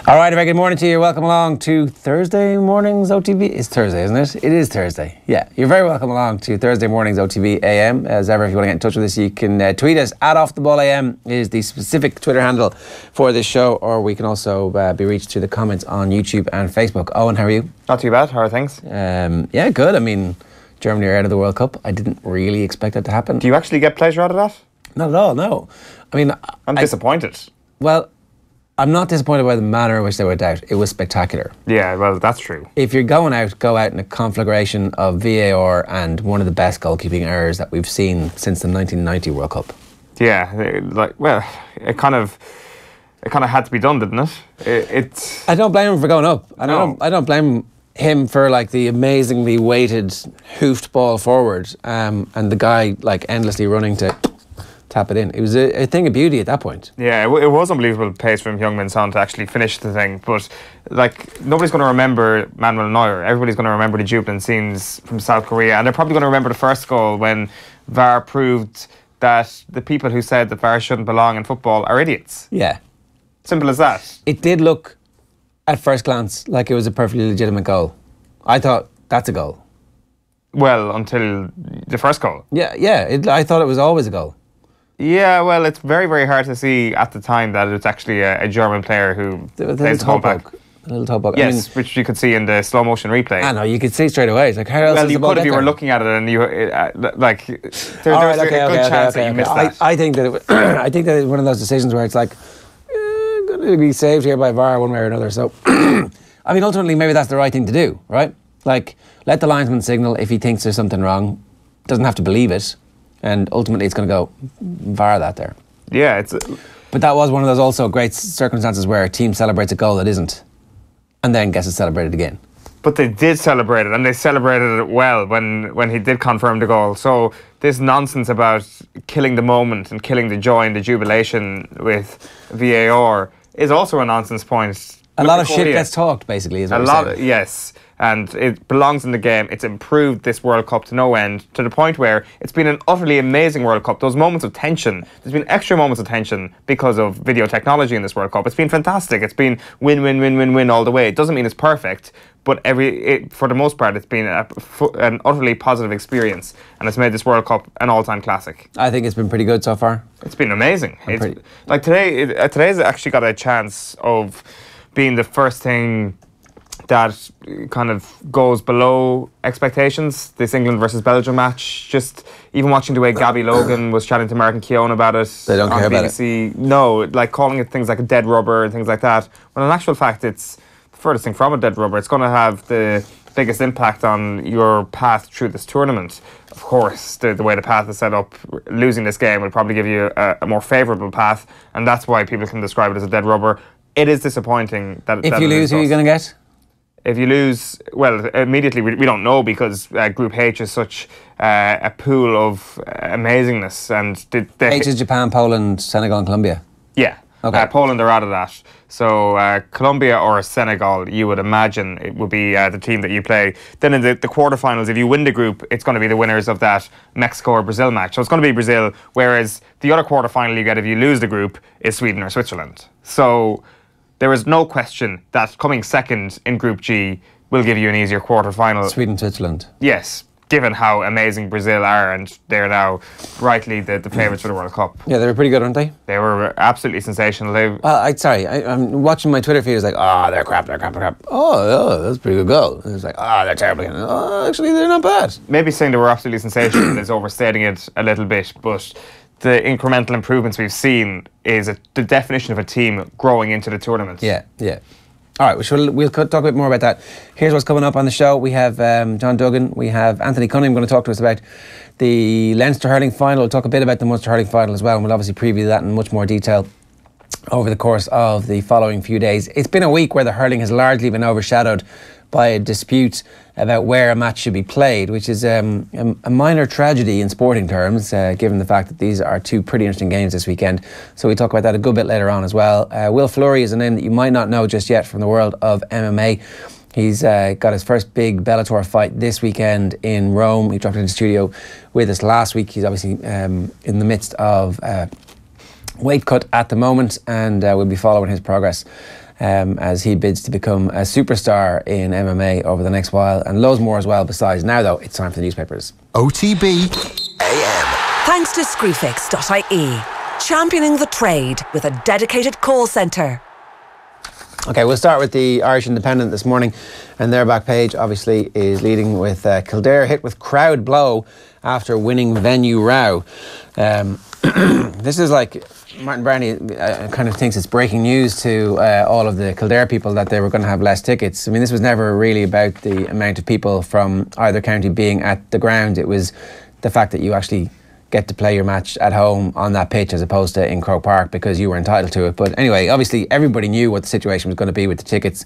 All right, a very good morning to you. Welcome along to Thursday morning's OTB. It's Thursday, isn't it? It is Thursday. Yeah, you're very welcome along to Thursday morning's OTB AM. As ever, if you want to get in touch with us, you can tweet us at @OffTheBallAM is the specific Twitter handle for this show, or we can also be reached through the comments on YouTube and Facebook. Owen, how are you? Not too bad. How are things? Yeah, good. I mean, Germany are out of the World Cup. I didn't really expect that to happen. Do you actually get pleasure out of that? Not at all, no. I mean, I'm disappointed. Well, I'm not disappointed by the manner in which they went out. It was spectacular. Yeah, well, that's true. If you're going out, go out in a conflagration of VAR and one of the best goalkeeping errors that we've seen since the 1990 World Cup. Yeah, it kind of had to be done, didn't it? I don't blame him for going up. I don't blame him for like the amazingly weighted, hoofed ball forward, and the guy like endlessly running to tap it in. It was a thing of beauty at that point. Yeah, it was unbelievable pace from Heung-min Son to actually finish the thing. But like, nobody's going to remember Manuel Neuer. Everybody's going to remember the jubilant scenes from South Korea, and they're probably going to remember the first goal when VAR proved that the people who said that VAR shouldn't belong in football are idiots. Yeah, simple as that. It did look, at first glance, like it was a perfectly legitimate goal. I thought, that's a goal. Well, until the first goal. Yeah. I thought it was always a goal. Yeah, well, it's very, very hard to see at the time that it's actually a German player who plays the fullback. A little toe poke. Yes, I mean, which you could see in the slow motion replay. I know, you could see straight away. It's like, how else well, you could if you there? were looking at it and you there's a good chance that you missed that. I think that I think that it's one of those decisions where it's like, going to be saved here by VAR one way or another. So, I mean, ultimately, maybe that's the right thing to do, right? Like, let the linesman signal if he thinks there's something wrong. Doesn't have to believe it. And ultimately, it's going to go VAR that there. Yeah, but that was one of those also great circumstances where a team celebrates a goal that isn't, and then gets it celebrated again. But they did celebrate it, and they celebrated it well when he did confirm the goal. So this nonsense about killing the moment and killing the joy and the jubilation with VAR is also a nonsense point. A lot of shit gets talked, basically, is what you're saying. Yes. And it belongs in the game. It's improved this World Cup to no end, to the point where it's been an utterly amazing World Cup. Those moments of tension, there's been extra moments of tension because of video technology in this World Cup. It's been fantastic. It's been win all the way. It doesn't mean it's perfect, but for the most part, it's been an utterly positive experience, and it's made this World Cup an all-time classic. I think it's been pretty good so far. It's been amazing. Like today's actually got a chance of being the first thing that kind of goes below expectations. This England versus Belgium match, just even watching the way Gabby Logan was chatting to Martin Keown about it. They don't care BBC, about it. No, like calling it things like a dead rubber and things like that. When in actual fact, it's the furthest thing from a dead rubber. It's going to have the biggest impact on your path through this tournament. Of course, the way the path is set up, losing this game will probably give you a more favourable path, and that's why people can describe it as a dead rubber. It is disappointing that if you lose, who are you going to get? If you lose, well, immediately we don't know, because Group H is such a pool of amazingness. And H is Japan, Poland, Senegal and Colombia? Yeah. Okay. Poland are out of that. So Colombia or Senegal, you would imagine it would be the team that you play. Then in the quarterfinals, if you win the group, it's going to be the winners of that Mexico or Brazil match. So it's going to be Brazil, whereas the other quarterfinal you get if you lose the group is Sweden or Switzerland. So there is no question that coming second in Group G will give you an easier quarter-final. Sweden, Switzerland. Yes, given how amazing Brazil are, and they're now rightly the favourites for the World Cup. Yeah, they were pretty good, aren't they? They were absolutely sensational. I'm watching my Twitter feed. It's like, they're crap. Oh, that's a pretty good goal. And it's like, they're terrible. Oh, actually, they're not bad. Maybe saying they were absolutely sensational is overstating it a little bit, but the incremental improvements we've seen is the definition of a team growing into the tournament. Yeah. All right, we'll talk a bit more about that. Here's what's coming up on the show. We have John Duggan. We have Anthony Cunningham going to talk to us about the Leinster Hurling final. We'll talk a bit about the Munster Hurling final as well, and we'll obviously preview that in much more detail over the course of the following few days. It's been a week where the hurling has largely been overshadowed by a dispute about where a match should be played, which is a minor tragedy in sporting terms, given the fact that these are two pretty interesting games this weekend. So we talk about that a good bit later on as well. Will Fleury is a name that you might not know just yet from the world of MMA. He's got his first big Bellator fight this weekend in Rome. He dropped into the studio with us last week. He's obviously in the midst of weight cut at the moment, and we'll be following his progress as he bids to become a superstar in MMA over the next while, and loads more as well besides. Now though, it's time for the newspapers. OTB AM. Thanks to Screwfix.ie, championing the trade with a dedicated call centre. Okay, we'll start with the Irish Independent this morning, and their back page obviously is leading with Kildare hit with crowd blow after winning venue row. This is like Martin Brownie kind of thinks it's breaking news to all of the Kildare people that they were going to have less tickets. I mean, this was never really about the amount of people from either county being at the ground. It was the fact that you actually get to play your match at home on that pitch as opposed to in Croke Park because you were entitled to it. But anyway, obviously everybody knew what the situation was going to be with the tickets,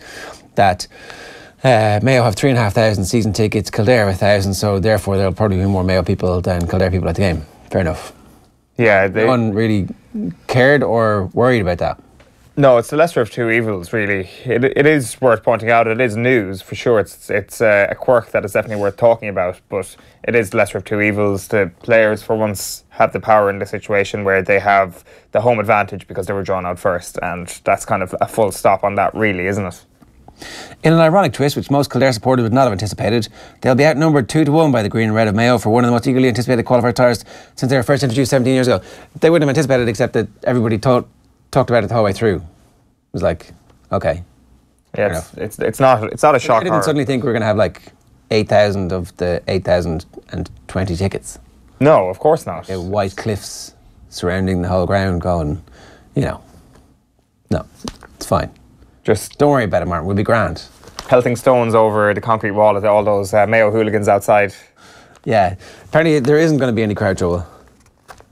that Mayo have 3,500 season tickets, Kildare 1,000, so therefore there'll probably be more Mayo people than Kildare people at the game. Fair enough. Yeah, no one really cared or worried about that. No, it's the lesser of two evils, really. It is worth pointing out. It is news, for sure. It's a quirk that is definitely worth talking about, but it is the lesser of two evils. The players, for once, have the power in the situation where they have the home advantage because they were drawn out first, and that's kind of a full stop on that, really, isn't it? In an ironic twist, which most Kildare supporters would not have anticipated, they'll be outnumbered 2-1 by the Green and Red of Mayo for one of the most eagerly anticipated qualifier tires since they were first introduced 17 years ago. They wouldn't have anticipated it, except that everybody talked about it the whole way through. It was like, okay. Yeah, it's not a shock. I didn't suddenly think we were going to have like 8,000 of the 8,020 tickets. No, of course not. White cliffs surrounding the whole ground going, no, it's fine. Just don't worry about it, Martin. We'll be grand. Pelting stones over the concrete wall at all those Mayo hooligans outside. Yeah. Apparently there isn't going to be any crowd trouble.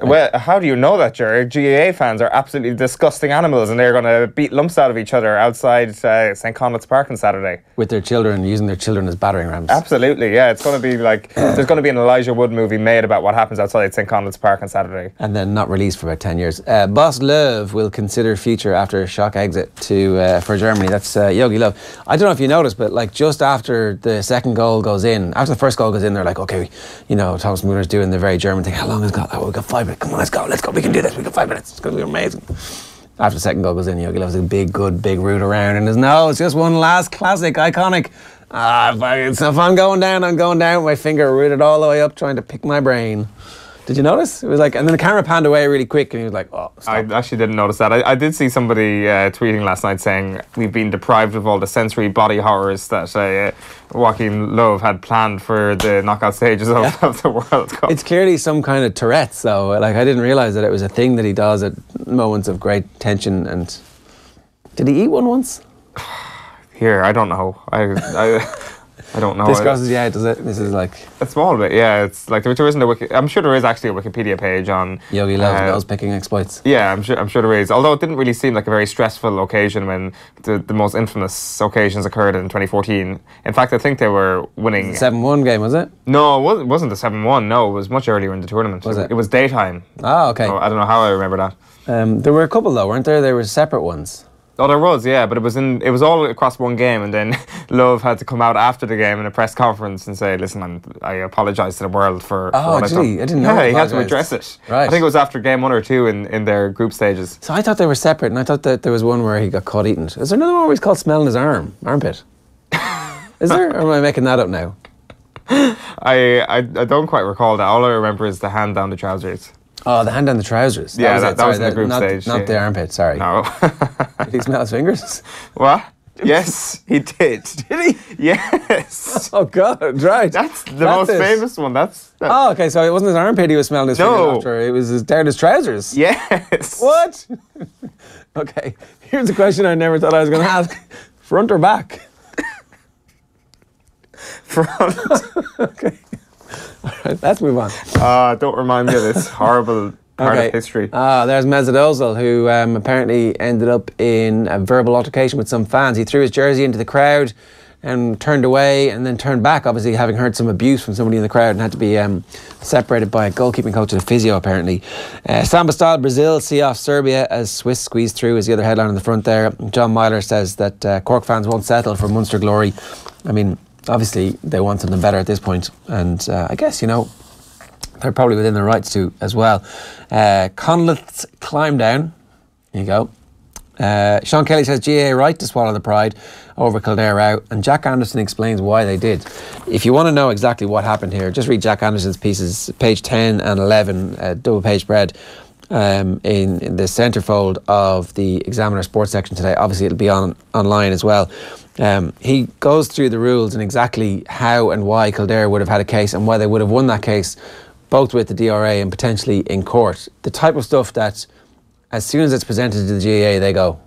Well, how do you know that, Ger? GAA fans are absolutely disgusting animals, and they're going to beat lumps out of each other outside St. Conleth's Park on Saturday. With their children, using their children as battering rams. Absolutely, yeah. It's going to be like, there's going to be an Elijah Wood movie made about what happens outside St. Conleth's Park on Saturday. And then not released for about 10 years. Boss Löw will consider future after shock exit for Germany. That's Yogi Löw. I don't know if you noticed, but like just after the second goal goes in, after the first goal goes in, they're like, okay, Thomas Muller's doing the very German thing. How long has it got? Oh, we've got 5 minutes. Come on, let's go. We can do this. We've got 5 minutes. It's going to be amazing. After the second goal goes in, Yogi Löw's a big root around in his nose. Just one last classic, iconic. If I'm going down, I'm going down with my finger rooted all the way up, trying to pick my brain. Did you notice? It was like, and then the camera panned away really quick, and he was like, "Oh, stop." I actually didn't notice that. I did see somebody tweeting last night saying we've been deprived of all the sensory body horrors that Joachim Löw had planned for the knockout stages of the World Cup. It's clearly some kind of Tourette's, though. Like, I didn't realise that it was a thing that he does at moments of great tension. And did he eat one once? Here, I don't know. I don't know. This crosses your head, does it? This is like a small bit, yeah. It's like there isn't I'm sure there is actually a Wikipedia page on Yogi Löw nose picking exploits. Yeah, I'm sure there is. Although it didn't really seem like a very stressful occasion when the most infamous occasions occurred in 2014. In fact, I think they were winning. 7-1 game, was it? No, it wasn't the 7-1. No, it was much earlier in the tournament. Was it? It was daytime. Oh, okay. So I don't know how I remember that. There were a couple though, weren't there? There were separate ones. Oh, there was, yeah, but it was all across one game, and then Löw had to come out after the game in a press conference and say, "Listen, I apologise to the world for what I've done." I didn't know. Yeah, he had to address it. Right. I think it was after game 1 or 2 in their group stages. So I thought they were separate, and I thought that there was one where he got caught eating it. Is there another one where he's caught smelling his armpit? Is there? Or am I making that up now? I don't quite recall that. All I remember is the hand down the trousers. Oh, the hand down the trousers. That was in the group stage. Not the armpit, sorry. No. Did he smell his fingers? What? Yes, he did. Did he? Yes. Oh, God, right. That's the most famous one. Oh, okay, so it wasn't his armpit he was smelling his fingers after. It was down his trousers. Yes. What? Okay, here's a question I never thought I was going to ask. Front or back? Front. Okay. All right, let's move on. Don't remind me of this horrible part of history. There's Mesut Ozil, who apparently ended up in a verbal altercation with some fans. He threw his jersey into the crowd and turned away and then turned back, obviously having heard some abuse from somebody in the crowd, and had to be separated by a goalkeeping coach and a physio, apparently. Samba style Brazil see off Serbia as Swiss squeeze through is the other headline on the front there. John Myler says that Cork fans won't settle for Munster glory. I mean, obviously they want something better at this point, and I guess, they're probably within their rights to as well. Conleth's climb down, here you go. Sean Kelly says GAA right to swallow the pride over Kildare out, and Jack Anderson explains why they did. If you want to know exactly what happened here, just read Jack Anderson's pieces, page 10 and 11, double page spread, in the centrefold of the Examiner Sports section today. Obviously it'll be online as well. He goes through the rules and exactly how and why Kildare would have had a case and why they would have won that case, both with the DRA and potentially in court. The type of stuff that as soon as it's presented to the GAA, they go,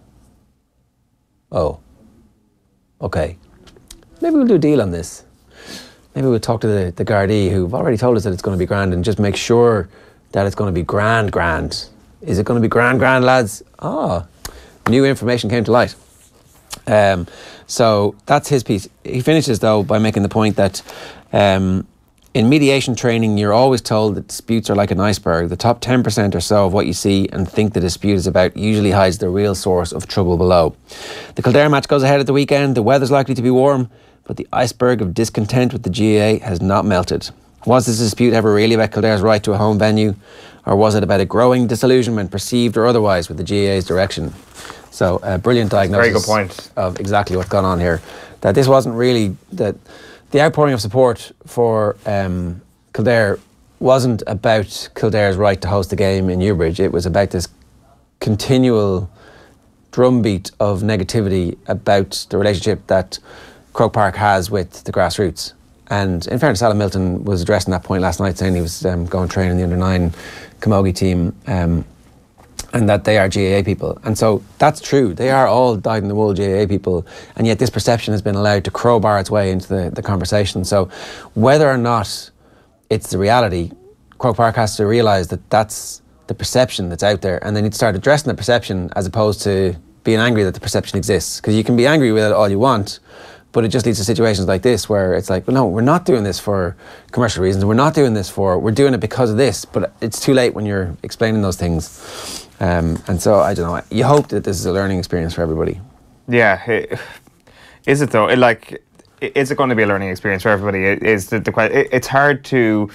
oh, okay, maybe we'll do a deal on this. Maybe we'll talk to the Gardaí, who've already told us that it's going to be grand, and just make sure that it's going to be grand. Is it going to be grand, lads? New information came to light. So that's his piece. He finishes, though, by making the point that in mediation training, you're always told that disputes are like an iceberg. The top 10% or so of what you see and think the dispute is about usually hides the real source of trouble below. The Kildare match goes ahead at the weekend. The weather's likely to be warm, but the iceberg of discontent with the GAA has not melted. Was this dispute ever really about Kildare's right to a home venue, or was it about a growing disillusionment, perceived or otherwise, with the GAA's direction? So a brilliant diagnosis. Very good point. Of exactly what's gone on here. That this wasn't really that. The outpouring of support for Kildare wasn't about Kildare's right to host the game in Newbridge. It was about this continual drumbeat of negativity about the relationship that Croke Park has with the grassroots. And in fairness, Alan Milton was addressing that point last night, saying he was going training the under-9 camogie team, and that they are GAA people. And so that's true. They are all dyed-in-the-wool GAA people, and yet this perception has been allowed to crowbar its way into the conversation. So whether or not it's the reality, Croke Park has to realise that that's the perception that's out there, and they need to start addressing the perception as opposed to being angry that the perception exists. Because you can be angry with it all you want, but it just leads to situations like this where it's like, well, no, we're not doing this for commercial reasons. We're doing it because of this, but it's too late when you're explaining those things. And so, I don't know, you hope that this is a learning experience for everybody. Yeah. Is it though? Is it going to be a learning experience for everybody? It's hard to...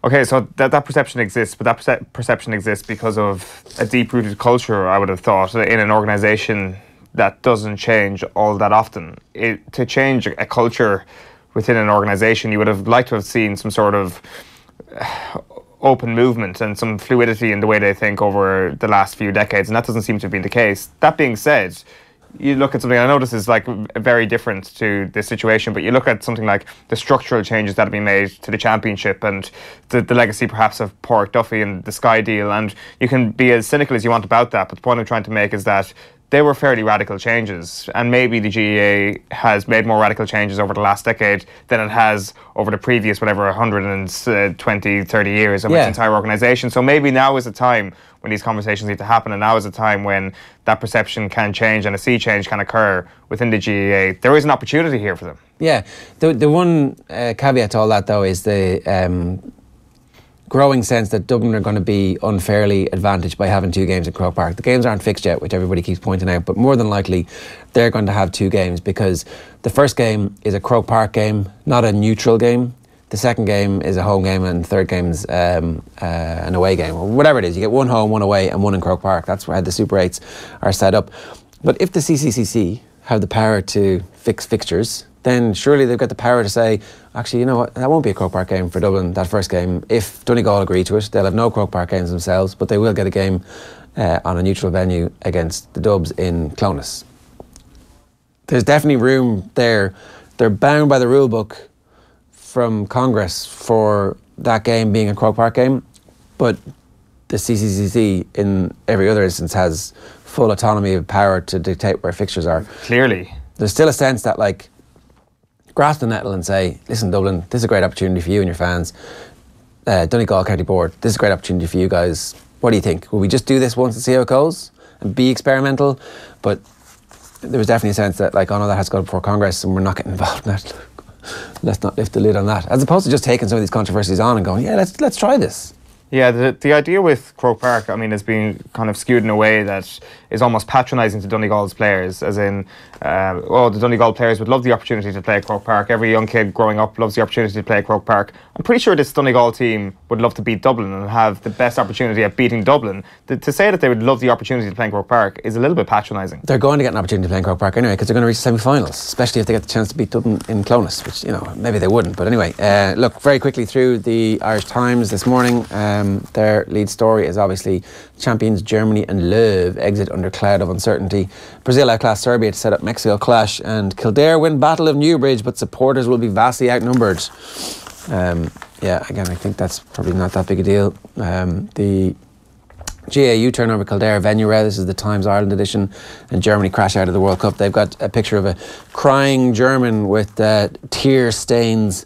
Okay, so that perception exists, but that perception exists because of a deep-rooted culture, I would have thought, in an organisation that doesn't change all that often. To change a culture within an organisation, you would have liked to have seen some sort of open movement and some fluidity in the way they think over the last few decades, and that doesn't seem to have been the case. That being said, you look at something, I know this is like very different to this situation, but you look at something like the structural changes that have been made to the championship and the legacy perhaps of Pádraig Duffy and the Sky deal, and you can be as cynical as you want about that, but the point I'm trying to make is that they were fairly radical changes, and maybe the GAA has made more radical changes over the last decade than it has over the previous, 120, 30 years of its entire organisation. So maybe now is the time when these conversations need to happen, and now is the time when that perception can change and a sea change can occur within the GAA. There is an opportunity here for them. Yeah. The one caveat to all that, though, is the growing sense that Dublin are going to be unfairly advantaged by having two games at Croke Park. The games aren't fixed yet, which everybody keeps pointing out, but more than likely they're going to have two games, because the first game is a Croke Park game, not a neutral game. The second game is a home game, and the third game is an away game, or whatever it is. You get one home, one away, and one in Croke Park. That's how the Super 8s are set up. But if the CCCC have the power to fix fixtures, then surely they've got the power to say, actually, you know what, that won't be a Croke Park game for Dublin, that first game. If Donegal agree to it, they'll have no Croke Park games themselves, but they will get a game on a neutral venue against the Dubs in Clonus. There's definitely room there. They're bound by the rule book from Congress for that game being a Croke Park game, but the CCCC in every other instance has full autonomy of power to dictate where fixtures are. Clearly. There's still a sense that, like, grasp the nettle and say, listen, Dublin, this is a great opportunity for you and your fans. Donegal County Board, this is a great opportunity for you guys. What do you think? Will we just do this once and see how it goes and be experimental? But there was definitely a sense that, like, oh no, that has to go before Congress and we're not getting involved in that. Let's not lift the lid on that. As opposed to just taking some of these controversies on and going, yeah, let's try this. Yeah, the idea with Croke Park, I mean, has been kind of skewed in a way that is almost patronising to Donegal's players, as in, the Donegal players would love the opportunity to play at Croke Park. Every young kid growing up loves the opportunity to play at Croke Park. I'm pretty sure this Donegal team would love to beat Dublin and have the best opportunity at beating Dublin. To say that they would love the opportunity to play in Croke Park is a little bit patronising. They're going to get an opportunity to play in Croke Park anyway, because they're going to reach semi-finals, especially if they get the chance to beat Dublin in Clonus, which, maybe they wouldn't. But anyway, look, very quickly through the Irish Times this morning. Their lead story is obviously champions Germany and Löw exit under cloud of uncertainty. Brazil outclassed Serbia to set up Mexico clash, and Kildare win Battle of Newbridge, but supporters will be vastly outnumbered. Again, I think that's probably not that big a deal. The GAA turn over Kildare venue row. This is the Times Ireland edition, and Germany crash out of the World Cup. They've got a picture of a crying German with tear stains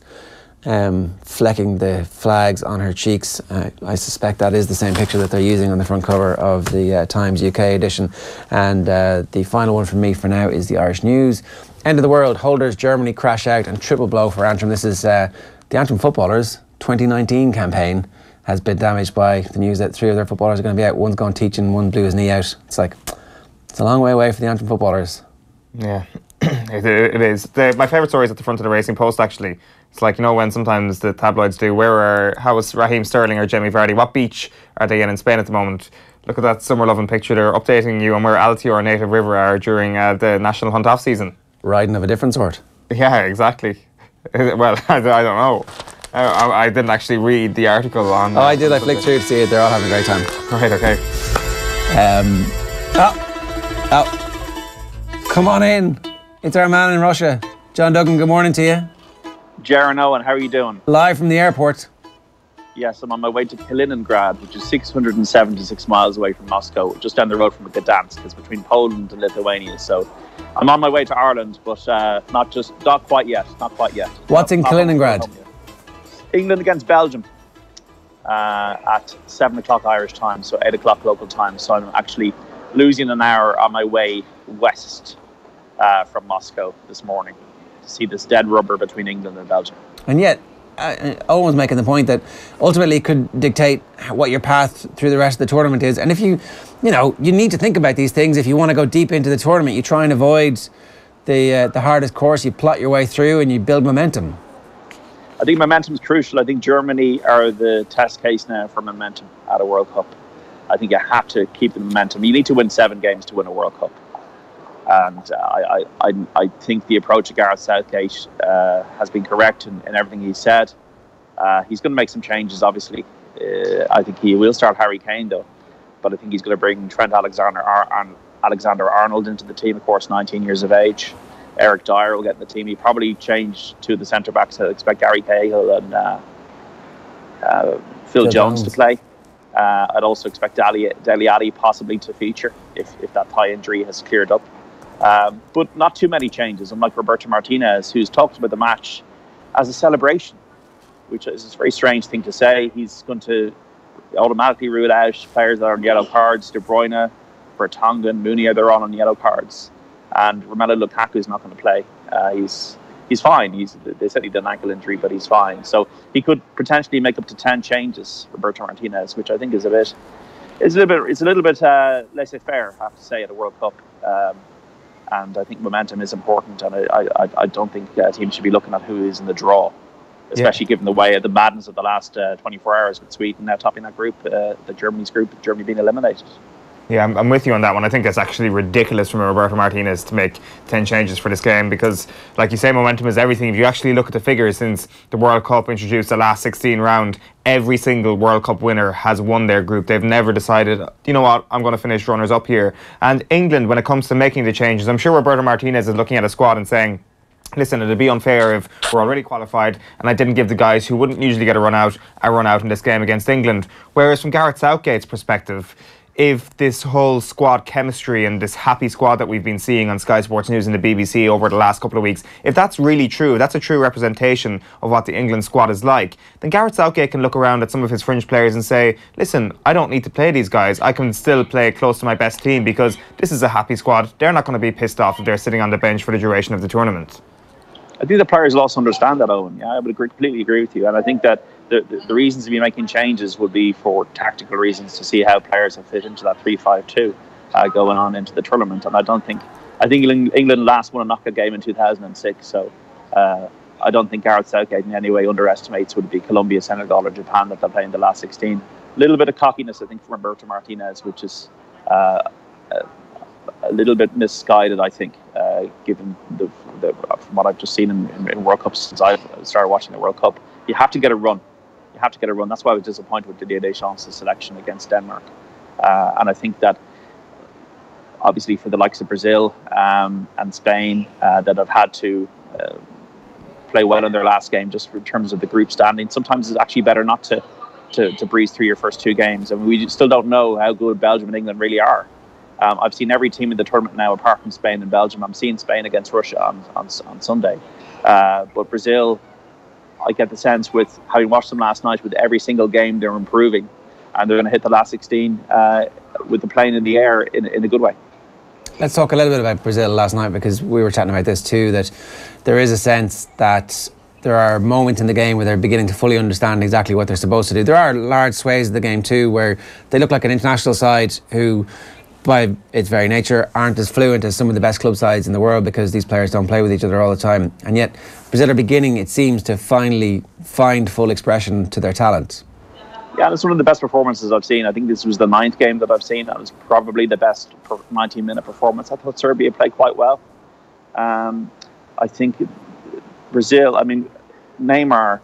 flecking the flags on her cheeks. I suspect that is the same picture that they're using on the front cover of the Times UK edition. And the final one from me for now is the Irish News. End of the world, holders Germany crash out, and triple blow for Antrim. This is the Antrim footballers 2019 campaign has been damaged by the news that 3 of their footballers are going to be out. One's gone teaching, one blew his knee out. It's a long way away for the Antrim footballers. Yeah, it is. My favourite story is at the front of the Racing Post, actually. It's when sometimes the tabloids do, how is Raheem Sterling or Jamie Vardy? What beach are they in Spain at the moment? Look at that summer-loving picture. They're updating you on where Altior, native river, are during the national hunt-off season. Riding of a different sort. Yeah, exactly. Well, I don't know. I didn't actually read the article on... I did. I flicked through to see it. They're all having a great time. Right, okay. Come on in. It's our man in Russia. John Duggan, good morning to you. Ger and Eoin, how are you doing? Live from the airport. Yes, I'm on my way to Kalingrad, which is 676 miles away from Moscow, just down the road from Gdansk. It's between Poland and Lithuania. So I'm on my way to Ireland, but not quite yet. What's in Kalingrad? England against Belgium at 7 o'clock Irish time, so 8 o'clock local time. So I'm actually losing an hour on my way west from Moscow this morning to see this dead rubber between England and Belgium. And yet, Owen was making the point that ultimately it could dictate what your path through the rest of the tournament is. And if you need to think about these things. If you want to go deep into the tournament, you try and avoid the hardest course. You plot your way through and you build momentum. I think momentum is crucial. I think Germany are the test case now for momentum at a World Cup. I think you have to keep the momentum. You need to win 7 games to win a World Cup. And I think the approach of Gareth Southgate has been correct in everything he said. He's going to make some changes, obviously. I think he will start Harry Kane, though. But I think he's going to bring Trent Alexander-Arnold into the team, of course, 19 years of age. Eric Dyer will get in the team. He probably changed 2 of the centre-backs. I expect Gary Cahill and Phil Jones to play. I'd also expect Dele Alli possibly to feature if that thigh injury has cleared up. But not too many changes, unlike Roberto Martinez, who's talked about the match as a celebration, which is a very strange thing to say. He's going to automatically rule out players that are on yellow cards. De Bruyne, Vertonghen, Mounier, they're all on yellow cards. And Romelu Lukaku is not going to play. He's fine. They said he had an ankle injury, but he's fine. So he could potentially make up to 10 changes, Roberto Martinez, which I think is a little bit laissez-faire, I have to say, at a World Cup. And I think momentum is important, and I don't think teams should be looking at who is in the draw, especially given the madness of the last 24 hours with Sweden now topping that group, the Germany's group, Germany being eliminated. Yeah, I'm with you on that one. I think it's actually ridiculous from Roberto Martinez to make 10 changes for this game because, like you say, momentum is everything. If you actually look at the figures since the World Cup introduced the last 16 round, every single World Cup winner has won their group. They've never decided, you know what, I'm going to finish runners up here. And England, when it comes to making the changes, I'm sure Roberto Martinez is looking at a squad and saying, listen, it'd be unfair if we're already qualified and I didn't give the guys who wouldn't usually get a run out in this game against England. Whereas from Gareth Southgate's perspective, if this whole squad chemistry and this happy squad that we've been seeing on Sky Sports News and the BBC over the last couple of weeks, if that's really true, that's a true representation of what the England squad is like, then Gareth Southgate can look around at some of his fringe players and say, listen, I don't need to play these guys. I can still play close to my best team because this is a happy squad. They're not going to be pissed off if they're sitting on the bench for the duration of the tournament. I think the players will also understand that, Owen. Yeah, I would completely agree with you. And I think that the reasons to be making changes would be for tactical reasons to see how players have fit into that 3-5-2. going on into the tournament. And I think England last won a knockout game in 2006. So I don't think Gareth Southgate in any way underestimates would it be Colombia, Senegal, or Japan that they'll play in the last 16. A little bit of cockiness, I think, from Roberto Martinez, which is a little bit misguided, I think, given from what I've just seen in World Cups since I started watching the World Cup. You have to get a run. That's why I was disappointed with Didier Deschamps' selection against Denmark. And I think that, obviously, for the likes of Brazil and Spain that have had to play well in their last game, just in terms of the group standing, sometimes it's actually better not to breeze through your first two games. And we still don't know how good Belgium and England really are. I've seen every team in the tournament now, apart from Spain and Belgium. I'm seeing Spain against Russia on Sunday. But Brazil, I get the sense, with having watched them last night, with every single game they're improving, and they're going to hit the last 16 with the plane in the air in a good way. Let's talk a little bit about Brazil last night, because we were chatting about this too, that there is a sense that there are moments in the game where they're beginning to fully understand exactly what they're supposed to do. There are large swathes of the game too where they look like an international side who, by its very nature, aren't as fluent as some of the best club sides in the world, because these players don't play with each other all the time. And yet Brazil are beginning, it seems, to finally find full expression to their talent. Yeah, it's one of the best performances I've seen. I think this was the 9th game that I've seen. That was probably the best 19-minute performance. I thought Serbia played quite well. I think Brazil, I mean, Neymar,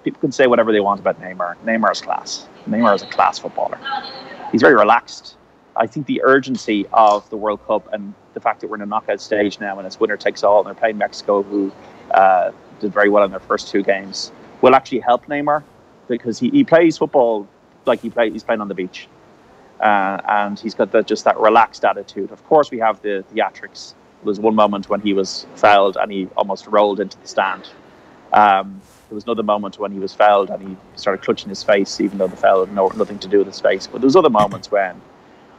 people can say whatever they want about Neymar. Neymar's class. Neymar is a class footballer. He's very relaxed. I think the urgency of the World Cup and the fact that we're in a knockout stage now and it's winner takes all, and they're playing Mexico, who did very well in their first 2 games, will actually help Neymar, because he plays football like he's playing on the beach. And he's got that relaxed attitude. Of course, we have the theatrics. There was one moment when he was fouled and he almost rolled into the stand. There was another moment when he was fouled and he started clutching his face, even though the foul had nothing to do with his face. But there was other moments when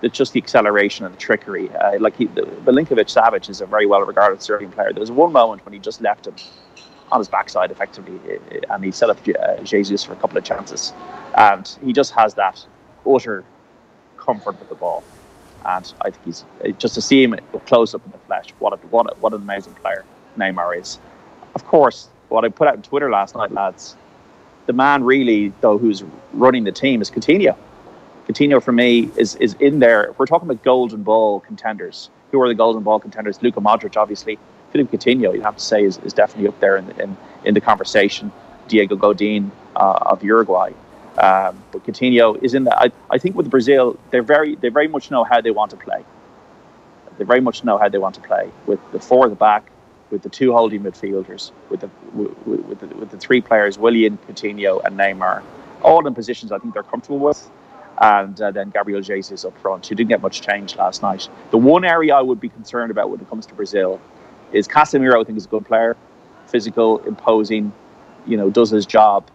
it's just the acceleration and the trickery. Milinkovic-Savic is a very well-regarded Serbian player. There was one moment when he just left him on his backside, effectively, and he set up Jesus for a couple of chances. And he just has that utter comfort with the ball. And I think he's just to see him close up in the flesh. What an amazing player Neymar is. Of course, what I put out on Twitter last night, lads, the man really, though, who's running the team is Coutinho. Coutinho, for me, is in there. If we're talking about golden ball contenders, who are the golden ball contenders? Luka Modric, obviously. Philip Coutinho, you'd have to say, is definitely up there in the conversation. Diego Godin of Uruguay. But Coutinho is in that. I think with Brazil, they very much know how they want to play. They very much know how they want to play, with the 4 at the back, with the 2 holding midfielders, with the 3 players, Willian, Coutinho and Neymar, all in positions I think they're comfortable with. And then Gabriel Jesus up front, who didn't get much change last night. The one area I would be concerned about when it comes to Brazil is Casemiro. I think is a good player, physical, imposing, does his job,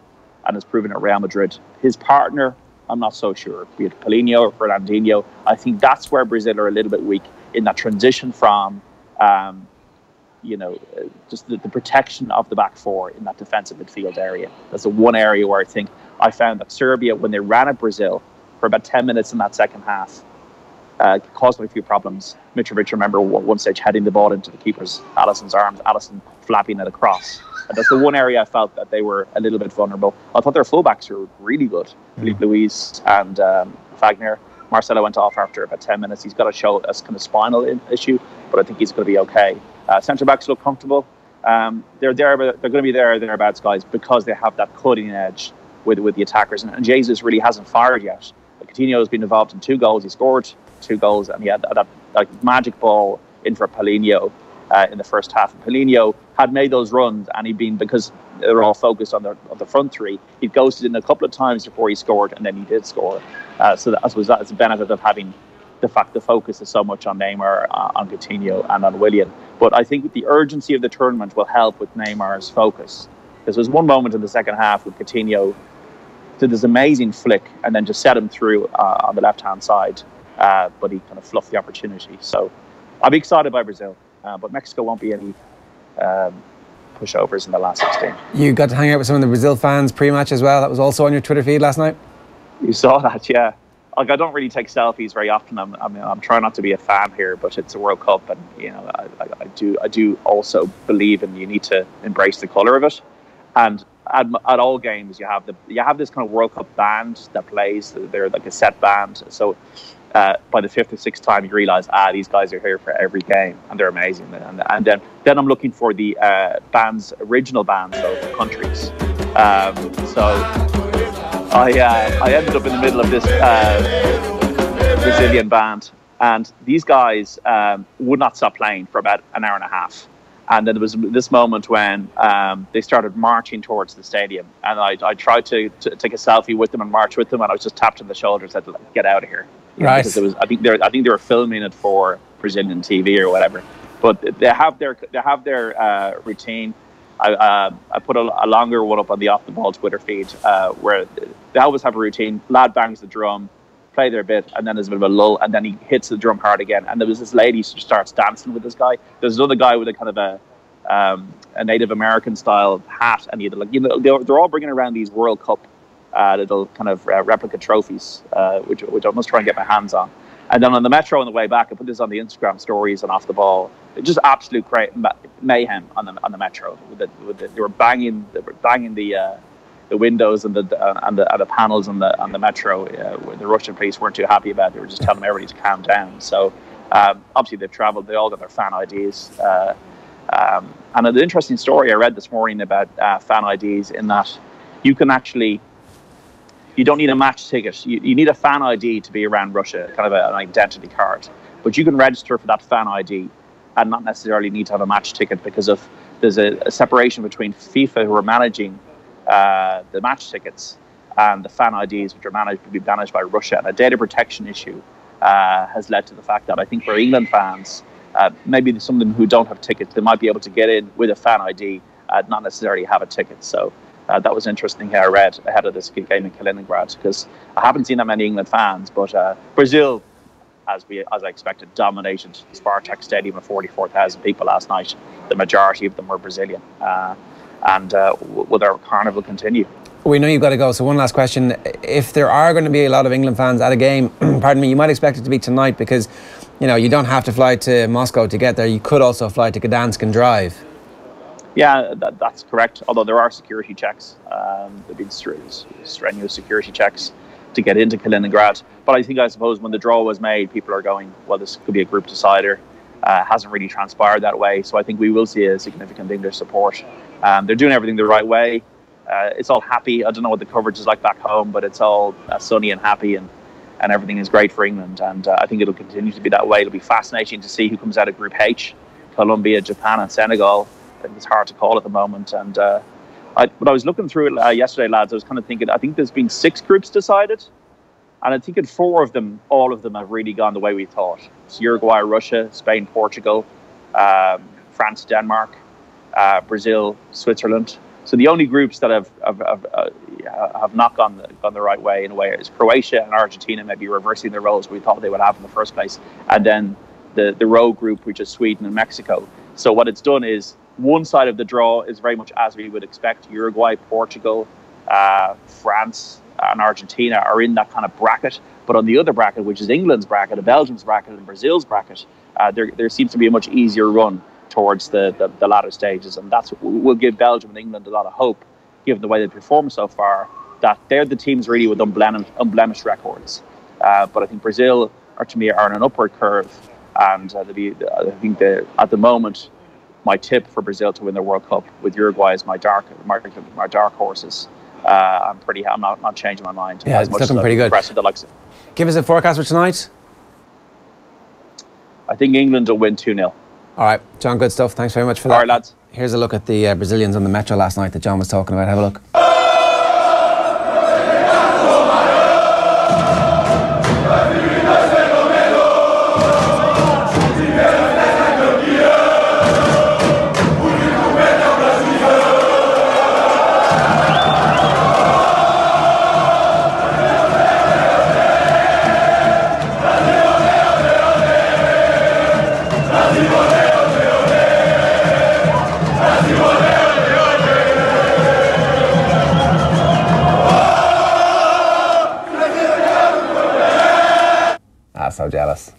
and has proven at Real Madrid. His partner, I'm not so sure, be it Paulinho or Fernandinho. I think that's where Brazil are a little bit weak, in that transition from, just the protection of the back 4 in that defensive midfield area. That's the one area where I found that Serbia, when they ran at Brazil for about 10 minutes in that second half, caused them a few problems. Mitrovic, remember, one stage heading the ball into the keeper's, Alisson's arms, Alisson flapping it across. And that's the one area I felt that they were a little bit vulnerable. I thought their fullbacks were really good. Filipe Luis and Wagner. Marcelo went off after about 10 minutes. He's got a kind of spinal issue, but I think he's going to be okay. Centre backs look comfortable. They're going to be thereabouts, guys, because they have that cutting edge with the attackers. And Jesus really hasn't fired yet. Coutinho has been involved in 2 goals. He scored 2 goals, and he had that magic ball in for Paulinho in the first half. And Paulinho had made those runs, and because they're all focused on the front 3, he ghosted in a couple of times before he scored, and then he did score. So that's the benefit of having the focus is so much on Neymar, on Coutinho, and on Willian. But I think the urgency of the tournament will help with Neymar's focus, because there's one moment in the second half with Coutinho did this amazing flick and then just set him through on the left-hand side, but he kind of fluffed the opportunity. So I'll be excited by Brazil, but Mexico won't be any pushovers in the last 16. You got to hang out with some of the Brazil fans pre-match as well. That was also on your Twitter feed last night. You saw that, yeah. like I don't really take selfies very often. I'm trying not to be a fan here, but it's a World Cup, and you know, I do also believe in you need to embrace the colour of it. And at all games, you have this kind of World Cup band that plays. They're like a set band. So by the fifth or sixth time, you realise these guys are here for every game, and they're amazing. And then I'm looking for the band's original bands, so the countries. So I ended up in the middle of this Brazilian band, and these guys would not stop playing for about an hour and a half. And then there was this moment when they started marching towards the stadium, and I tried to take a selfie with them and march with them, and I was just tapped on the shoulder and said, "Get out of here!" Right. Because I think they were filming it for Brazilian TV or whatever. But they have their routine. I put a longer one up on the Off the Ball Twitter feed where they always have a routine. Lad bangs the drum, play their bit, and then there's a bit of a lull, and then he hits the drum hard again. And there was this lady who starts dancing with this guy. There's another guy with a kind of a Native American style hat, and they're all bringing around these World Cup little kind of replica trophies, which I must try and get my hands on. And then on the metro on the way back, I put this on the Instagram stories and Off the Ball. Just absolute mayhem on the metro. They were banging the windows and the panels on the metro. The Russian police weren't too happy about it. They were just telling everybody to calm down. So obviously they've travelled. They all got their fan IDs. And an interesting story I read this morning about fan IDs, in that you can actually. You don't need a match ticket. You need a fan ID to be around Russia, kind of an identity card. But you can register for that fan ID and not necessarily need to have a match ticket, because there's a separation between FIFA, who are managing the match tickets, and the fan IDs, which are to be managed by Russia. And a data protection issue has led to the fact that I think for England fans, maybe some of them who don't have tickets, they might be able to get in with a fan ID, not necessarily have a ticket. So that was interesting how I read ahead of this game in Kalingrad, because I haven't seen that many England fans, but Brazil, as I expected, dominated the Spartak Stadium of 44,000 people last night. The majority of them were Brazilian, and will their carnival continue? We know you've got to go, so one last question. If there are going to be a lot of England fans at a game, pardon me, you might expect it to be tonight, because you don't have to fly to Moscow to get there. You could also fly to Gdansk and drive. Yeah, that's correct. Although there are security checks, there've been strenuous security checks to get into Kalingrad. But I suppose when the draw was made, people are going, well, this could be a group decider. Hasn't really transpired that way. So I think we will see a significant English support. They're doing everything the right way. It's all happy. I don't know what the coverage is like back home, but it's all sunny and happy, and everything is great for England. And I think it'll continue to be that way. It'll be fascinating to see who comes out of Group H: Colombia, Japan, and Senegal. I think it's hard to call at the moment. And when I was looking through it yesterday, lads, I was kind of thinking, I think there's been 6 groups decided. And I think in 4 of them, all of them have really gone the way we thought. It's Uruguay, Russia, Spain, Portugal, France, Denmark, Brazil, Switzerland. So the only groups that have not gone the right way, in a way, is Croatia and Argentina, maybe reversing their roles we thought they would have in the first place. And then the rogue group, which is Sweden and Mexico. So what it's done is, one side of the draw is very much as we would expect. Uruguay, Portugal, France and Argentina are in that kind of bracket. But on the other bracket, which is England's bracket, Belgium's bracket and Brazil's bracket, there seems to be a much easier run towards the latter stages. And that's what will give Belgium and England a lot of hope, given the way they performed so far, that they're the teams really with unblemished records. But I think Brazil to me are on an upward curve. And I think at the moment, my tip for Brazil to win the World Cup, with Uruguay as my dark horses. I'm not changing my mind. Yeah, it's looking pretty good. Give us a forecast for tonight. I think England will win 2-0. All right, John, good stuff. Thanks very much for that. All right, lads. Here's a look at the Brazilians on the Metro last night that John was talking about. Have a look. so jealous.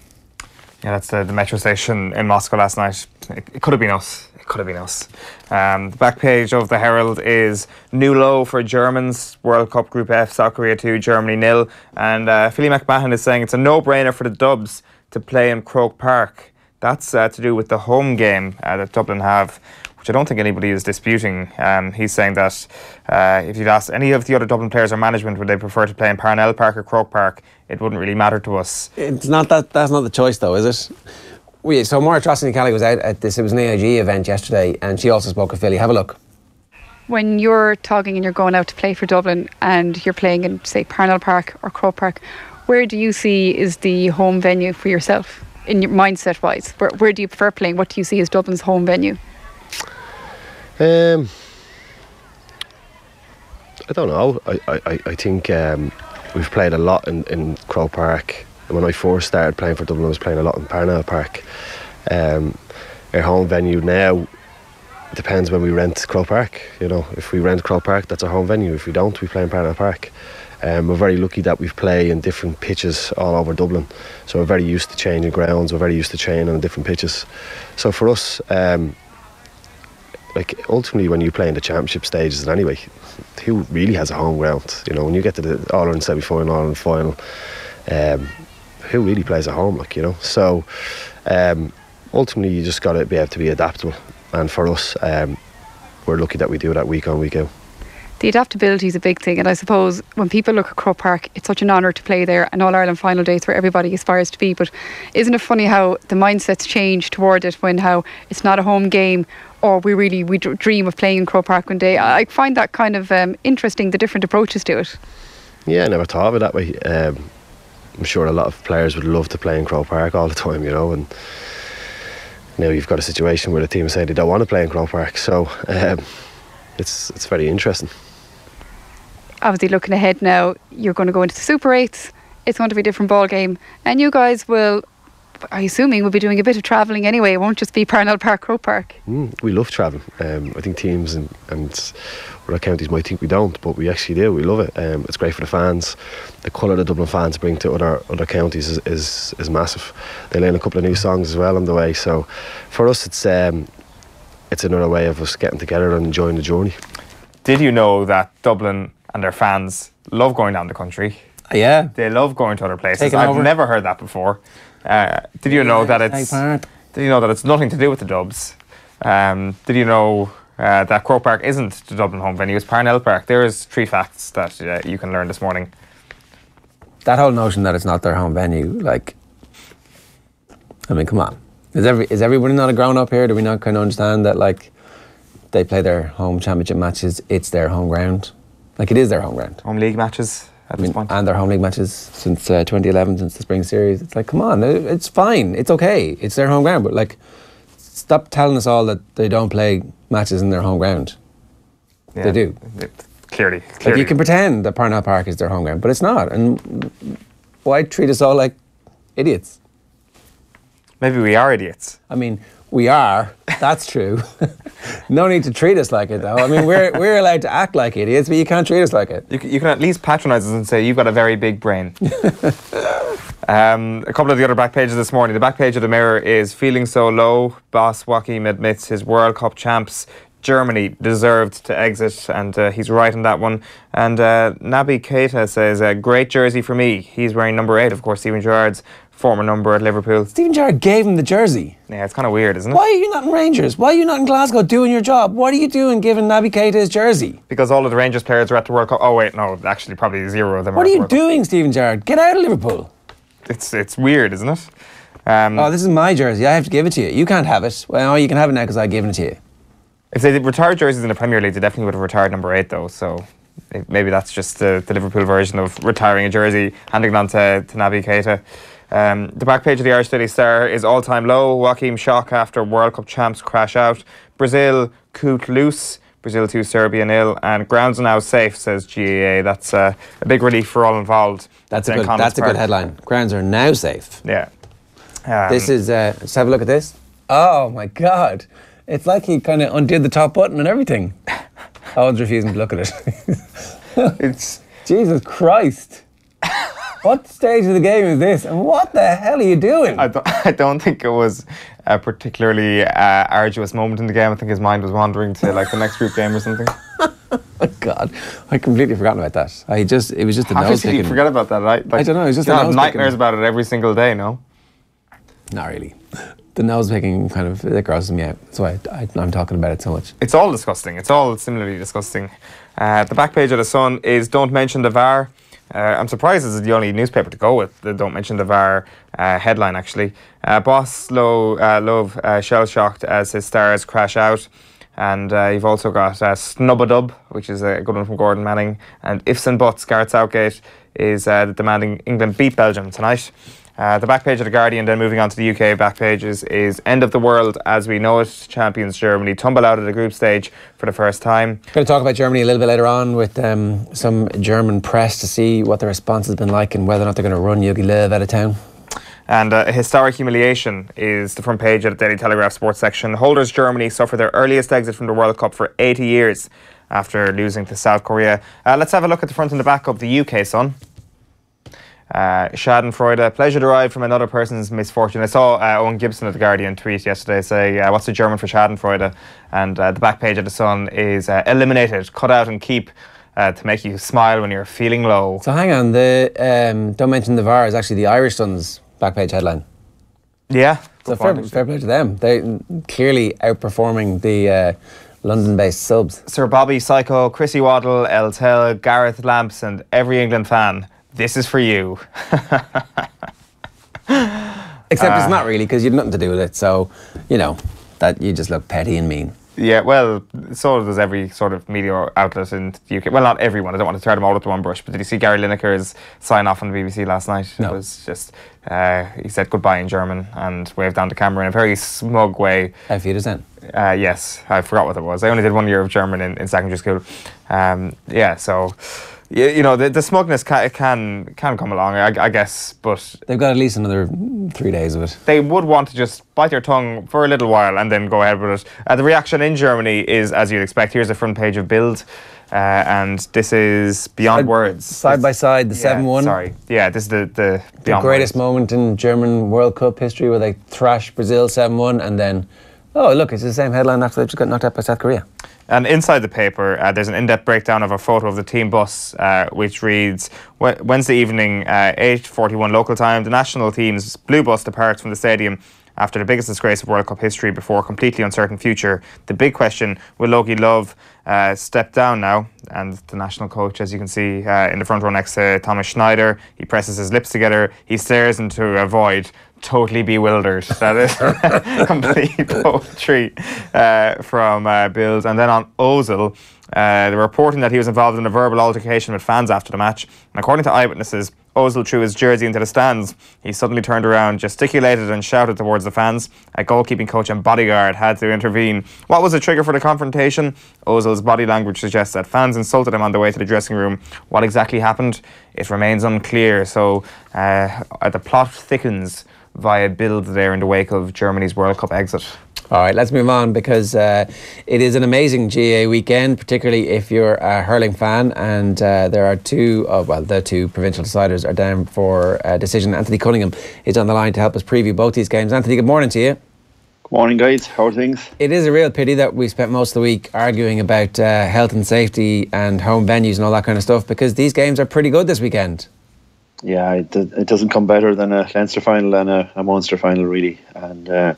Yeah, that's the metro station in Moscow last night. It could have been us. It could have been us. The back page of the Herald is new low for Germans. World Cup Group F, South Korea 2, Germany 0. And Philly McMahon is saying it's a no-brainer for the Dubs to play in Croke Park. That's to do with the home game that Dublin have, which I don't think anybody is disputing. He's saying that if you'd ask any of the other Dublin players or management would they prefer to play in Parnell Park or Croke Park, it wouldn't really matter to us. It's not that. That's not the choice, though, is it? So Maura Trosny-Kelly was out at this. It was an AIG event yesterday, and she also spoke with Philly. Have a look. When you're talking and you're going out to play for Dublin, and you're playing in, say, Parnell Park or Croke Park, where do you see is the home venue for yourself, in your mindset-wise? Where do you prefer playing? What do you see as Dublin's home venue? I don't know. I think we've played a lot in Croke Park. When I first started playing for Dublin, I was playing a lot in Parnell Park. Our home venue now depends when we rent Croke Park. You know, if we rent Croke Park, that's our home venue. If we don't, we play in Parnell Park. We're very lucky that we play in different pitches all over Dublin, so we're very used to changing grounds. We're very used to training on different pitches. So for us, like ultimately, when you play in the championship stages, anyway, who really has a home ground? You know, when you get to the All Ireland semi-final, All Ireland final, who really plays at home? Like, you know, so ultimately, you just got to be able to be adaptable. And for us, we're lucky that we do that week on, week out. The adaptability is a big thing, and I suppose when people look at Croke Park, it's such an honour to play there, an All-Ireland final day, it's where everybody aspires to be. But isn't it funny how the mindsets change toward it, when how it's not a home game, or we dream of playing in Croke Park one day? I find that kind of interesting, the different approaches to it. Yeah, I never thought of it that way. I'm sure a lot of players would love to play in Croke Park all the time, you know, and now you've got a situation where the team say they don't want to play in Croke Park, so it's very interesting. Obviously, looking ahead now, you're going to go into the Super 8s. It's going to be a different ball game, and you guys will, I'm assuming, will be doing a bit of travelling anyway. It won't just be Parnell Park, Croke Park. We love travelling. I think teams and other counties might think we don't, but we actually do. We love it. It's great for the fans. The colour the Dublin fans bring to other counties is massive. They learn a couple of new songs as well on the way. So for us, it's another way of us getting together and enjoying the journey. Did you know that Dublin and their fans love going down the country? Yeah. They love going to other places. Taking I've over. never heard that before. Did you know that it's nothing to do with the Dubs? Did you know that Croke Park isn't the Dublin home venue? It's Parnell Park. There is 3 facts that you can learn this morning. That whole notion that it's not their home venue, like, I mean, come on. Is everybody not a grown up here? Do we not kind of understand that, like, they play their home championship matches, it's their home ground? Like, it is their home ground. Home league matches at this point. And their home league matches since 2011, since the spring series. It's like, come on, it's fine, it's okay, it's their home ground. But, like, stop telling us all that they don't play matches in their home ground. Yeah, they do. Clearly. Like, you can pretend that Parnell Park is their home ground, but it's not. And why treat us all like idiots? Maybe we are idiots. I mean, we are. That's true. No need to treat us like it, though. I mean, we're allowed to act like idiots, but you can't treat us like it. You can at least patronise us and say you've got a very big brain. A couple of the other back pages this morning. The back page of the Mirror is feeling so low. Boss Joachim admits his World Cup champs Germany deserved to exit, and he's right on that one. And Naby Keita says, great jersey for me. He's wearing number 8, of course, Steven Gerrard's former number at Liverpool. Steven Gerrard gave him the jersey. Yeah, it's kind of weird, isn't it? Why are you not in Rangers? Why are you not in Glasgow doing your job? What are you doing giving Naby Keita his jersey? Because all of the Rangers players are at the World Cup. Oh wait, no, actually probably 0 of them. What are you doing, Steven Gerrard? Get out of Liverpool. It's weird, isn't it? Oh, this is my jersey. I have to give it to you. You can't have it. Well, you can have it now because I've given it to you. If they retired jerseys in the Premier League, they definitely would have retired number 8 though. So maybe that's just the Liverpool version of retiring a jersey, handing it on to Naby Keita. The back page of the Irish Daily Star is all-time low. Joachim shock after World Cup champs crash out. Brazil coot loose. Brazil 2, Serbia 0. And grounds are now safe, says GAA. That's a big relief for all involved. That's a good headline. Grounds are now safe. Yeah. This is, let's have a look at this. Oh my God. It's like he kind of undid the top button and everything. Owen's refusing to look at it. It's Jesus Christ. what stage of the game is this? And what the hell are you doing? I don't think it was a particularly arduous moment in the game. I think his mind was wandering to like the next group game or something. Oh God, I completely forgotten about that. It was just the How nose did you picking. forget about that, right? Like, I don't know. It was just you the have nose nightmares picking. about it every single day, no? Not really. The nose picking kind of it grosses me out. That's why I'm talking about it so much. It's all disgusting. It's all similarly disgusting. The back page of the Sun is "Don't mention the VAR." I'm surprised this is the only newspaper to go with the "Don't mention the VAR" headline. Actually, Boss Love shell shocked as his stars crash out. And you've also got Snub-a-Dub, which is a good one from Gordon Manning. And Ifs and Buts, Gareth Southgate is demanding England beat Belgium tonight. The back page of The Guardian, then moving on to the UK back pages, is "End of the World as we know it. Champions Germany tumble out of the group stage for the first time." Going to talk about Germany a little bit later on with some German press to see what the response has been like and whether or not they're going to run Jogi Löw out of town. And a historic humiliation is the front page of the Daily Telegraph sports section. Holders Germany suffer their earliest exit from the World Cup for 80 years after losing to South Korea. Let's have a look at the front and the back of the UK Sun. Schadenfreude, pleasure derived from another person's misfortune. I saw Owen Gibson at The Guardian tweet yesterday say, what's the German for Schadenfreude? And the back page of the Sun is eliminated, cut out and keep to make you smile when you're feeling low. So hang on, the Don't Mention the VAR is actually the Irish Sun's back page headline. Yeah. So fair play to them. They're clearly outperforming the London-based subs. Sir Bobby Psycho, Chrissy Waddle, El Tel, Gareth Lamps and every England fan, this is for you. Except it's not really, because you had nothing to do with it. So, you know, that you just look petty and mean. Yeah, well, so does every sort of media outlet in the UK. Well, not everyone. I don't want to tear them all up to one brush. But did you see Gary Lineker's sign off on the BBC last night? No. It was just, he said goodbye in German and waved down the camera in a very smug way. How few %? Yes, I forgot what it was. I only did 1 year of German in secondary school. Yeah, so... You know, the smugness can come along, I guess, but... They've got at least another 3 days of it. They would want to just bite their tongue for a little while and then go ahead with it. The reaction in Germany is, as you'd expect, here's the front page of Bild, and this is beyond words. Side by side, the 7-1. Sorry. Yeah, this is the greatest moment in German World Cup history where they thrash Brazil 7-1 and then, oh, look, it's the same headline after they just got knocked out by South Korea. And inside the paper, there's an in-depth breakdown of a photo of the team bus, which reads, Wednesday evening, 8:41 local time, the national team's blue bus departs from the stadium after the biggest disgrace of World Cup history before a completely uncertain future. The big question, will Jogi Löw step down now? And the national coach, as you can see in the front row next to Thomas Schneider, he presses his lips together, he stares into a void, totally bewildered. That is complete poetry from Bild. And then on Ozil, they're reporting that he was involved in a verbal altercation with fans after the match. And according to eyewitnesses, Ozil threw his jersey into the stands. He suddenly turned around, gesticulated and shouted towards the fans. A goalkeeping coach and bodyguard had to intervene. What was the trigger for the confrontation? Ozil's body language suggests that fans insulted him on the way to the dressing room. What exactly happened? It remains unclear. So the plot thickens via Bild there in the wake of Germany's World Cup exit. All right, let's move on because it is an amazing GAA weekend, particularly if you're a hurling fan. And there are the two provincial deciders are down for a decision. Anthony Cunningham is on the line to help us preview both these games. Anthony, good morning to you. Good morning, guys. How are things? It is a real pity that we spent most of the week arguing about health and safety and home venues and all that kind of stuff, because these games are pretty good this weekend. Yeah, it doesn't come better than a Leinster final and a Munster final, really. And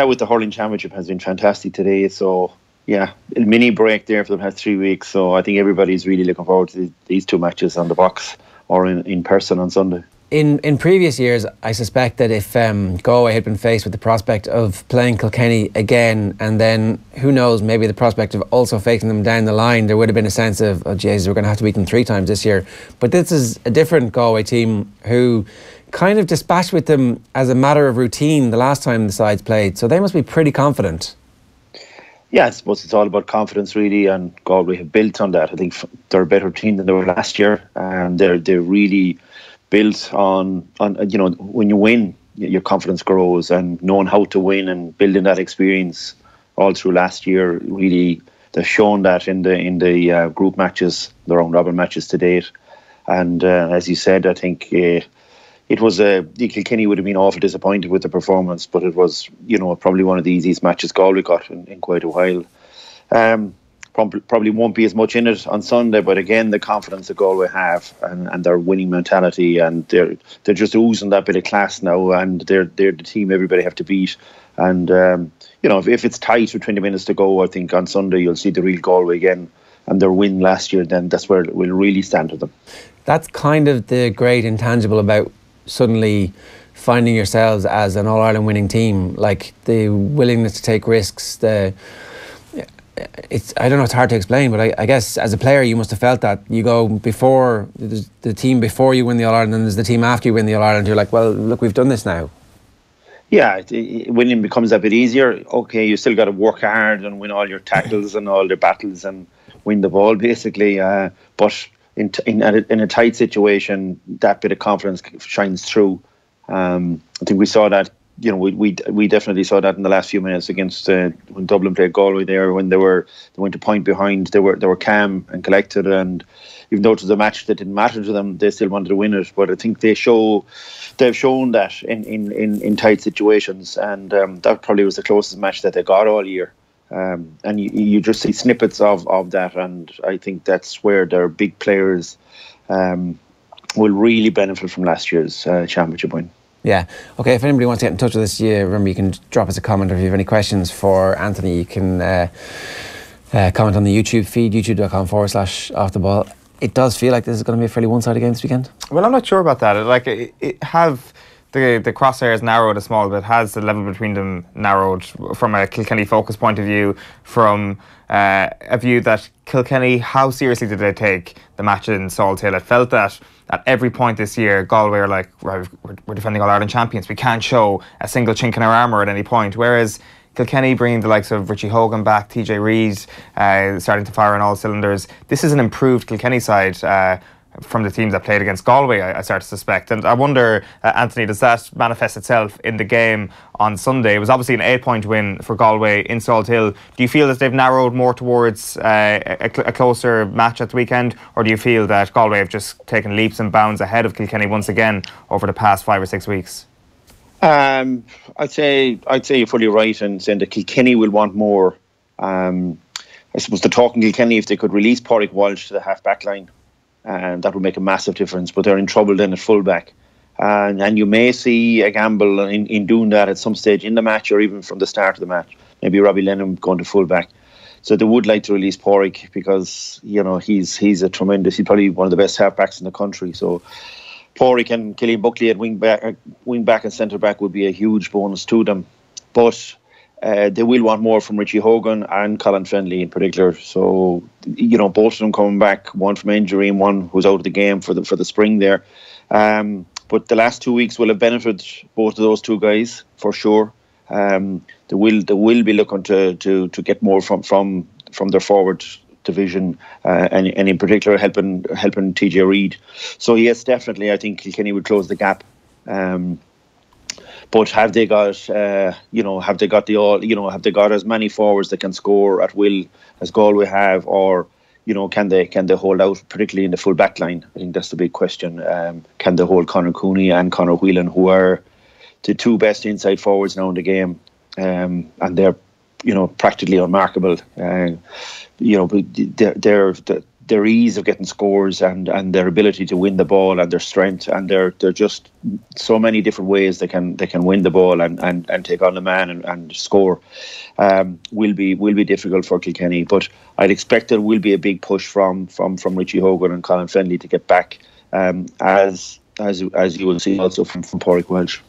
with the hurling championship has been fantastic today. So, yeah, a mini break there for the past 3 weeks. So I think everybody's really looking forward to these two matches on the box or in person on Sunday. In previous years, I suspect that if Galway had been faced with the prospect of playing Kilkenny again, and then, who knows, maybe the prospect of also facing them down the line, there would have been a sense of, oh Jesus, we're going to have to beat them 3 times this year. But this is a different Galway team who kind of dispatched with them as a matter of routine the last time the sides played. So they must be pretty confident. Yeah, I suppose it's all about confidence, really, and Galway have built on that. I think they're a better team than they were last year, and they're really built on when you win, your confidence grows, and knowing how to win and building that experience all through last year. Really, they've shown that in the group matches, the round robin matches to date. And as you said, I think it was Kilkenny would have been awful disappointed with the performance, but it was, probably one of the easiest matches Galway got in quite a while. Probably won't be as much in it on Sunday, but again, the confidence that Galway have and their winning mentality, and they're just oozing that bit of class now, and they're the team everybody have to beat. And if it's tight with 20 minutes to go, I think on Sunday you'll see the real Galway again, and their win last year. Then that's where it will really stand to them. That's kind of the great intangible about suddenly finding yourselves as an All-Ireland winning team, like the willingness to take risks, I don't know, it's hard to explain, but I guess as a player you must have felt that. You go before, there's the team before you win the All-Ireland, and there's the team after you win the All-Ireland. You're like, well, look, we've done this now. Yeah, winning becomes a bit easier. Okay, you still got to work hard and win all your tackles and all the battles and win the ball, basically. But in a tight situation, that bit of confidence shines through. I think we saw that. We definitely saw that in the last few minutes against when Dublin played Galway there, when they went a point behind. They were calm and collected, and even though it was a match that didn't matter to them, they still wanted to win it. But I think they've shown that in tight situations, and that probably was the closest match that they got all year. And you just see snippets of that, and I think that's where their big players will really benefit from last year's championship win. Yeah. Okay, if anybody wants to get in touch with us, remember you can drop us a comment, or if you have any questions for Anthony, you can comment on the YouTube feed, youtube.com/offtheball. It does feel like this is going to be a fairly one-sided game this weekend. Well, I'm not sure about that. The crosshairs narrowed a small bit, has the level between them narrowed from a Kilkenny focus point of view, from a view that Kilkenny, how seriously did they take the match in Salt Hill? It felt that at every point this year, Galway are like, right, we're defending All-Ireland champions. We can't show a single chink in our armour at any point. Whereas Kilkenny bringing the likes of Richie Hogan back, TJ Reid starting to fire on all cylinders. This is an improved Kilkenny side from the teams that played against Galway, I start to suspect. And I wonder, Anthony, does that manifest itself in the game on Sunday? It was obviously an 8-point win for Galway in Salt Hill. Do you feel that they've narrowed more towards a closer match at the weekend, or do you feel that Galway have just taken leaps and bounds ahead of Kilkenny once again over the past 5 or 6 weeks? I'd say you're fully right in saying that Kilkenny will want more. I suppose the talk in Kilkenny, if they could release Pádraig Walsh to the half-back line, and that would make a massive difference, but they're in trouble then at fullback, and you may see a gamble in doing that at some stage in the match, or even from the start of the match. Maybe Robbie Lennon going to fullback, so they would like to release Pádraig, because he's a tremendous, he's probably one of the best halfbacks in the country. So Pádraig and Cillian Buckley at wing back and centre back would be a huge bonus to them, but they will want more from Richie Hogan and Colin Fennelly in particular. So, both of them coming back, one from injury and one who's out of the game for the spring there. But the last 2 weeks will have benefited both of those two guys for sure. They will be looking to get more from their forward division, and in particular helping TJ Reid. So yes, definitely, I think Kilkenny would close the gap. But have they got as many forwards that can score at will as Galway have, or can they hold out, particularly in the full back line? I think that's the big question. Can they hold Conor Cooney and Conor Whelan, who are the two best inside forwards now in the game, and they're practically unmarkable. Their ease of getting scores and their ability to win the ball and their strength, and they're just so many different ways they can win the ball and take on the man and score. Will be difficult for Kilkenny, but I'd expect there will be a big push from Richie Hogan and Colin Fennelly to get back, as you will see also from Pádraig Walsh.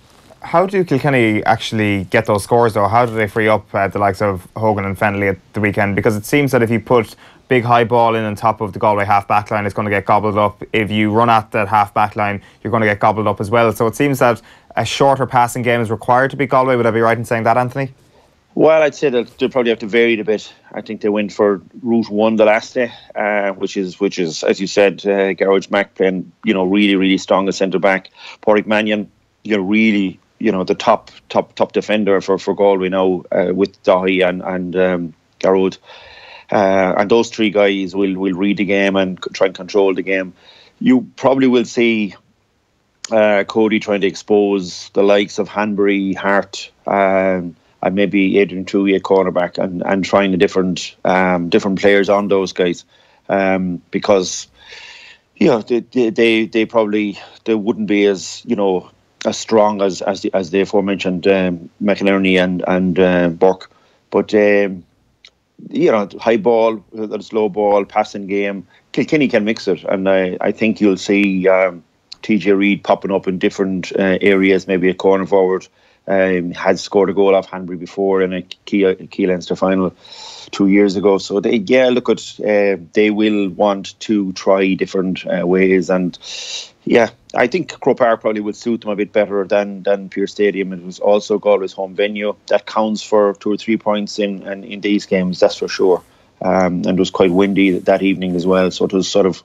How do Kilkenny actually get those scores, though? How do they free up the likes of Hogan and Fennelly at the weekend? Because it seems that if you put big high ball in on top of the Galway half-back line, it's going to get gobbled up. If you run at that half-back line, you're going to get gobbled up as well. So it seems that a shorter passing game is required to beat Galway. Would I be right in saying that, Anthony? Well, I'd say that they'll probably have to vary it a bit. I think they went for route one the last day, which is as you said, Garage Mack playing really, really strong as centre-back. Pádraig Mannion, really the top defender for Galway now, with Dahi and Garrod. And those three guys will read the game and try and control the game. you probably will see Cody trying to expose the likes of Hanbury, Hart, and maybe Adrian Tui at cornerback, and trying the different players on those guys, because they probably wouldn't be as as strong as the aforementioned McInerney and Burke, but high ball, slow ball, passing game. Kilkenny can mix it, and I think you'll see TJ Reid popping up in different areas, maybe a corner forward. Has scored a goal off Hanbury before in a Key Leinster final 2 years ago. So they will want to try different ways, and I think Croke Park probably would suit them a bit better than Pearse Stadium. It was also Galway's home venue. That counts for 2 or 3 points in these games, that's for sure. And it was quite windy that evening as well, so it was sort of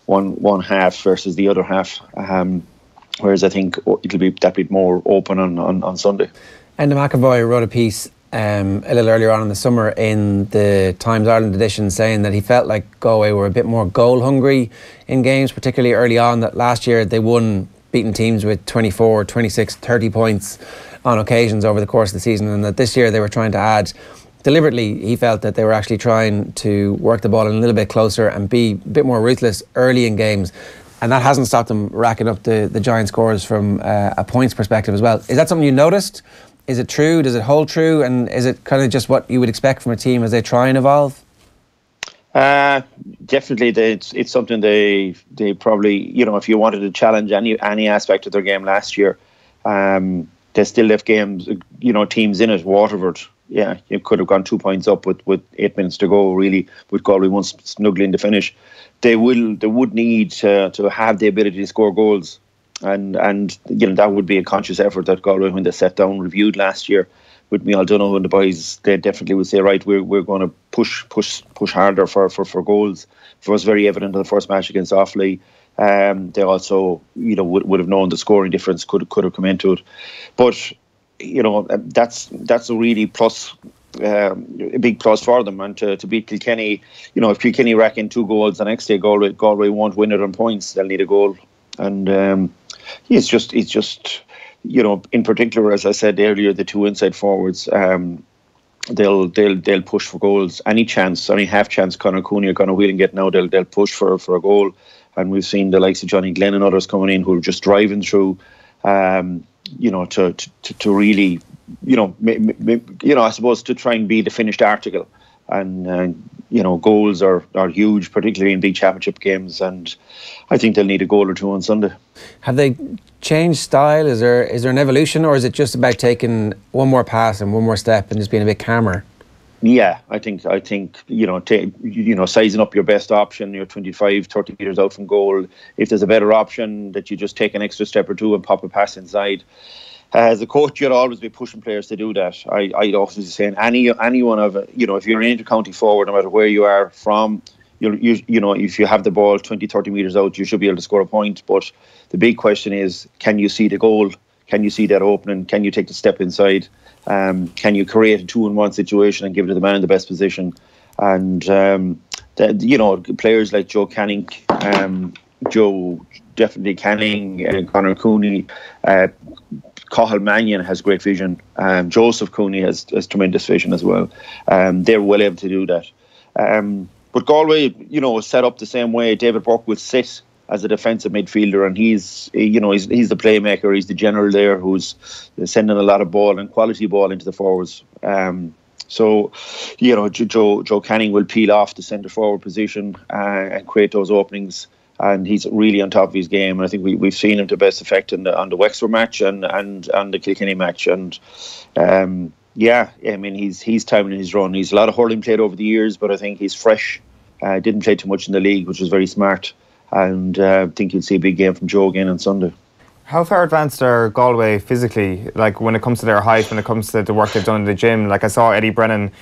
one half versus the other half. Whereas I think it'll be that bit more open on Sunday. Enda McAvoy wrote a piece a little earlier on in the summer in the Times Ireland edition, saying that he felt like Galway were a bit more goal hungry in games, particularly early on. That last year they won, beating teams with 24, 26, 30 points on occasions over the course of the season, and that this year they were trying to add. Deliberately, he felt that they were actually trying to work the ball in a little bit closer and be a bit more ruthless early in games. And that hasn't stopped them racking up the giant scores from a points perspective as well. Is that something you noticed? Is it true? Does it hold true? And is it kind of just what you would expect from a team as they try and evolve? Definitely, it's something they probably, if you wanted to challenge any aspect of their game last year, they still left games, teams in it. Waterford, you could have gone 2 points up with 8 minutes to go, really, with Galway once snuggling to finish. They would need to have the ability to score goals, and that would be a conscious effort that Galway, when they sat down, reviewed last year with Mial Donoghue and the boys. They definitely would say, right, we're going to push harder for goals. It was very evident in the first match against Offaly. They also would have known the scoring difference could have come into it, but that's a really plus. A big plus for them, and to beat Kilkenny, if Kilkenny rack in 2 goals the next day, Galway won't win it on points. They'll need a goal, and it's just in particular, as I said earlier, the 2 inside forwards, they'll push for goals. Any half chance Conor Cooney or Conor Whelan get now, they'll push for a goal, and we've seen the likes of Johnny Glenn and others coming in who are just driving through, to really. I suppose to try and be the finished article, and goals are huge, particularly in big championship games, and I think they'll need a goal or 2 on Sunday. Have they changed style? Is there an evolution, or is it just about taking one more pass and one more step and just being a bit calmer? Yeah, I think sizing up your best option. You're 25, 30 metres out from goal. If there's a better option, that you just take an extra step or 2 and pop a pass inside. As a coach, you'll always be pushing players to do that. I'd often say anyone of if you're an inter-county forward, no matter where you are from, if you have the ball 20, 30 metres out, you should be able to score a point. But the big question is, can you see the goal? Can you see that opening? Can you take the step inside? Can you create a 2-on-1 situation and give it to the man in the best position? And players like Joe Canning, definitely Canning, Conor Cooney, Cathal Mannion has great vision. Joseph Cooney has tremendous vision as well. They're well able to do that. But Galway, is set up the same way. David Burke will sit as a defensive midfielder, and he's the playmaker. He's the general there who's sending a lot of ball and quality ball into the forwards. So Joe Canning will peel off the centre forward position and create those openings. And he's really on top of his game. And I think we've seen him to best effect on the Wexford match and the Kilkenny match. And he's timing his run. He's a lot of hurling played over the years, but I think he's fresh. Didn't play too much in the league, which was very smart. And I think you'll see a big game from Joe again on Sunday. How far advanced are Galway physically, like when it comes to their height, when it comes to the work they've done in the gym? Like I saw Eddie Brennan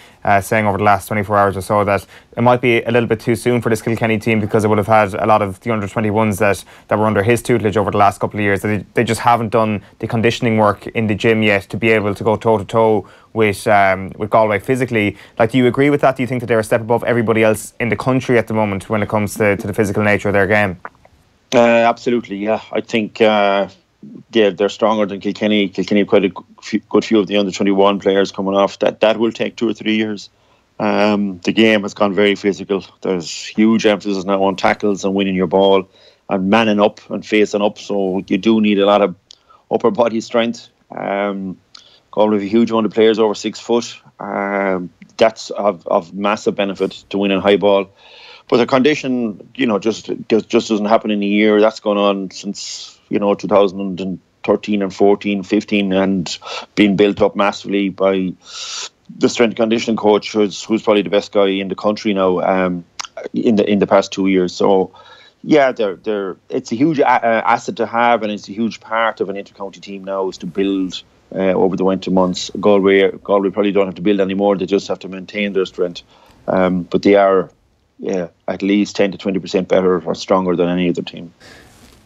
saying over the last 24 hours or so that it might be a little bit too soon for this Kilkenny team because it would have had a lot of the under-21s that were under his tutelage over the last couple of years. That they just haven't done the conditioning work in the gym yet to be able to go toe-to-toe with Galway physically. Like, do you agree with that? Do you think that they're a step above everybody else in the country at the moment when it comes to the physical nature of their game? Absolutely, yeah. I think they're stronger than Kilkenny. Kilkenny have quite a good few of the under-21 players coming off. That will take 2 or 3 years. The game has gone very physical. There's huge emphasis now on tackles and winning your ball and manning up and facing up. So you do need a lot of upper body strength. Galway have a huge amount of players over 6 foot. That's of massive benefit to winning high ball. But the condition, just doesn't happen in a year. That's gone on since 2013 and 14, 15, and been built up massively by the strength and conditioning coach, who's probably the best guy in the country now. In the past 2 years. So yeah, it's a huge asset to have, and it's a huge part of an intercounty team now is to build over the winter months. Galway probably don't have to build anymore. They just have to maintain their strength. But they are at least 10 to 20% better or stronger than any other team.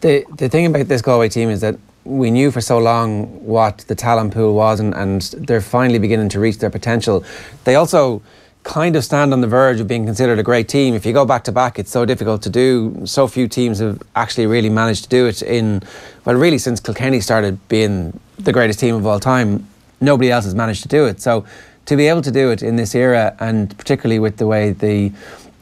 The thing about this Galway team is that we knew for so long what the talent pool was, and they're finally beginning to reach their potential. They also kind of stand on the verge of being considered a great team. If you go back to back, it's so difficult to do. So few teams have actually really managed to do it really since Kilkenny started being the greatest team of all time. Nobody else has managed to do it. So to be able to do it in this era, and particularly with the way the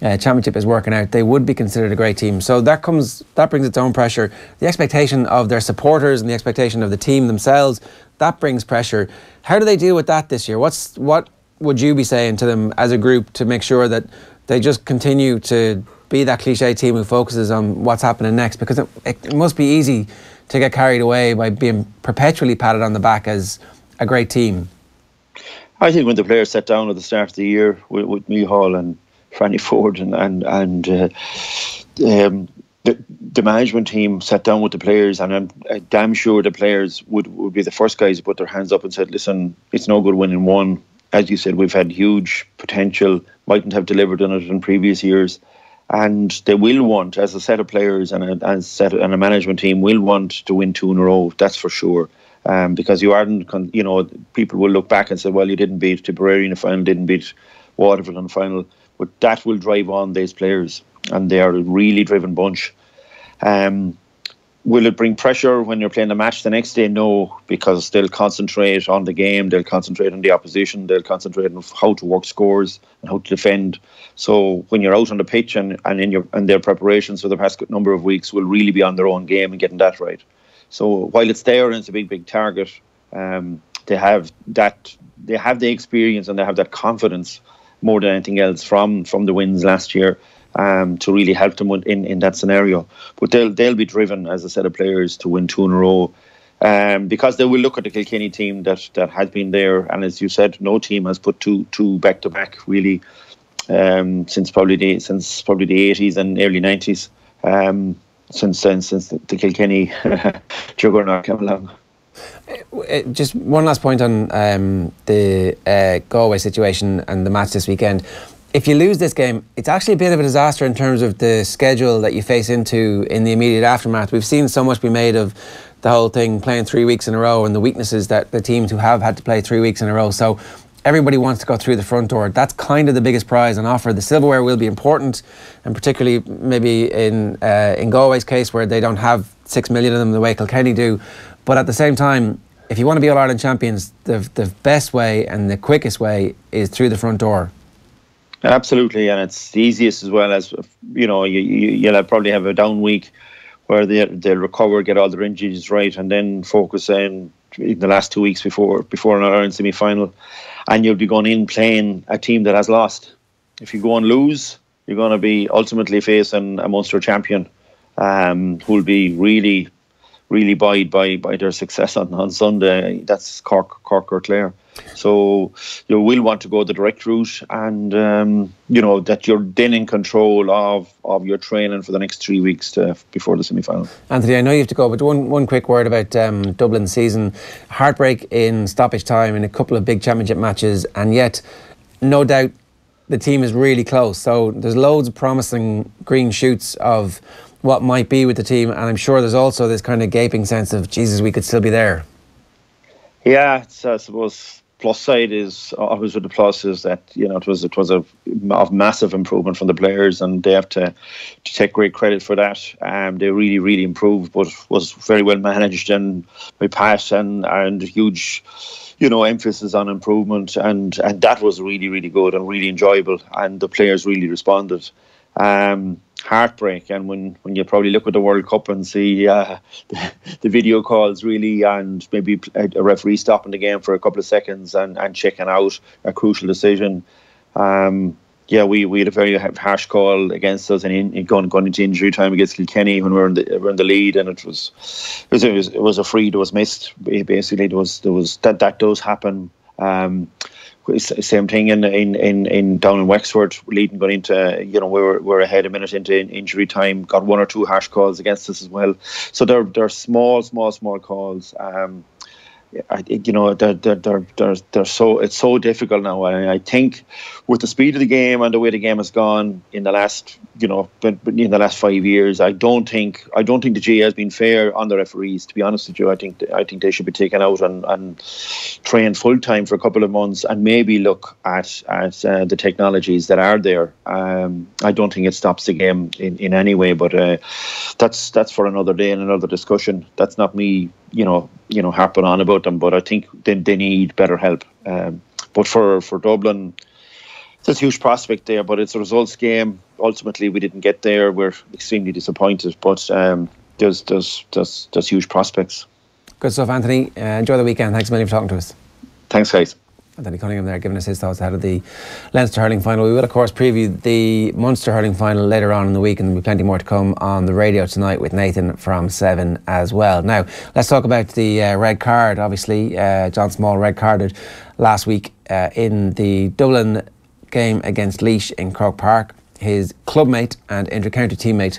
championship is working out, they would be considered a great team. So that brings its own pressure. The expectation of their supporters and the expectation of the team themselves, that brings pressure. How do they deal with that this year? What would you be saying to them as a group to make sure that they just continue to be that cliche team who focuses on what's happening next? Because it must be easy to get carried away by being perpetually patted on the back as a great team. I think when the players sat down at the start of the year with Mihal and Franny Ford and the management team sat down with the players, and I'm damn sure the players would be the first guys to put their hands up and said, listen, it's no good winning one. As you said, we've had huge potential, mightn't have delivered on it in previous years. And they will want, as a set of players and a management team, will want to win 2 in a row, that's for sure. Because you aren't, people will look back and say, well, you didn't beat Tipperary in the final, didn't beat Waterford in the final. But that will drive on these players, and they are a really driven bunch. Will it bring pressure when you're playing the match the next day? No, because they'll concentrate on the game, they'll concentrate on the opposition, they'll concentrate on how to work scores and how to defend. So when you're out on the pitch and their preparations for the past number of weeks will really be on their own game and getting that right. So while it's there and it's a big target, they have the experience and they have that confidence more than anything else from the wins last year. To really help them in that scenario. But they'll be driven as a set of players to win 2 in a row, because they will look at the Kilkenny team that has been there, and as you said, no team has put two back to back really since probably the 80s and early 90s, since the Kilkenny juggernaut came along. Just one last point on the Galway situation and the match this weekend. If you lose this game, it's actually a bit of a disaster in terms of the schedule that you face into in the immediate aftermath. We've seen so much be made of the whole thing, playing 3 weeks in a row, and the weaknesses that the teams who have had to play 3 weeks in a row. So everybody wants to go through the front door. That's kind of the biggest prize on offer. The silverware will be important, and particularly maybe in Galway's case, where they don't have 6 million of them the way Kilkenny do. But at the same time, if you want to be All-Ireland champions, the best way and the quickest way is through the front door. Absolutely, and it's the easiest as well. As you'll probably have a down week where they'll recover, get all their injuries right, and then focus in the last 2 weeks before an Ireland semi-final, and you'll be going in playing a team that has lost. If you go and lose, you're going to be ultimately facing a Munster champion, who'll be really, really buoyed by their success on Sunday. That's Cork or Clare. So you will want to go the direct route, and that you're then in control of your training for the next 3 weeks before the semi-final. Anthony, I know you have to go, but one quick word about Dublin's season. Heartbreak in stoppage time in a couple of big championship matches, and yet no doubt the team is really close. So there's loads of promising green shoots of what might be with the team, and I'm sure there's also this kind of gaping sense of, Jesus, we could still be there. Yeah, it's, I suppose plus side is always with the plus is that it was a massive improvement from the players, and they have to take great credit for that. They really improved, but was very well managed and by Pat and huge emphasis on improvement, and that was really good and really enjoyable, and the players really responded. Heartbreak, and when you probably look at the World Cup and see the video calls really, and maybe a referee stopping the game for a couple of seconds and checking out a crucial decision. We had a very harsh call against us and going into injury time against Kilkenny when we were in the lead, and it was a free that was missed. Basically, there was that does happen. Same thing in down in Wexford, leading going into we're ahead a minute into injury time. Got one or two harsh calls against us as well. So they're small calls. It's so difficult now, and I think with the speed of the game and the way the game has gone in the last 5 years, I don't think the GAA has been fair on the referees. To be honest with you, I think they should be taken out and trained full time for a couple of months and maybe look at the technologies that are there. I don't think it stops the game in any way, but that's for another day and another discussion. That's not me harping on about them, but I think they need better help. But for Dublin, there's a huge prospect there, but it's a results game. Ultimately, we didn't get there. We're extremely disappointed, but there's huge prospects. Good stuff, Anthony. Enjoy the weekend. Thanks a million for talking to us. Thanks, guys. Anthony Cunningham there giving us his thoughts ahead of the Leinster hurling final. We will of course preview the Munster hurling final later on in the week, and there'll be plenty more to come on the radio tonight with Nathan from 7 as well. Now let's talk about the red card. Obviously John Small red carded last week in the Dublin game against Laois in Croke Park. His clubmate and inter-county teammate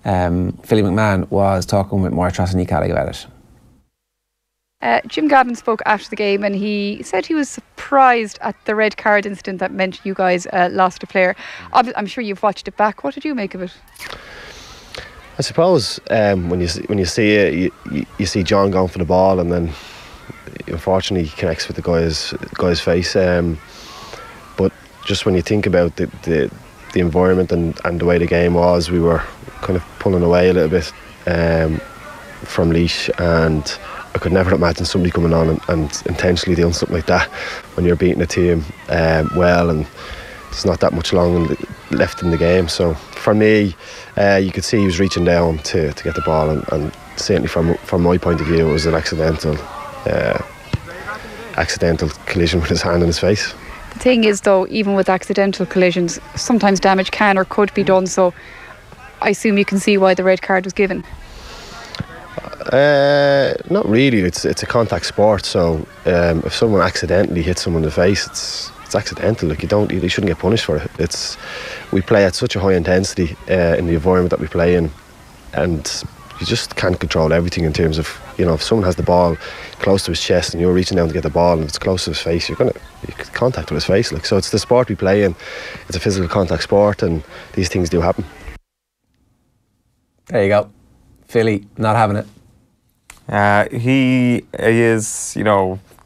Philly McMahon was talking with Maura Trossan-Nicali about it. Jim Gavin spoke after the game, and he said he was surprised at the red card incident that meant you guys lost a player. I'm sure you've watched it back. What did you make of it? I suppose when you see it, you see John going for the ball, and then unfortunately he connects with the guy's face. But just when you think about the environment and the way the game was, we were kind of pulling away a little bit from Laois, and I could never imagine somebody coming on and intentionally doing something like that when you're beating a team well, and there's not that much long left in the game. So for me, you could see he was reaching down to get the ball, and certainly from my point of view, it was an accidental collision with his hand in his face. The thing is, though, even with accidental collisions, sometimes damage can or could be done, so I assume you can see why the red card was given. Not really. It's a contact sport, so if someone accidentally hits someone in the face, it's accidental. Like you shouldn't get punished for it. We play at such a high intensity in the environment that we play in, and you just can't control everything in terms of, if someone has the ball close to his chest and you're reaching down to get the ball and it's close to his face, you could contact with his face. So it's the sport we play in. It's a physical contact sport, and these things do happen. There you go. Philly not having it. He is,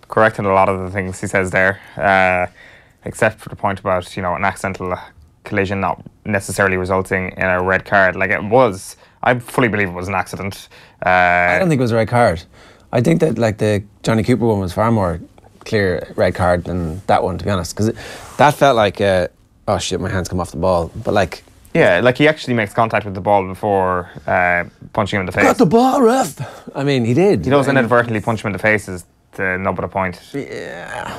correct in a lot of the things he says there, except for the point about, an accidental collision not necessarily resulting in a red card. Like it was, I fully believe it was an accident. I don't think it was a red card. I think that the Johnny Cooper one was far more clear red card than that one, to be honest, because that felt like, oh shit, my hands come off the ball, but yeah, he actually makes contact with the ball before punching him in the face. Got the ball, ref! I mean, he did. He does inadvertently punch him in the face is the nub of the point. Yeah.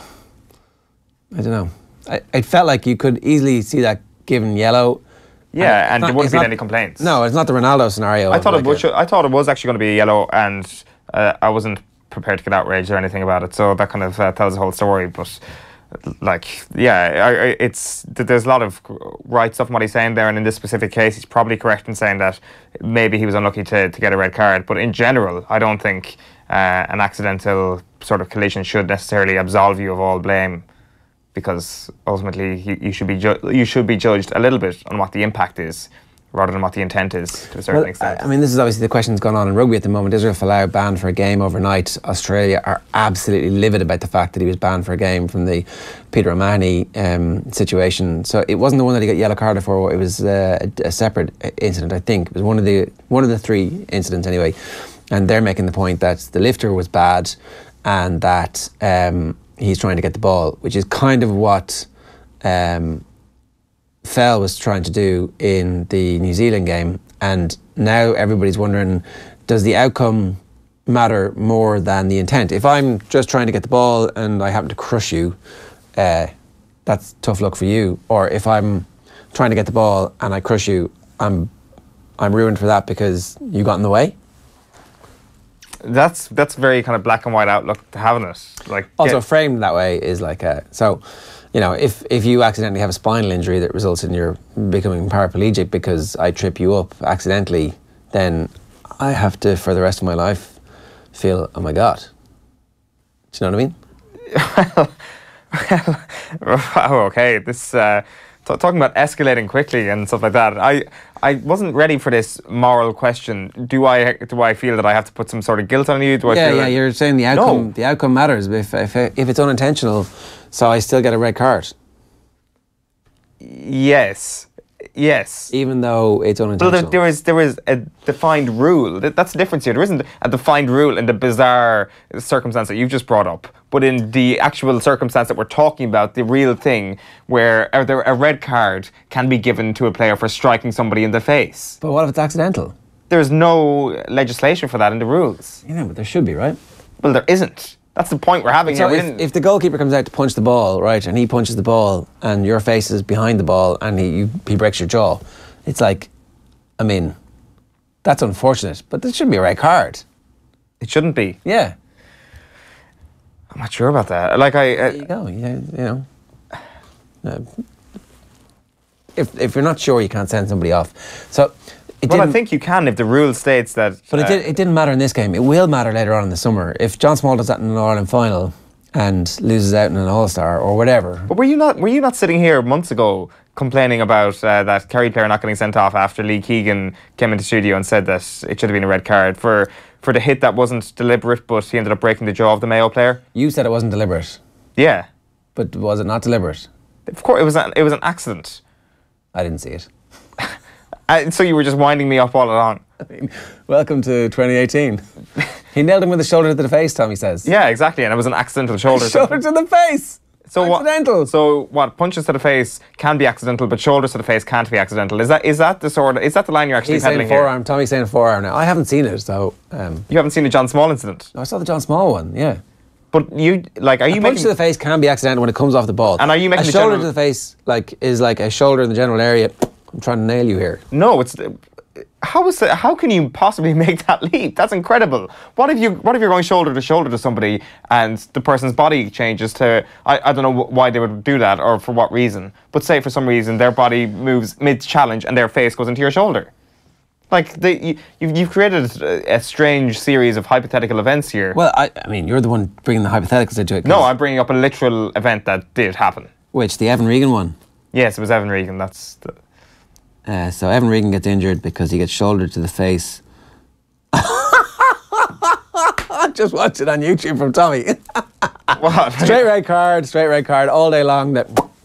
I don't know. I felt like you could easily see that given yellow. Yeah, and there wouldn't be any complaints. No, it's not the Ronaldo scenario. I thought it was actually going to be a yellow, and I wasn't prepared to get outraged or anything about it, so that kind of tells the whole story, but there's a lot of right stuff in what he's saying there, and in this specific case he's probably correct in saying that maybe he was unlucky to get a red card, but in general I don't think an accidental sort of collision should necessarily absolve you of all blame, because ultimately you should be judged a little bit on what the impact is rather than what the intent is to a certain extent. I mean, this is obviously the question that's going on in rugby at the moment. Israel Folau banned for a game overnight. Australia are absolutely livid about the fact that he was banned for a game from the Peter O'Mahony situation. So it wasn't the one that he got yellow carded for. It was a separate incident, I think. It was one of the 3 incidents anyway. And they're making the point that the lifter was bad and that he's trying to get the ball, which is kind of what Fell was trying to do in the New Zealand game. And now everybody's wondering, does the outcome matter more than the intent? If I'm just trying to get the ball and I happen to crush you, that's tough luck for you. Or if I'm trying to get the ball and I crush you, I'm ruined for that because you got in the way. That's very kind of black and white outlook to having it. Like also framed that way is like so. You know, if you accidentally have a spinal injury that results in your becoming paraplegic because I trip you up accidentally, then I have to, for the rest of my life, feel, oh my God. Do you know what I mean? Wow, okay. This talking about escalating quickly and stuff like that. I wasn't ready for this moral question. Do I feel that I have to put some sort of guilt on you? Do I feel like, you're saying the outcome. No. The outcome matters. If it's unintentional, so I still get a red card. Yes. Even though it's unintentional. Well, there is a defined rule. That's the difference here. There isn't a defined rule in the bizarre circumstance that you've just brought up, but in the actual circumstance that we're talking about, the real thing where a red card can be given to a player for striking somebody in the face. But what if it's accidental? There's no legislation for that in the rules. Yeah, but there should be, right? Well, there isn't. That's the point we're having so here. If the goalkeeper comes out to punch the ball, right, and he punches the ball, and your face is behind the ball, and he breaks your jaw, it's like, I mean, that's unfortunate, but there shouldn't be a red card. It shouldn't be. Yeah. I'm not sure about that. Like there you go. You know. If you're not sure, you can't send somebody off. So. I think you can if the rule states that. But it didn't matter in this game. It will matter later on in the summer. If John Small does that in an All-Ireland final and loses out in an All-Star or whatever. But were you not sitting here months ago complaining about that Kerry player not getting sent off after Lee Keegan came into studio and said that it should have been a red card for the hit that wasn't deliberate, but he ended up breaking the jaw of the Mayo player? You said it wasn't deliberate. Yeah. But was it not deliberate? Of course, it was an accident. I didn't see it. So you were just winding me up all along. I mean, welcome to 2018. He nailed him with a shoulder to the face, Tommy says. Yeah, exactly, and it was an accidental shoulder. Shoulder to the face! So accidental. So what? Punches to the face can be accidental, but shoulders to the face can't be accidental. Is that the line you're actually peddling here? Forearm. Tommy's saying forearm now. I haven't seen it, so. You haven't seen the John Small incident? No, I saw the John Small one. Yeah. But are you making... punch to the face can be accidental when it comes off the ball. And are you making a shoulder to the face is like a shoulder in the general area? I'm trying to nail you here. No, it's... How can you possibly make that leap? That's incredible. What if you're going shoulder to somebody and the person's body changes to... I don't know why they would do that or for what reason. But say for some reason their body moves mid-challenge and their face goes into your shoulder. Like, you've created a strange series of hypothetical events here. Well, I mean, you're the one bringing the hypotheticals into it. No, I'm bringing up a literal event that did happen. Which, the Evan Regan one? Yes, it was Evan Regan. That's the... So Evan Regan gets injured because he gets shouldered to the face. Just watch it on YouTube from Tommy. What? Straight red card all day long.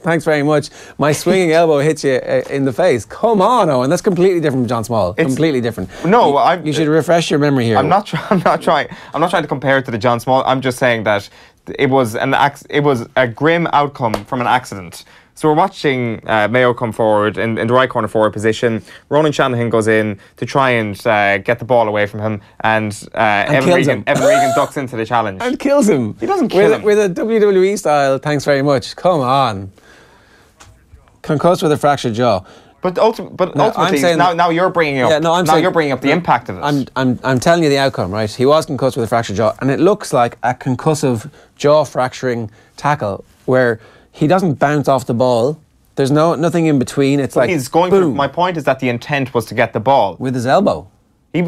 Thanks very much. My swinging elbow hits you in the face. Come on, Owen. That's completely different from John Small. Completely different. No, you should refresh your memory here. I'm not trying to compare it to the John Small. I'm just saying that it was a grim outcome from an accident. So we're watching Mayo come forward in the right corner forward position. Ronan Shanahan goes in to try and get the ball away from him, and Evan Regan ducks into the challenge. And kills him. He doesn't kill him. With a WWE style, thanks very much. Come on. Concussed with a fractured jaw. But ultimately, now you're bringing up. Yeah, you're bringing up the impact of it. I'm telling you the outcome, right? He was concussed with a fractured jaw, and it looks like a concussive jaw fracturing tackle where he doesn't bounce off the ball. There's nothing in between. It's like he's going. Boom. My point is that the intent was to get the ball with his elbow. He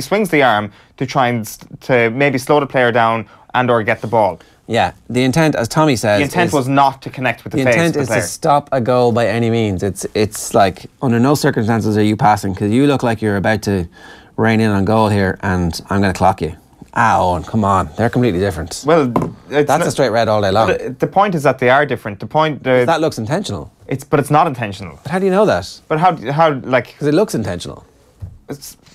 swings the arm to try and to maybe slow the player down and or get the ball. Yeah, the intent, as Tommy says, the intent was not to connect with the face. The intent of the is player. to stop a goal by any means. It's like under no circumstances are you passing, because you look like you're about to rein in on goal here, and I'm going to clock you. Owen, come on, they're completely different. Well, that's a straight red all day long. But the point is that they are different. The point that looks intentional. But it's not intentional. But how do you know that? But how like? Because it looks intentional.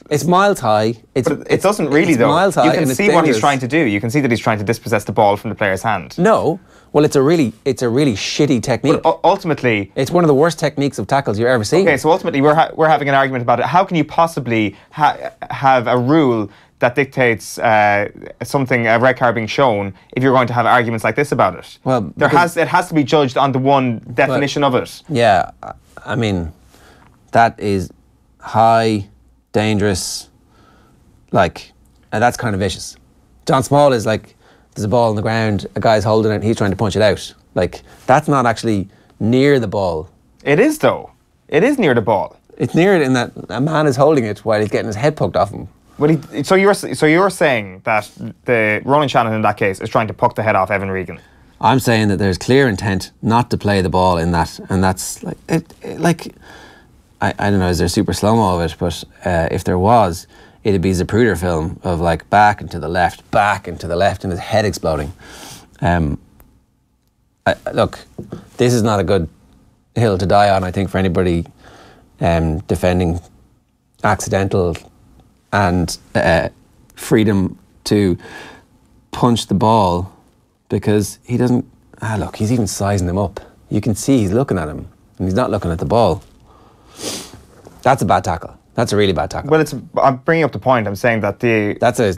It's miles high. But it doesn't really, though. Miles high, you can see what he's trying to do. You can see that he's trying to dispossess the ball from the player's hand. No. Well, it's a really shitty technique. But ultimately, it's one of the worst techniques of tackles you've ever seen. Okay, so ultimately, we're having an argument about it. How can you possibly have a rule that dictates something, a red card being shown, if you're going to have arguments like this about it? Well, it has to be judged on the one definition of it. Yeah, I mean, that is high, dangerous, and that's kind of vicious. John Small is like, there's a ball on the ground, a guy's holding it, he's trying to punch it out. That's not actually near the ball. It is, though. It is near the ball. It's near it in that a man is holding it while he's getting his head poked off him. Well, so you're saying that the Ronan Shannon in that case is trying to puck the head off Evan Regan? I'm saying that there's clear intent not to play the ball in that, and that's I don't know, is there super slow-mo of it, but if there was, it'd be Zapruder film of back and to the left, and his head exploding. Look, this is not a good hill to die on, I think, for anybody defending accidental and freedom to punch the ball, because he doesn't... look, he's even sizing him up. You can see he's looking at him, and he's not looking at the ball. That's a bad tackle. That's a really bad tackle. Well, I'm bringing up the point. I'm saying that that's a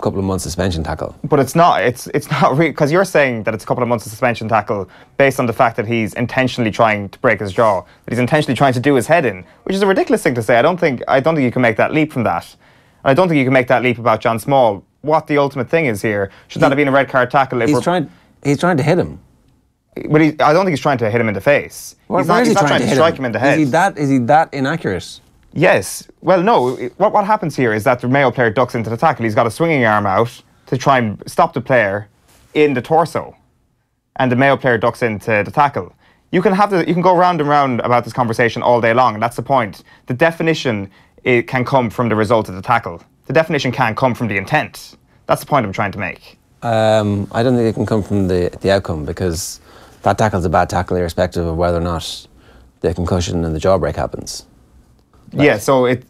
couple of months suspension tackle. But it's not. It's not really, because you're saying that it's a couple of months of suspension tackle based on the fact that he's intentionally trying to break his jaw, that he's intentionally trying to do his head in, which is a ridiculous thing to say. I don't think you can make that leap from that. And I don't think you can make that leap about John Small. What the ultimate thing is here, should that have been a red card tackle? He's trying to hit him. But I don't think he's trying to hit him in the face. He's not trying to strike him in the head. Is he that inaccurate? Yes. Well, no. What happens here is that the Mayo player ducks into the tackle. He's got a swinging arm out to try and stop the player in the torso, and the Mayo player ducks into the tackle. You can go round and round about this conversation all day long, and that's the point. The definition can come from the result of the tackle. The definition can't come from the intent. That's the point I'm trying to make. I don't think it can come from the outcome, because that tackle's a bad tackle irrespective of whether or not the concussion and the jaw break happens. Yeah, so it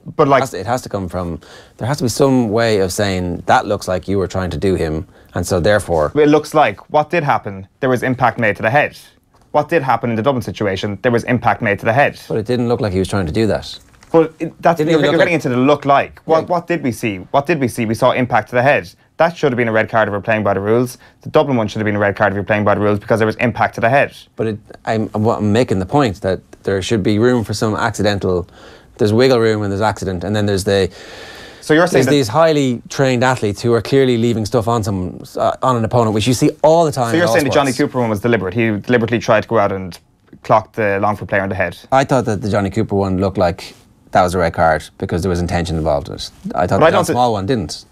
has to come from, there has to be some way of saying that looks like you were trying to do him, and so therefore... It looks like what did happen, there was impact made to the head. What did happen in the Dublin situation, there was impact made to the head. But it didn't look like he was trying to do that. But you're getting into the look like. What did we see? We saw impact to the head. That should have been a red card if we're playing by the rules. The Dublin one should have been a red card if you're playing by the rules, because there was impact to the head. But I'm making the point that there should be room for some accidental... There's wiggle room and there's accident, and then there's So you're saying these highly trained athletes who are clearly leaving stuff on an opponent, which you see all the time. So you're saying the Johnny Cooper one was deliberate? He deliberately tried to go out and clock the Longford player in the head? I thought that the Johnny Cooper one looked like that was a red card because there was intention involved in it. I thought the small one didn't.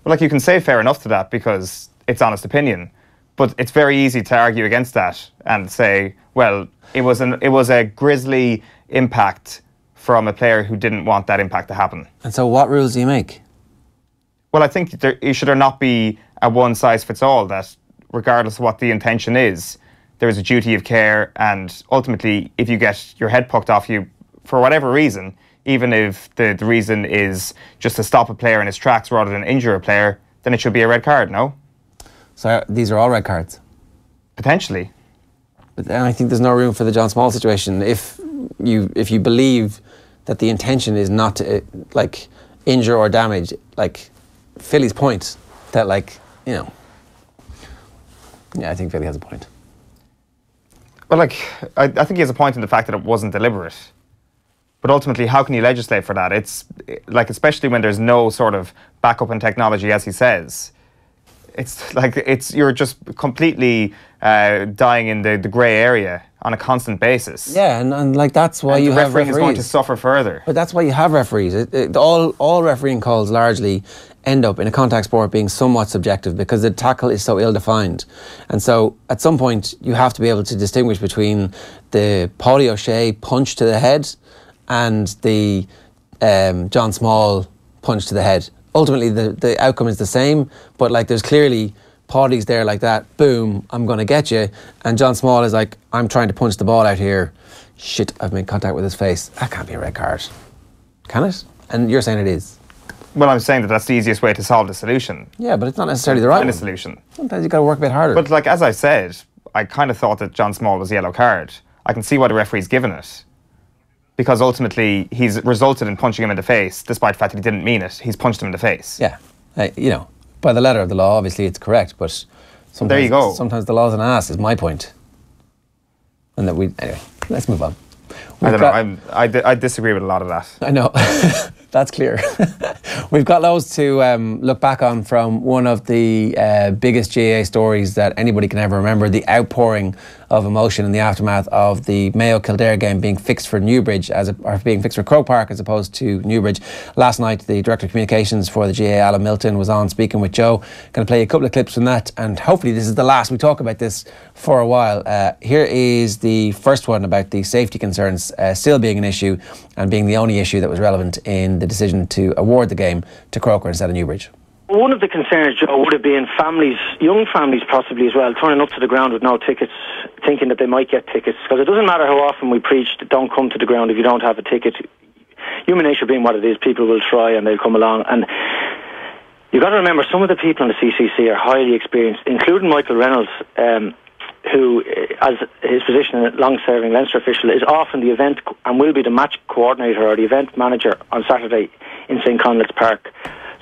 Well, you can say fair enough to that because it's honest opinion, but it's very easy to argue against that and say, well, it was a grisly impact from a player who didn't want that impact to happen. And so what rules do you make? Well, I think should there not be a one-size-fits-all, that regardless of what the intention is, there is a duty of care, and ultimately, if you get your head poked off you for whatever reason, even if the reason is just to stop a player in his tracks rather than injure a player, then it should be a red card, no? So these are all red cards? Potentially. But then I think there's no room for the John Small situation. If you believe that the intention is not to injure or damage, Philly's point that yeah, I think Philly has a point. Well, I think he has a point in the fact that it wasn't deliberate. But ultimately, how can you legislate for that? It's especially when there's no sort of backup in technology, as he says. You're just completely dying in the grey area on a constant basis. Yeah, and that's why you have referees. Refereeing is going to suffer further. But that's why you have referees. All refereeing calls largely end up in a contact sport being somewhat subjective because the tackle is so ill-defined. And so at some point you have to be able to distinguish between the Paulie O'Shea punch to the head and the John Small punch to the head. Ultimately the outcome is the same, but like there's clearly Paudie's there like that, boom, I'm going to get you, and John Small is like, I'm trying to punch the ball out here, shit, I've made contact with his face. That can't be a red card, can it? And you're saying it is. Well, I'm saying that that's the easiest way to solve the solution. Yeah, but it's not necessarily the right Find one. a solution. Sometimes you've got to work a bit harder. But like, as I said, I kind of thought that John Small was a yellow card. I can see why the referee's given it. Because ultimately, he's resulted in punching him in the face, despite the fact that he didn't mean it. He's punched him in the face. Yeah, you know, by the letter of the law, obviously it's correct, but sometimes, there you go. Sometimes the law's an ass, is my point. And that anyway, let's move on. I don't know, I disagree with a lot of that. I know, that's clear. We've got loads to look back on from one of the biggest GAA stories that anybody can ever remember, the outpouring of emotion in the aftermath of the Mayo Kildare game being fixed for Newbridge, or being fixed for Croke Park as opposed to Newbridge. Last night, the Director of Communications for the GAA, Alan Milton, was on speaking with Joe. Going to play a couple of clips from that, and hopefully this is the last we talk about this for a while. Here is the first one about the safety concerns still being an issue and being the only issue that was relevant in the decision to award the game to Croker instead of Newbridge. One of the concerns, Joe, would have been families, young families possibly as well, turning up to the ground with no tickets, thinking that they might get tickets. Because it doesn't matter how often we preach that don't come to the ground if you don't have a ticket. Human nature being what it is, people will try and they'll come along. And you've got to remember, some of the people in the CCC are highly experienced, including Michael Reynolds, who, as his position as a long-serving Leinster official, is often the event and will be the match coordinator or the event manager on Saturday in St. Conleth's Park.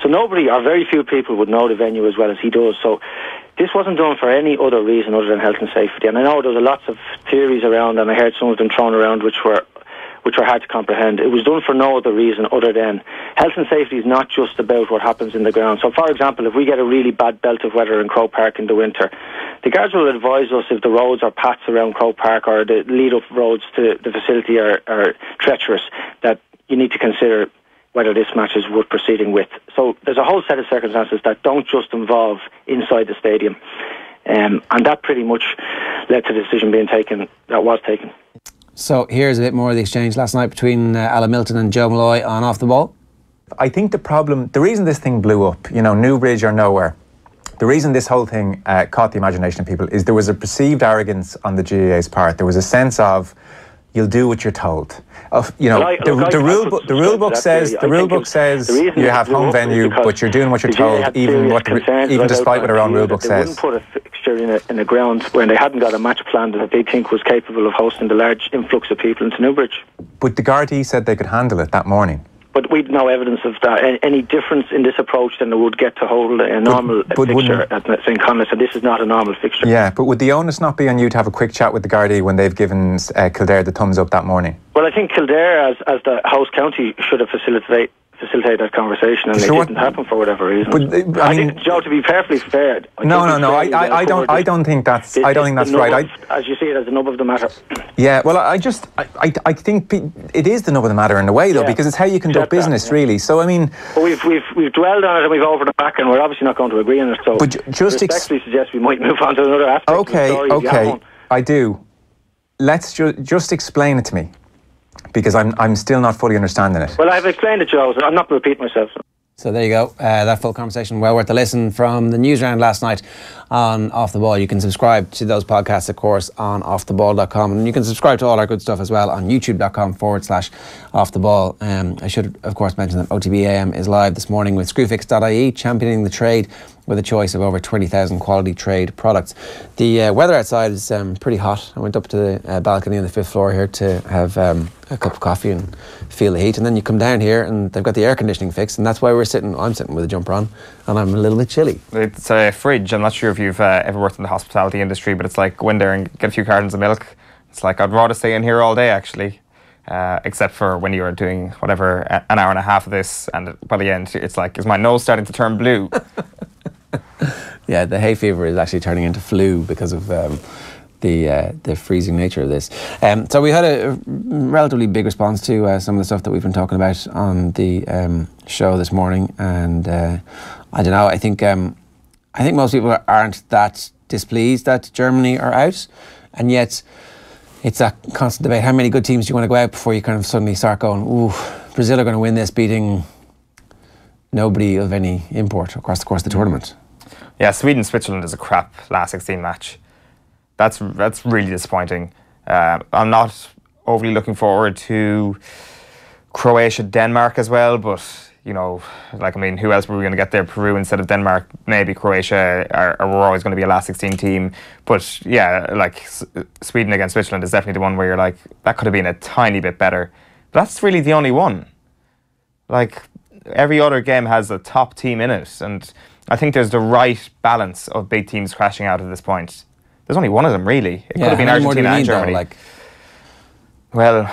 So nobody, or very few people, would know the venue as well as he does. So this wasn't done for any other reason other than health and safety. And I know there was lots of theories around, and I heard some of them thrown around which were hard to comprehend. It was done for no other reason other than health and safety is not just about what happens in the ground. So, for example, if we get a really bad belt of weather in Croke Park in the winter, the guards will advise us if the roads or paths around Croke Park or the lead-up roads to the facility are treacherous, that you need to consider whether this match is worth proceeding with. So there's a whole set of circumstances that don't just involve inside the stadium. And that pretty much led to the decision being taken, that was taken. So here's a bit more of the exchange last night between Alan Milton and Joe Malloy on Off the Ball. I think the reason this thing blew up, Newbridge or nowhere, the reason this whole thing caught the imagination of people is there was a perceived arrogance on the GAA's part. There was a sense of, you'll do what you're told. The rule book says you have home venue, but you're doing what you're told, even despite what our own rule book says. They wouldn't put a fixture in a ground when they hadn't got a match plan that they think was capable of hosting the large influx of people into Newbridge. But the Gardaí said they could handle it that morning. But we'd no evidence of that. Any difference in this approach than it would get to hold a normal fixture at St. Conleth's, and this is not a normal fixture. Yeah, but would the onus not be on you to have a quick chat with the Gardaí when they've given Kildare the thumbs up that morning? Well, I think Kildare, as the host county, should have facilitated that conversation, and it didn't happen for whatever reason. But, I think, Joe, to be perfectly fair, I don't think that's right. As you see it, as the nub of the matter. Yeah, well, I think it is the nub of the matter in a way, though, because it's how you conduct business, really. So, I mean, but we've dwelled on it and we've over the back, and we're obviously not going to agree on it. So, but just respectfully suggest we might move on to another aspect. Okay, I do. Let's just explain it to me, because I'm still not fully understanding it. Well, I've explained it, Joe, so I'm not going to repeat myself. So there you go. That full conversation, well worth a listen, from the news round last night on Off the Ball. You can subscribe to those podcasts, of course, on offtheball.com, and you can subscribe to all our good stuff as well on youtube.com/offtheball. I should, of course, mention that OTBAM is live this morning with screwfix.ie, championing the trade with a choice of over 20,000 quality trade products. The weather outside is pretty hot. I went up to the balcony on the 5th floor here to have a cup of coffee and feel the heat, and then you come down here and they've got the air conditioning fixed, and that's why I'm sitting with a jumper on, and I'm a little bit chilly. It's a fridge. I'm not sure if you've ever worked in the hospitality industry, but it's like go in there and get a few cartons of milk. It's like, I'd rather stay in here all day, actually. Except for when you were doing whatever, an hour and a half of this, and by the end it's like, is my nose starting to turn blue? Yeah, the hay fever is actually turning into flu because of the freezing nature of this. So we had a relatively big response to some of the stuff that we've been talking about on the show this morning, and I don't know. I think most people aren't that displeased that Germany are out, and yet it's a constant debate. How many good teams do you want to go out before you kind of suddenly start going, ooh, Brazil are going to win this, beating nobody of any import across the course of the tournament? Yeah, Sweden-Switzerland is a crap last 16 match. That's really disappointing. I'm not overly looking forward to Croatia-Denmark as well, but you know, like, I mean, who else were we going to get there? Peru instead of Denmark, maybe Croatia, or we're always going to be a last 16 team. But yeah, like Sweden against Switzerland is definitely the one where you're like, that could have been a tiny bit better. But that's really the only one. Like, every other game has a top team in it, and I think there's the right balance of big teams crashing out at this point. There's only one of them, really. It could have been Argentina and Germany. Though,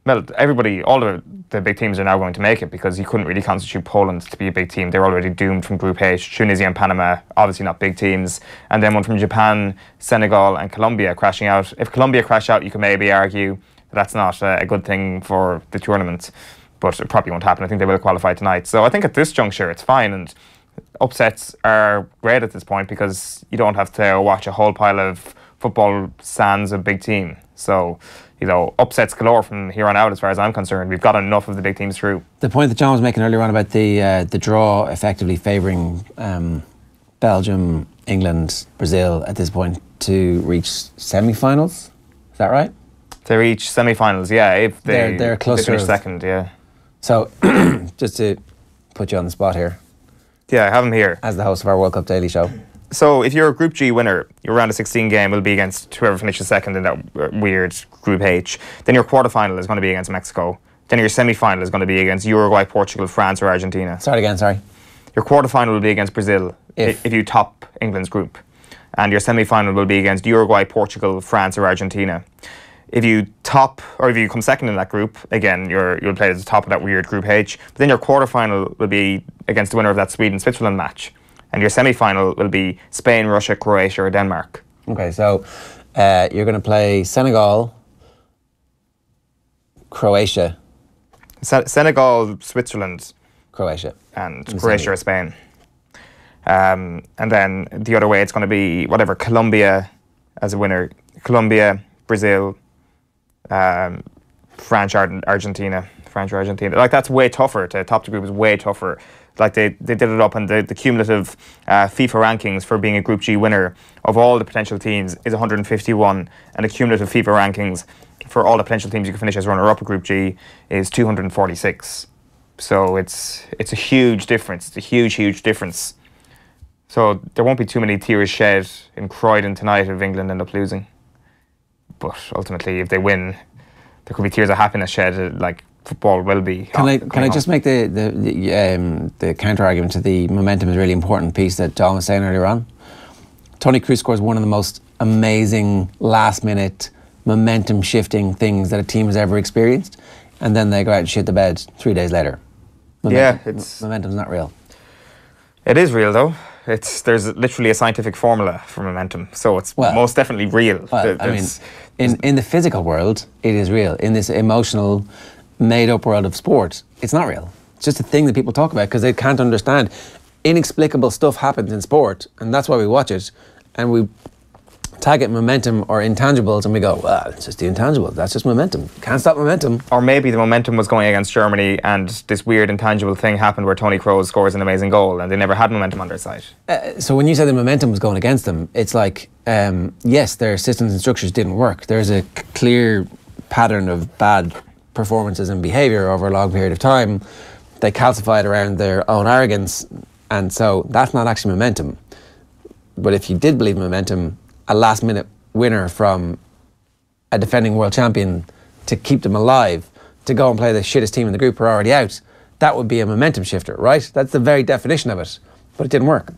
Well, everybody, all the big teams are now going to make it, because you couldn't really constitute Poland to be a big team. They're already doomed from Group H. Tunisia and Panama, obviously not big teams. And then one from Japan, Senegal and Colombia crashing out. If Colombia crash out, you can maybe argue that that's not a good thing for the tournament. But it probably won't happen. I think they will qualify tonight. So I think at this juncture, it's fine. And upsets are great at this point, because you don't have to watch a whole pile of football sans a big team. So, you know, upsets galore from here on out, as far as I'm concerned. We've got enough of the big teams through. The point that John was making earlier on about the draw effectively favouring Belgium, England, Brazil at this point to reach semi-finals. Is that right? To reach semi-finals, yeah. If they're closer. They finish second, yeah. So, just to put you on the spot here. Yeah, I have him here. As the host of our World Cup Daily Show. So if you're a Group G winner, your round of 16 game will be against whoever finishes second in that weird Group H. Then your quarterfinal is going to be against Mexico. Then your semi-final is going to be against Uruguay, Portugal, France or Argentina. Start again, sorry. Your quarterfinal will be against Brazil if you top England's group. And your semi-final will be against Uruguay, Portugal, France or Argentina. If you top, or if you come second in that group, again, you'll play at the top of that weird Group H. But then your quarterfinal will be against the winner of that Sweden-Switzerland match. And your semi-final will be Spain, Russia, Croatia or Denmark. Okay, so you're going to play Senegal, Croatia. Senegal, Switzerland. Croatia. And Croatia or Spain. And then the other way, it's going to be whatever, Colombia as a winner. Colombia, Brazil, France, Argentina. France or Argentina. Like, that's way tougher. To top the group is way tougher. Like, they did it up, and the cumulative FIFA rankings for being a Group G winner of all the potential teams is 151, and the cumulative FIFA rankings for all the potential teams you can finish as runner-up of Group G is 246. So it's a huge difference. It's a huge difference. So there won't be too many tears shed in Croydon tonight if England end up losing. But ultimately, if they win, there could be tears of happiness shed. Like, football will be. Can I just make the counter argument to the momentum is a really important piece that John was saying earlier on? Tony Cruz scores one of the most amazing last minute momentum shifting things that a team has ever experienced, and then they go out and shit the bed 3 days later. Momentum's not real. It is real though. There's literally a scientific formula for momentum, so it's most definitely real. I mean, in the physical world, it is real. In this emotional, made-up world of sport, it's not real. It's just a thing that people talk about because they can't understand. Inexplicable stuff happens in sport, and that's why we watch it, and we tag it momentum or intangibles, and we go, well, it's just the intangible. That's just momentum. Can't stop momentum. Or maybe the momentum was going against Germany, and this weird intangible thing happened where Tony Kroos scores an amazing goal, and they never had momentum on their side. So when you say the momentum was going against them, it's like, yes, their systems and structures didn't work. There's a clear pattern of bad performances and behaviour over a long period of time. They calcified around their own arrogance, and so that's not actually momentum. But if you did believe in momentum, a last minute winner from a defending world champion to keep them alive, to go and play the shittest team in the group who are already out, that would be a momentum shifter, right? That's the very definition of it, but it didn't work.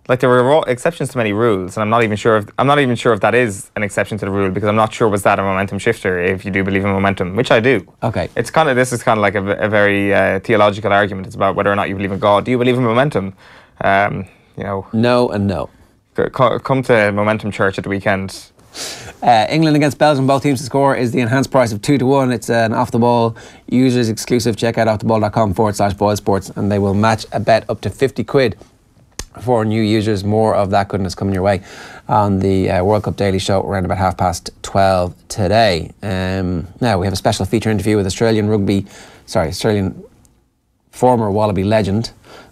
Like, there were exceptions to many rules, and I'm not even sure if that is an exception to the rule, because I'm not sure was that a momentum shifter if you do believe in momentum, which I do. Okay. This is kind of like a very theological argument. It's about whether or not you believe in God. Do you believe in momentum? You know. No and no. Come to Momentum Church at the weekend. England against Belgium, both teams to score is the enhanced price of 2-1. It's an off the ball users exclusive. Check out offtheball.com/boilsports and they will match a bet up to 50 quid for new users. More of that goodness coming your way on the World Cup Daily Show around about 12:30 today. Now we have a special feature interview with Australian former Wallaby legend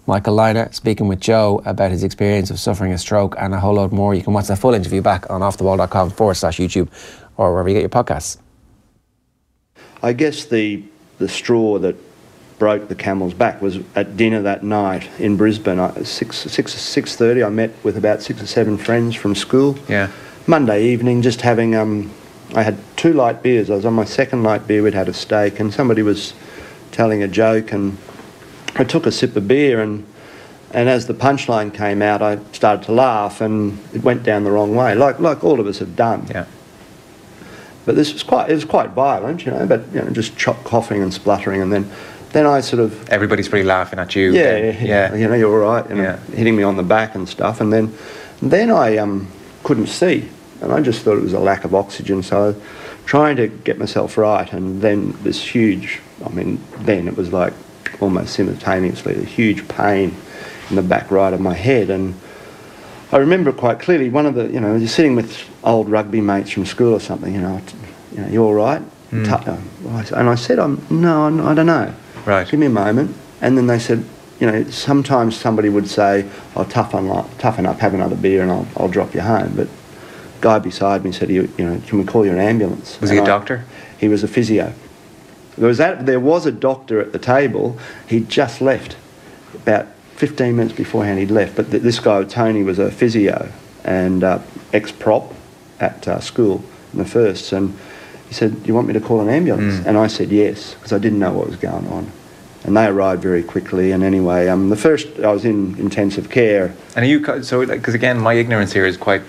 Michael Lynagh, speaking with Joe about his experience of suffering a stroke and a whole lot more. You can watch that full interview back on offtheball.com/YouTube or wherever you get your podcasts. I guess the straw that broke the camel's back was at dinner that night in Brisbane. 6:30 I met with about 6 or 7 friends from school. Yeah. Monday evening, just having I had 2 light beers. I was on my second light beer. We'd had a steak and somebody was telling a joke and I took a sip of beer and as the punchline came out I started to laugh and it went down the wrong way, like all of us have done. Yeah. But it was quite violent, just coughing and spluttering, and then I sort of... Everybody's pretty laughing at you. Yeah. You're all right, hitting me on the back and stuff, and then I couldn't see, and I just thought it was a lack of oxygen, so trying to get myself right, and then this huge, then it was like almost simultaneously, a huge pain in the back right of my head, and I remember quite clearly one of the, you're sitting with old rugby mates from school or something, you all right? And I said, no, I don't know. Right. Give me a moment. And then they said, sometimes somebody would say, toughen up, have another beer and I'll drop you home. But the guy beside me said, can we call you an ambulance? Was he a doctor? He was a physio. There was a doctor at the table. He'd just left. About 15 minutes beforehand he'd left. But this guy, Tony, was a physio and ex-prop at school in the firsts. And he said, do you want me to call an ambulance? And I said yes, because I didn't know what was going on. And they arrived very quickly. And anyway, the first, I was in intensive care. And are you, because again, my ignorance here is quite,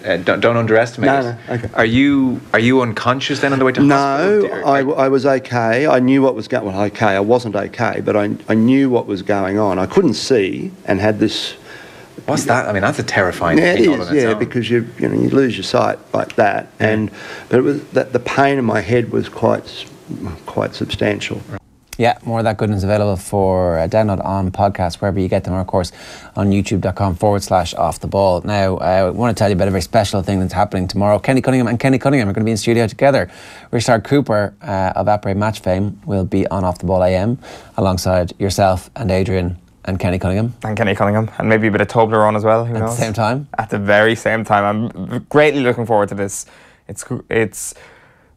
don't underestimate it. No, okay. Are you unconscious then on the way to hospital? No, I was okay. I knew what was going on. Well, okay, I wasn't okay, but I knew what was going on. I couldn't see and had this... What's that? That's a terrifying thing. It is, because you lose your sight like that, but it was that the pain in my head was quite substantial. Yeah, more of that goodness available for download on podcasts wherever you get them, or of course on youtube.com/offtheball. Now, I want to tell you about a very special thing that's happening tomorrow. Kenny Cunningham are going to be in studio together. Richard Cooper of Après Match fame will be on Off the Ball AM alongside yourself and Adrian and Kenny Cunningham. And maybe a bit of Toblerone as well, who knows? At the same time? At the very same time. I'm greatly looking forward to this. It's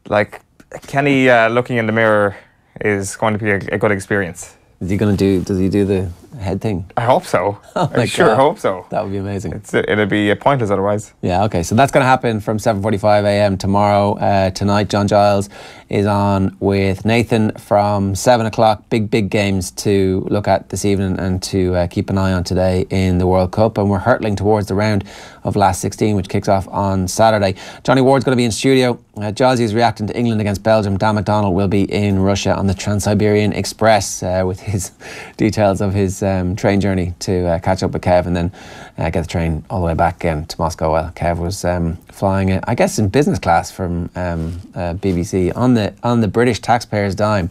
like Kenny looking in the mirror is going to be a good experience. Does he do the head thing? I hope so. Oh I sure hope so. That would be amazing. It'll be pointless otherwise. Yeah, okay. So that's going to happen from 7:45 a.m. tomorrow. Tonight, John Giles is on with Nathan from 7 o'clock. Big games to look at this evening and to keep an eye on today in the World Cup. And we're hurtling towards the round of last 16, which kicks off on Saturday. Johnny Ward's going to be in studio. Giles is reacting to England against Belgium. Dan McDonald will be in Russia on the Trans-Siberian Express with his details of his train journey to catch up with Kev and then get the train all the way back again to Moscow. Well, Kev was flying, I guess, in business class from BBC on the British taxpayers' dime.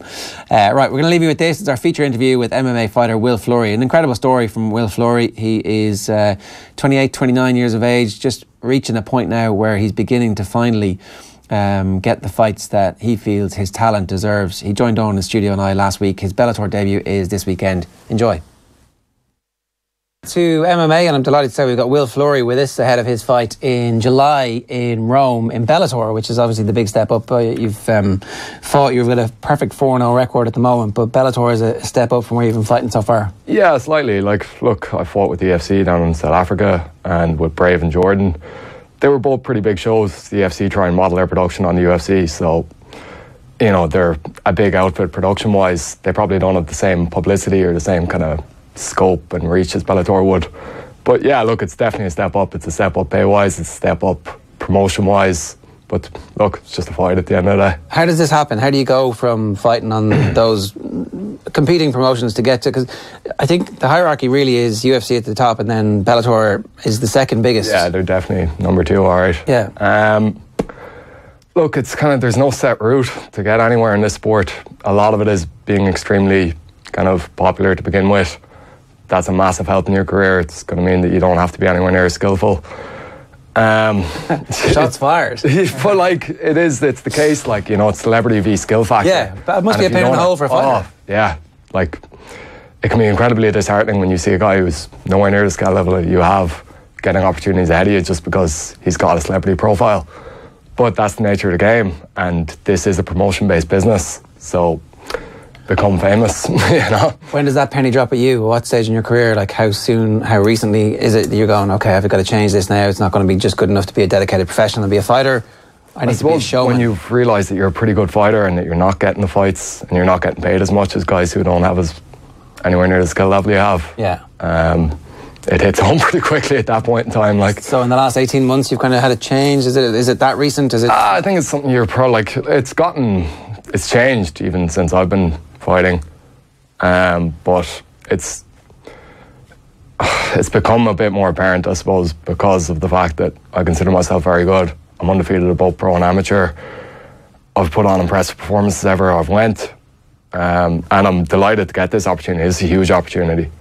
Right, we're going to leave you with this. It's our feature interview with MMA fighter Will Fleury. An incredible story from Will Fleury. He is 28, 29 years of age, just reaching a point now where he's beginning to finally get the fights that he feels his talent deserves. He joined on in the studio and I last week. His Bellator debut is this weekend. Enjoy. To MMA, and I'm delighted to say we've got Will Fleury with us ahead of his fight in July in Rome in Bellator, which is obviously the big step up. You've fought, you've got a perfect 4-0 record at the moment, but Bellator is a step up from where you've been fighting so far. Yeah, slightly. Look, I fought with the UFC down in South Africa and with Brave and Jordan. They were both pretty big shows. The UFC try and model their production on the UFC, so they're a big outfit production-wise. They probably don't have the same publicity or the same kind of scope and reach as Bellator would. But yeah, look, it's definitely a step up. It's a step up pay-wise, it's a step up promotion-wise. But look, it's just a fight at the end of the day. How does this happen? How do you go from fighting on those competing promotions to get to? Because I think the hierarchy really is UFC at the top, and then Bellator is the second biggest. Yeah, they're definitely number 2, all right. Yeah. Look, it's kind of, there's no set route to get anywhere in this sport. A lot of it is being extremely kind of popular to begin with. That's a massive help in your career. It's going to mean that you don't have to be anywhere near as skillful. Shots fired. But like, it's the case, like, you know, it's celebrity v skill factor. Yeah, that must be a pain in the hole for a fighter. Oh, yeah, like, it can be incredibly disheartening when you see a guy who's nowhere near the skill level that you have getting opportunities ahead of you just because he's got a celebrity profile. But that's the nature of the game, and this is a promotion-based business, so become famous, you know. When does that penny drop at you? What stage in your career? Like, how soon, how recently is it that you're going, okay, I've got to change this now, it's not going to be just good enough to be a dedicated professional and be a fighter, I need to be a showman? When you've realised that you're a pretty good fighter and that you're not getting the fights and you're not getting paid as much as guys who don't have anywhere near the skill level you have. Yeah. It hits home pretty quickly at that point in time. Like, so in the last 18 months you've kind of had a change. Is it that recent? Is it? I think it's something you're like, it's changed even since I've been fighting, but it's become a bit more apparent, I suppose, because of the fact that I consider myself very good. I'm undefeated at both pro and amateur. I've put on impressive performances ever I've went, and I'm delighted to get this opportunity. It's a huge opportunity,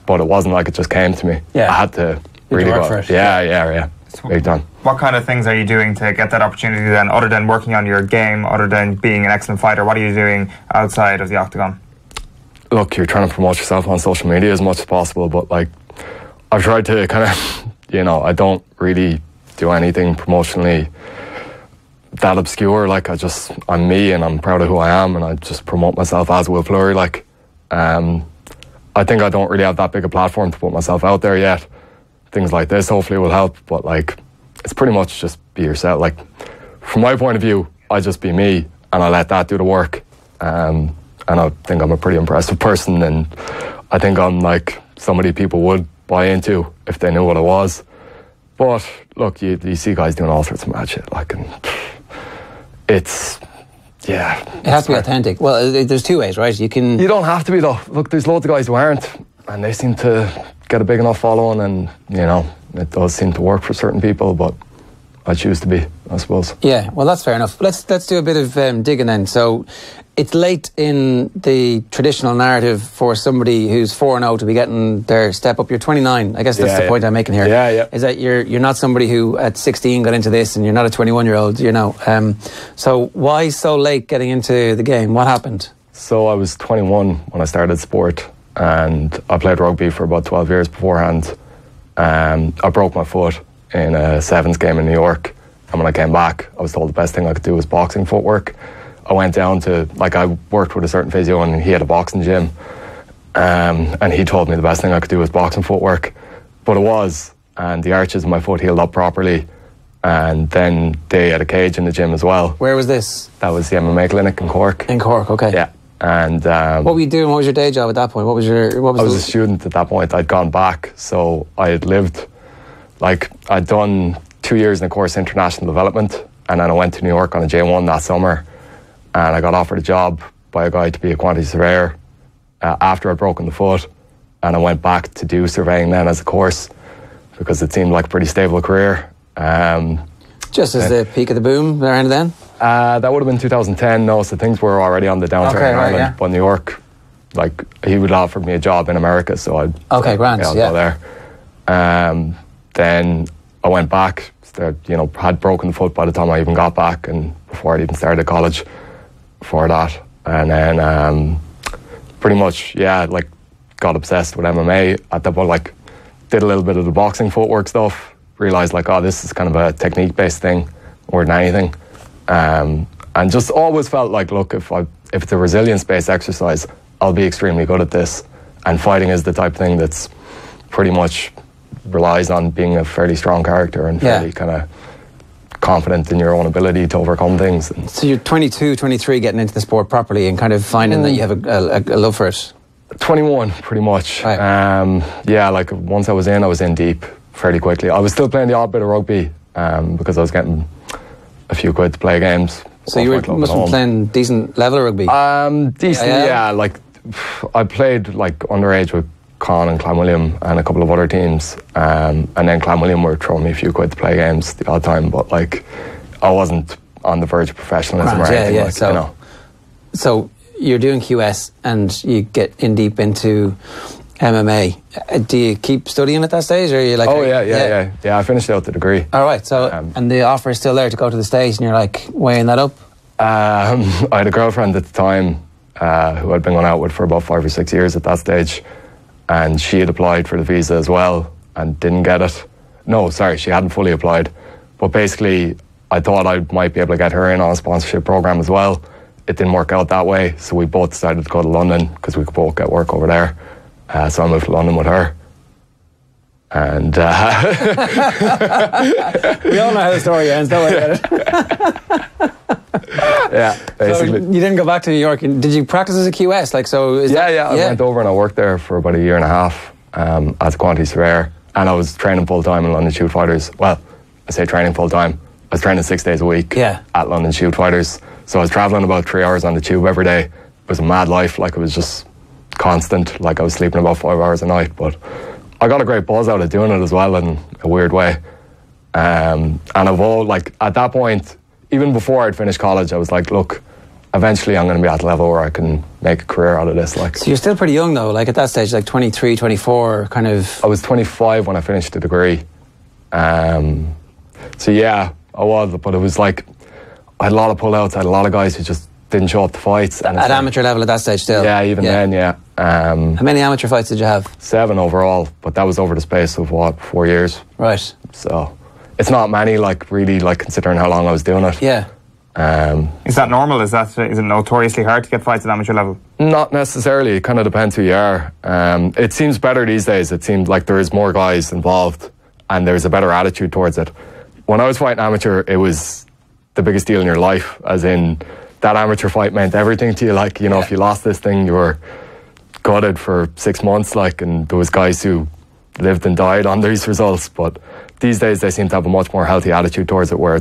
but it wasn't like it just came to me. Yeah. I had to really work go for it. Yeah. Big time. What kind of things are you doing to get that opportunity then, other than working on your game, other than being an excellent fighter? What are you doing outside of the octagon? Look, you're trying to promote yourself on social media as much as possible, but like, I've tried to kind of, you know, I don't really do anything promotionally that obscure. Like, I'm me and I'm proud of who I am, and I just promote myself as Will Fleury. Like, I think I don't really have that big a platform to put myself out there yet. Things like this hopefully will help, but like, it's pretty much just be yourself. Like, from my point of view, I just be me and I let that do the work. And I think I'm a pretty impressive person, and I think I'm like somebody people would buy into if they knew what I was. But look, you see guys doing all sorts of mad shit, like, and it's, yeah. It has to be authentic. Well, there's two ways, right? You don't have to be, though. Look, there's loads of guys who aren't, and they seem to get a big enough following, and, you know, it does seem to work for certain people, but I choose to be, I suppose. Yeah, well, that's fair enough. Let's do a bit of digging then. So it's late in the traditional narrative for somebody who's 4-0 to be getting their step up. You're 29. I guess that's the point I'm making here. Yeah. Is that you're not somebody who at 16 got into this, and you're not a 21-year-old, you know. So why so late getting into the game? What happened? So I was 21 when I started sport, and I played rugby for about 12 years beforehand. I broke my foot in a sevens game in New York, and when I came back I was told the best thing I could do was boxing footwork. I went down to, like, I worked with a certain physio and he had a boxing gym, and he told me the best thing I could do was boxing footwork, but it was, and the arches of my foot healed up properly, and then they had a cage in the gym as well. Where was this? That was the MMA clinic in Cork. In Cork, okay. Yeah. And what were you doing? What was your day job at that point? I was a student at that point. I'd gone back, so I had lived, like, I'd done 2 years in a course international development, and then I went to New York on a J1 that summer, and I got offered a job by a guy to be a quantity surveyor after I'd broken the foot, and I went back to do surveying then as a course because it seemed like a pretty stable career. Just as the peak of the boom around then? That would have been 2010, no, so things were already on the downturn in Ireland. Yeah. But New York, like, he would offer me a job in America, so I'd go there. Then I went back, had broken the foot by the time I even got back, and before I'd even started college for that. And then pretty much, got obsessed with MMA at that point, like, did a little bit of the boxing footwork stuff, realised, like, this is kind of a technique-based thing more than anything. And just always felt like, look, if it's a resilience-based exercise, I'll be extremely good at this. And fighting is the type of thing that's pretty much relies on being a fairly strong character and fairly kind of confident in your own ability to overcome things. So you're 22, 23 getting into the sport properly and kind of finding that you have a love for it? 21, pretty much. Right. Once I was in deep fairly quickly. I was still playing the odd bit of rugby because I was getting a few quid to play games. So you must have been playing decent level of rugby? Decent, like I played like underage with Con and Clanwilliam and a couple of other teams, and then Clanwilliam were throwing me a few quid to play games the odd time, but like I wasn't on the verge of professionalism or anything. Like, so, you know. So you're doing QS and you get in deep into MMA. Do you keep studying at that stage, or are you like? Oh yeah. I finished out the degree. All right. So and the offer is still there to go to the States, and you're like weighing that up. I had a girlfriend at the time who I'd been going out with for about 5 or 6 years at that stage, and she had applied for the visa as well and didn't get it. No, sorry, she hadn't fully applied, but basically I thought I might be able to get her in on a sponsorship program as well. It didn't work out that way, so we both decided to go to London because we could both get work over there. So I moved to London with her. And we all know how the story ends, don't worry about it. Yeah, basically. So you didn't go back to New York. Did you practice as a QS? Like, so is I went over and I worked there for about a year and a half as a quantity surveyor, and I was training full time in London Shoot Fighters. Well, I say training full time. I was training 6 days a week at London Shoot Fighters. So I was travelling about 3 hours on the tube every day. It was a mad life. Like, it was just constant. Like, I was sleeping about 5 hours a night, but I got a great buzz out of doing it as well in a weird way. And I've all, like, at that point, even before I'd finished college, I was like, look, eventually I'm going to be at the level where I can make a career out of this. Like, so you're still pretty young though, like at that stage, like 23, 24, kind of. I was 25 when I finished the degree. So yeah, I was, but it was like, I had a lot of pullouts. I had a lot of guys who just didn't show up to fights. And at amateur level at that stage still? Yeah, even then, yeah. How many amateur fights did you have? 7 overall, but that was over the space of, 4 years? Right. So it's not many, like, really, like, considering how long I was doing it. Yeah. Is that normal? Is it notoriously hard to get fights at amateur level? Not necessarily. It kind of depends who you are. It seems better these days. It seems like there is more guys involved and there's a better attitude towards it. When I was fighting amateur, it was the biggest deal in your life, as in that amateur fight meant everything to you. Like, you know, if you lost this thing, you were gutted for 6 months, like, and there was guys who lived and died on these results. But these days they seem to have a much more healthy attitude towards it, where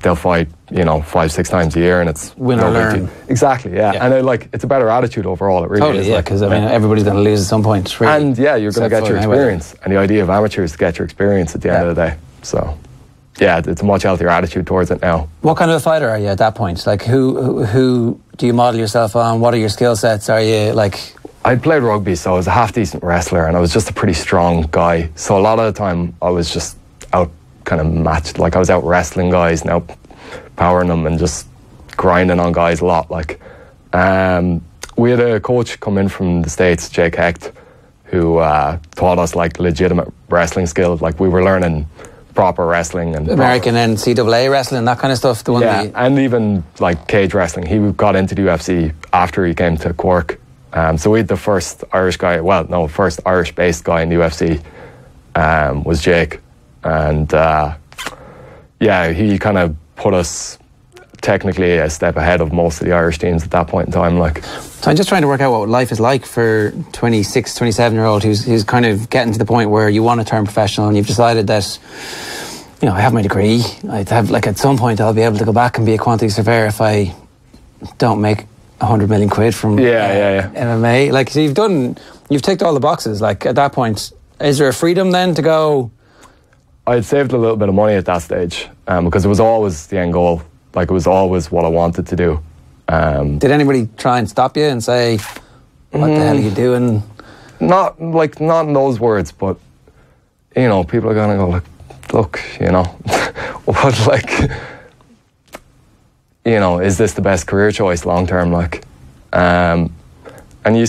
they'll fight, 5-6 times a year, and it's win or learn. Exactly, yeah. And it's a better attitude overall. It really totally, is. Yeah, because everybody's going to lose at some point. Really. And yeah, you're going to get your experience. And the idea of amateur is to get your experience at the end of the day. So yeah, it's a much healthier attitude towards it now. What kind of a fighter are you at that point? Like, who do you model yourself on? What are your skill sets? Are you like? I'd played rugby, so I was a half-decent wrestler, and I was just a pretty strong guy. So a lot of the time, I was just out kind of matched. Like, I was out wrestling guys and out powering them and just grinding on guys a lot. Like, we had a coach come in from the States, Jake Hecht, who taught us, like, legitimate wrestling skills. Like, we were learning proper wrestling and American NCAA wrestling, that kind of stuff. And even like cage wrestling. He got into the UFC after he came to Cork. So we had the first first Irish-based guy in the UFC was Jake, and he kind of put us technically a step ahead of most of the Irish teams at that point in time. Like, so I'm just trying to work out what life is like for 26, 27-year-old who's kind of getting to the point where you want to turn professional, and you've decided that, I have my degree. I'd have, like, at some point I'll be able to go back and be a quantity surveyor if I don't make 100 million quid from MMA. Like, so you've ticked all the boxes. Like, at that point, is there a freedom then to go? I'd saved a little bit of money at that stage because it was always the end goal. Like, it was always what I wanted to do. Did anybody try and stop you and say, what the hell are you doing? Not in those words, but, people are going to go, like, look, what, like, is this the best career choice long term? Like, and you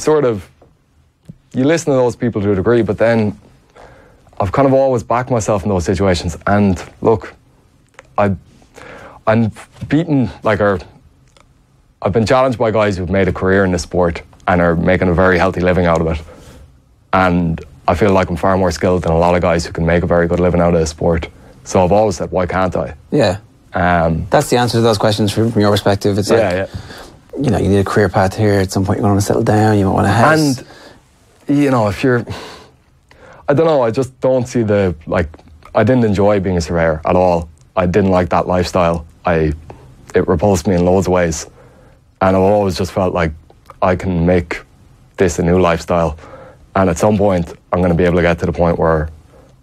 you listen to those people to a degree, but then I've kind of always backed myself in those situations. And look, I'm beaten, I've been challenged by guys who've made a career in this sport and are making a very healthy living out of it. And I feel like I'm far more skilled than a lot of guys who can make a very good living out of this sport. So I've always said, why can't I? Yeah. That's the answer to those questions from your perspective. It's you need a career path here. At some point you want to settle down, you might want a house. And, if you're... I don't know, I just don't see I didn't enjoy being a surveyor at all. I didn't like that lifestyle. It repulsed me in loads of ways. And I've always just felt like I can make this a new lifestyle, and at some point I'm going to be able to get to the point where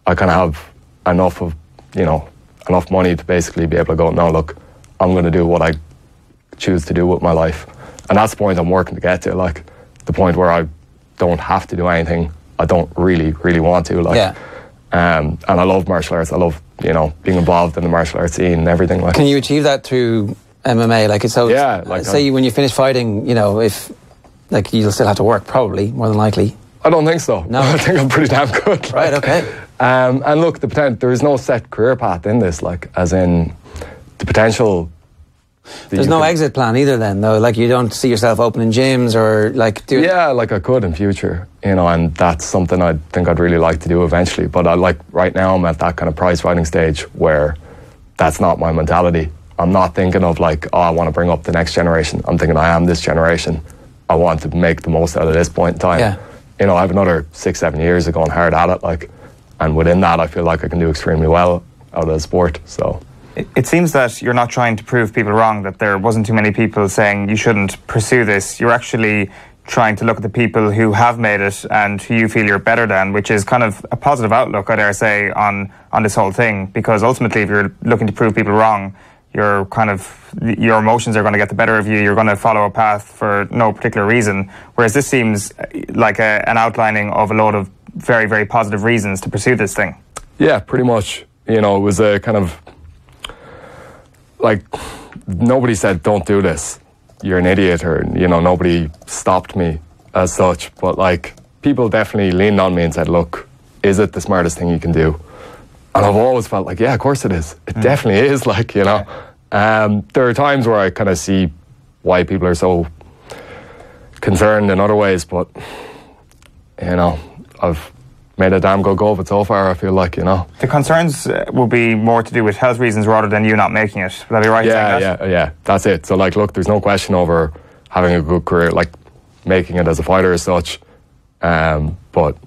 I kind of have enough of, enough money to basically be able to go, no, look, I'm going to do what I choose to do with my life. And that's the point I'm working to get to, like the point where I don't have to do anything I don't really want to, like. Yeah. And I love martial arts. I love, being involved in the martial arts scene and everything. Like, can you achieve that through MMA? Like, it's so. Yeah. Like, say when you finish fighting, if like you'll still have to work, probably more than likely. I don't think so. No, I think I'm pretty damn good. Right. Okay. And look, there is no set career path in this. Like, as in the potential. There's no exit plan either then, though. Like, you don't see yourself opening gyms or like doing... Yeah, like I could in future, and that's something I think I'd really like to do eventually. But right now I'm at that kind of prize fighting stage where that's not my mentality. I'm not thinking of like, I want to bring up the next generation. I'm thinking I am this generation. I want to make the most out of this point in time. Yeah. I have another 6-7 years of going hard at it, like, and within that I feel like I can do extremely well out of the sport, so... It seems that you're not trying to prove people wrong, that there wasn't too many people saying you shouldn't pursue this. You're actually trying to look at the people who have made it and who you feel you're better than, which is kind of a positive outlook, I dare say, on this whole thing. Because ultimately, if you're looking to prove people wrong, your emotions are going to get the better of you. You're going to follow a path for no particular reason. Whereas this seems like an outlining of a load of very, very positive reasons to pursue this thing. Yeah, pretty much. It was a kind of... like, nobody said, don't do this, you're an idiot, or, nobody stopped me as such. But, like, people definitely leaned on me and said, look, is it the smartest thing you can do? And I've always felt like, yeah, of course it is. It definitely is, like, There are times where I kind of see why people are so concerned in other ways, but, I've made a damn good go of it so far, I feel like, The concerns will be more to do with health reasons rather than you not making it. Would that be right? Yeah, that's it. So, like, look, there's no question over having a good career, like, making it as a fighter as such. But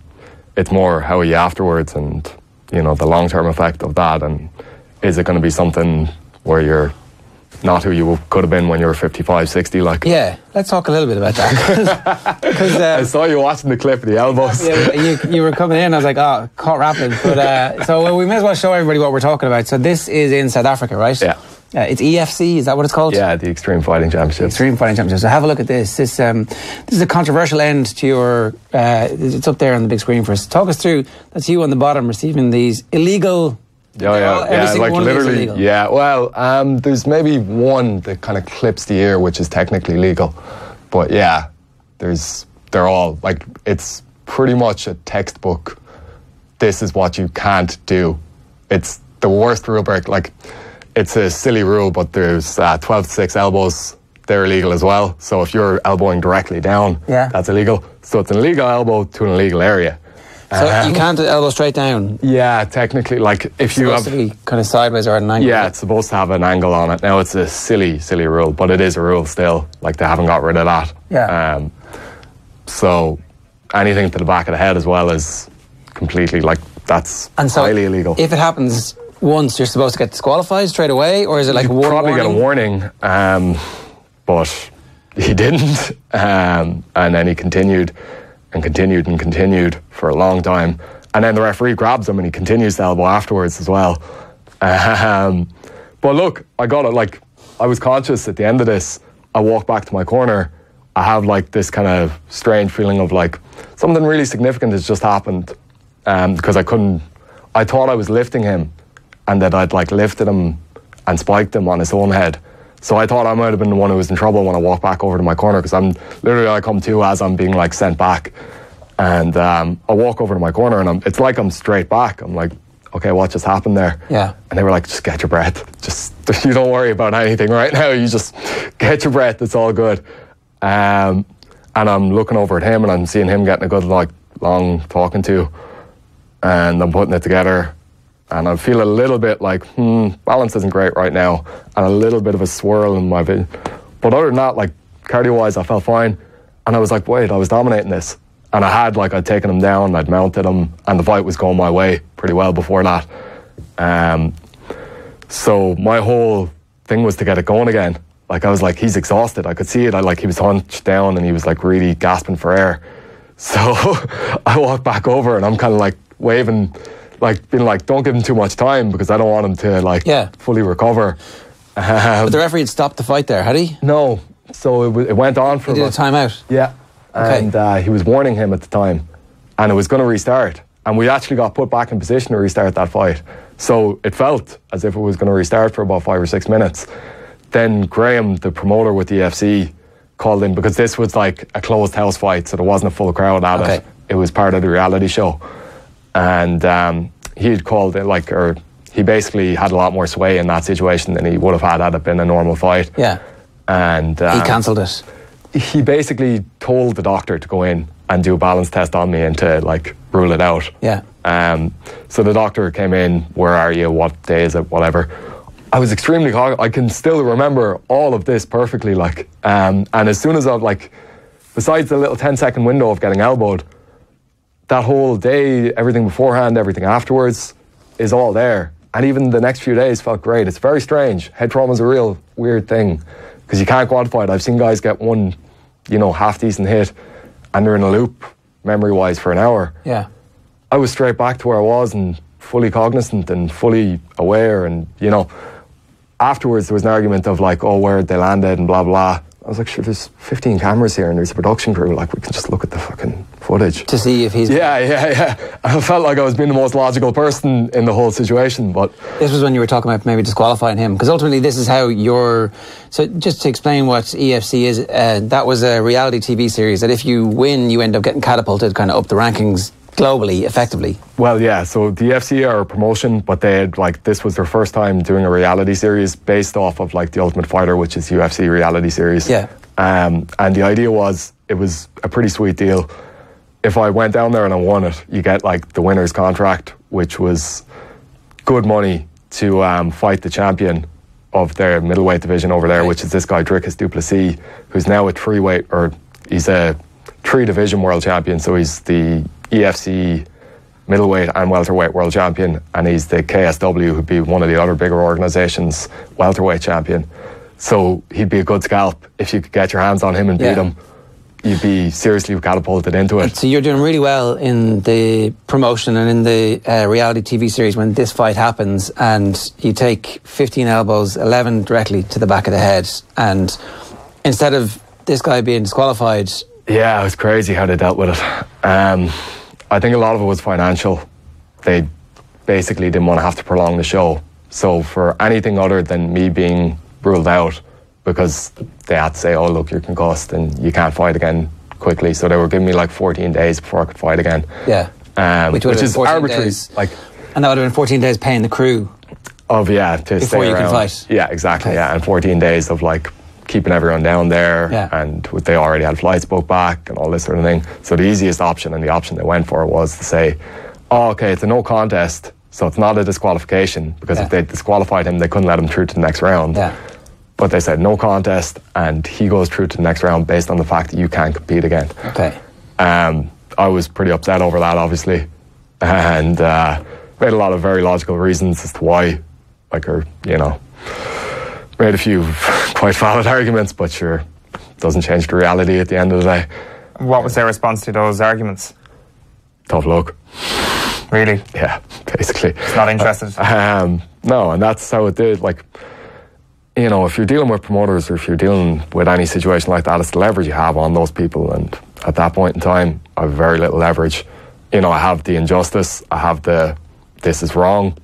it's more how are you afterwards and, the long-term effect of that. And is it going to be something where you're not who you could have been when you were 55, 60, like... Yeah, let's talk a little bit about that. Because I saw you watching the clip of the elbows. Yeah, you were coming in, I was like, caught rapping. But so we may as well show everybody what we're talking about. So this is in South Africa, right? Yeah. It's EFC, is that what it's called? Yeah, the Extreme Fighting Championship. Extreme Fighting Championship. So have a look at this. This is a controversial end to your... it's up there on the big screen for us. Talk us through, that's you on the bottom receiving these illegal... Yeah, like literally, yeah. Well, there's maybe one that kind of clips the ear, which is technically legal, but yeah, they're all like, it's pretty much a textbook. This is what you can't do. It's the worst rule break. Like, it's a silly rule, but there's 12-6 elbows. They're illegal as well. So if you're elbowing directly down, that's illegal. So it's an illegal elbow to an illegal area. So you can't elbow straight down? Yeah, technically, like if you have... It's supposed to be kind of sideways or at an angle? Yeah, it's supposed to have an angle on it. Now, it's a silly rule, but it is a rule still. Like, they haven't got rid of that. Yeah. So anything to the back of the head as well is completely, like, that's highly illegal. If it happens once, you're supposed to get disqualified straight away, or is it like you probably get a warning, but he didn't. And then he continued and continued for a long time. And then the referee grabs him and he continues to elbow afterwards as well. But look, I got it. Like, I was conscious at the end of this. I walk back to my corner. I have like this kind of strange feeling of like something really significant has just happened. Because I thought I was lifting him and that I'd like lifted him and spiked him on his own head. So I thought I might have been the one who was in trouble when I walked back over to my corner, because I come to as I'm being like sent back. And I walk over to my corner and it's like I'm straight back. I'm like, okay, what just happened there? Yeah. And they were like, just get your breath. Just, you don't worry about anything right now. You just get your breath. It's all good. And I'm looking over at him and I'm seeing him getting a good like long talking to. And I'm putting it together. And I feel a little bit like, balance isn't great right now. And a little bit of a swirl in my vision. But other than that, like, cardio-wise, I felt fine. And I was like, wait, I was dominating this. And I'd taken him down, I'd mounted him, and the fight was going my way pretty well before that. So my whole thing was to get it going again. Like I was like, he's exhausted. I could see it. He was hunched down and he was like really gasping for air. So I walked back over and I'm kind of like waving, like being like, don't give him too much time because I don't want him to like fully recover. But the referee had stopped the fight there, had he? No. So it went on for He did a timeout? Yeah. Okay. And he was warning him at the time. And it was going to restart. And we actually got put back in position to restart that fight. So it felt as if it was going to restart for about 5 or 6 minutes. Then Graham, the promoter with the EFC, called in because this was like a closed house fight, so there wasn't a full crowd at it. It was part of the reality show. And he had called it or he basically had a lot more sway in that situation than he would have had it been a normal fight. Yeah. And he cancelled it. He basically told the doctor to go in and do a balance test on me and to like rule it out. Yeah. So the doctor came in, where are you, what day is it, whatever. I was extremely I can still remember all of this perfectly, and as soon as besides the little 10-second window of getting elbowed, that whole day, everything beforehand, everything afterwards is all there. And even the next few days felt great. It's very strange. Head trauma is a real weird thing because you can't quantify it. I've seen guys get one, half-decent hit and they're in a loop, memory-wise, for an hour. Yeah. I was straight back to where I was and fully cognizant and fully aware and, afterwards there was an argument of where they landed and blah, blah. I was like, sure, there's 15 cameras here and there's a production crew. We can just look at the fucking footage. To see if he's... Yeah. I felt like I was being the most logical person in the whole situation, but... This was when you were talking about maybe disqualifying him, because ultimately this is how you're... So just to explain what EFC is, that was a reality TV series that if you win, you end up getting catapulted kind of up the rankings globally, effectively. Well, yeah, so the UFC are a promotion, but they had, this was their first time doing a reality series based off of, The Ultimate Fighter, which is UFC reality series. Yeah. And the idea was, it was a pretty sweet deal. If I went down there and I won it, you get, the winner's contract, which was good money to fight the champion of their middleweight division over there, which is this guy, Dricus du Plessis, who's now he's a 3-division world champion, so he's the EFC middleweight and welterweight world champion, and he's the KSW, who'd be one of the other bigger organisations, welterweight champion. So he'd be a good scalp. If you could get your hands on him and beat him, you'd be seriously catapulted into it. So you're doing really well in the promotion and in the reality TV series when this fight happens, and you take 15 elbows, 11 directly to the back of the head, and instead of this guy being disqualified... Yeah, it was crazy how they dealt with it. I think a lot of it was financial. They basically didn't want to have to prolong the show. So for anything other than me being ruled out, because they had to say, oh, look, you're concussed and you can't fight again quickly. So they were giving me 14 days before I could fight again. Yeah. Which is arbitrary. And that would have been 14 days paying the crew. To before stay you around. can fight. Yeah, exactly. Okay. Yeah, and 14 days of keeping everyone down there, and they already had flights booked back and all this sort of thing. So the easiest option and the option they went for was to say, oh, okay, it's a no contest, so it's not a disqualification, because if they disqualified him, they couldn't let him through to the next round. Yeah. But they said no contest, and he goes through to the next round based on the fact that you can't compete again. Okay. I was pretty upset over that, obviously, and made a lot of very logical reasons as to why, made a few quite valid arguments, but sure, doesn't change the reality at the end of the day. What was their response to those arguments? Tough luck. Really? Yeah, basically. It's not interested? No, and that's how it did. If you're dealing with promoters or if you're dealing with any situation like that, it's the leverage you have on those people. And at that point in time, I have very little leverage. I have the injustice. I have this is wrong.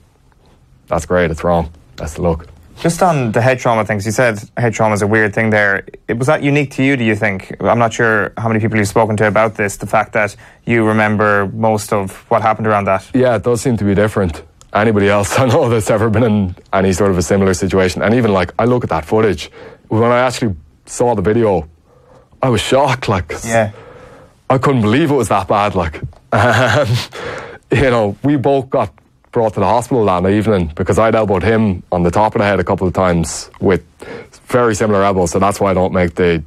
That's great, it's wrong. That's the look. Just on the head trauma things, you said head trauma is a weird thing there. Was that unique to you, do you think? I'm not sure how many people you've spoken to about this, the fact that you remember most of what happened around that. Yeah, it does seem to be different. Anybody else I know that's ever been in any sort of a similar situation, and even I look at that footage, when I actually saw the video, I was shocked, yeah. I couldn't believe it was that bad, we both got brought to the hospital that evening because I'd elbowed him on the top of the head a couple of times with very similar elbows, so that's why I don't make the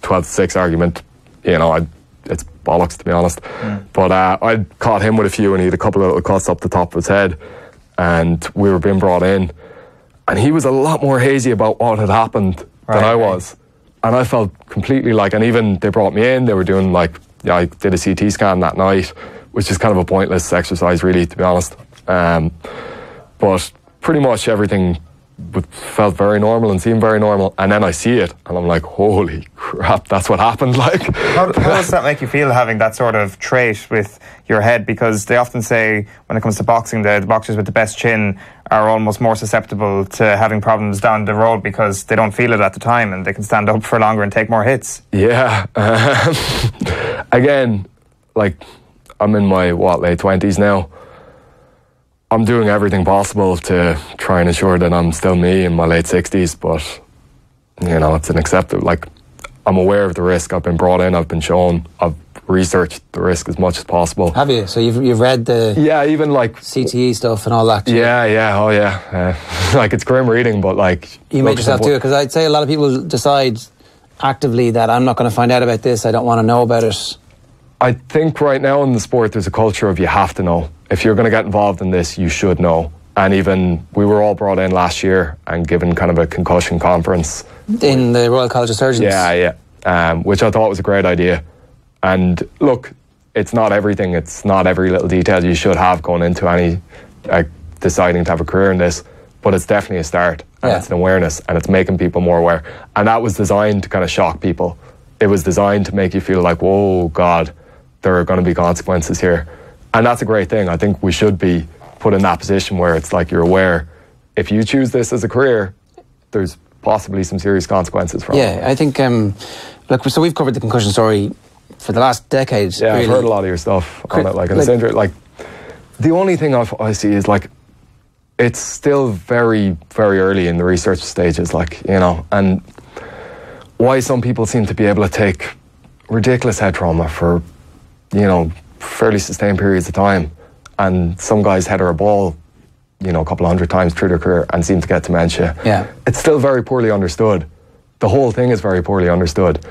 12-6 argument. It's bollocks, to be honest. But I'd caught him with a few, and he had a couple of little cuts up the top of his head, and we were being brought in, and he was a lot more hazy about what had happened than I was. And I felt completely like, and even they brought me in, they were doing like, I did a CT scan that night, which is kind of a pointless exercise really, to be honest. But pretty much everything felt very normal and seemed very normal, and then I see it and I'm like, holy crap, that's what happened. Like, how does that make you feel, having that sort of trait with your head? Because they often say when it comes to boxing, the boxers with the best chin are almost more susceptible to having problems down the road because they don't feel it at the time and they can stand up for longer and take more hits. Yeah. Again, like, I'm in my late 20s now. I'm doing everything possible to try and ensure that I'm still me in my late 60s, but, it's an acceptable, like, I'm aware of the risk. I've been brought in, I've been shown, I've researched the risk as much as possible. Have you? So you've read the... Yeah, even like... CTE stuff and all that? Yeah. Like, it's grim reading, but like... You made yourself do it, because I'd say a lot of people decide actively that I'm not going to find out about this, I don't want to know about it. I think right now in the sport there's a culture of you have to know. If you're going to get involved in this, you should know. And even we were all brought in last year and given kind of a concussion conference. In the Royal College of Surgeons? Yeah. Which I thought was a great idea. And look, it's not everything. It's not every little detail you should have going into any deciding to have a career in this. But it's definitely a start. And it's an awareness. And it's making people more aware. And that was designed to kind of shock people. It was designed to make you feel like, whoa, God, there are going to be consequences here. And that's a great thing. I think we should be put in that position where it's like you're aware, if you choose this as a career, there's possibly some serious consequences from it. Yeah, I think, look, so we've covered the concussion story for the last decade. Yeah, really. I've heard a lot of your stuff on it. Like, and it's interesting. Like, the only thing I see is, like, it's still very, very early in the research stages, like, and why some people seem to be able to take ridiculous head trauma for, fairly sustained periods of time, and some guys header a ball, a couple of hundred times through their career and seem to get dementia. Yeah. It's still very poorly understood. The whole thing is very poorly understood.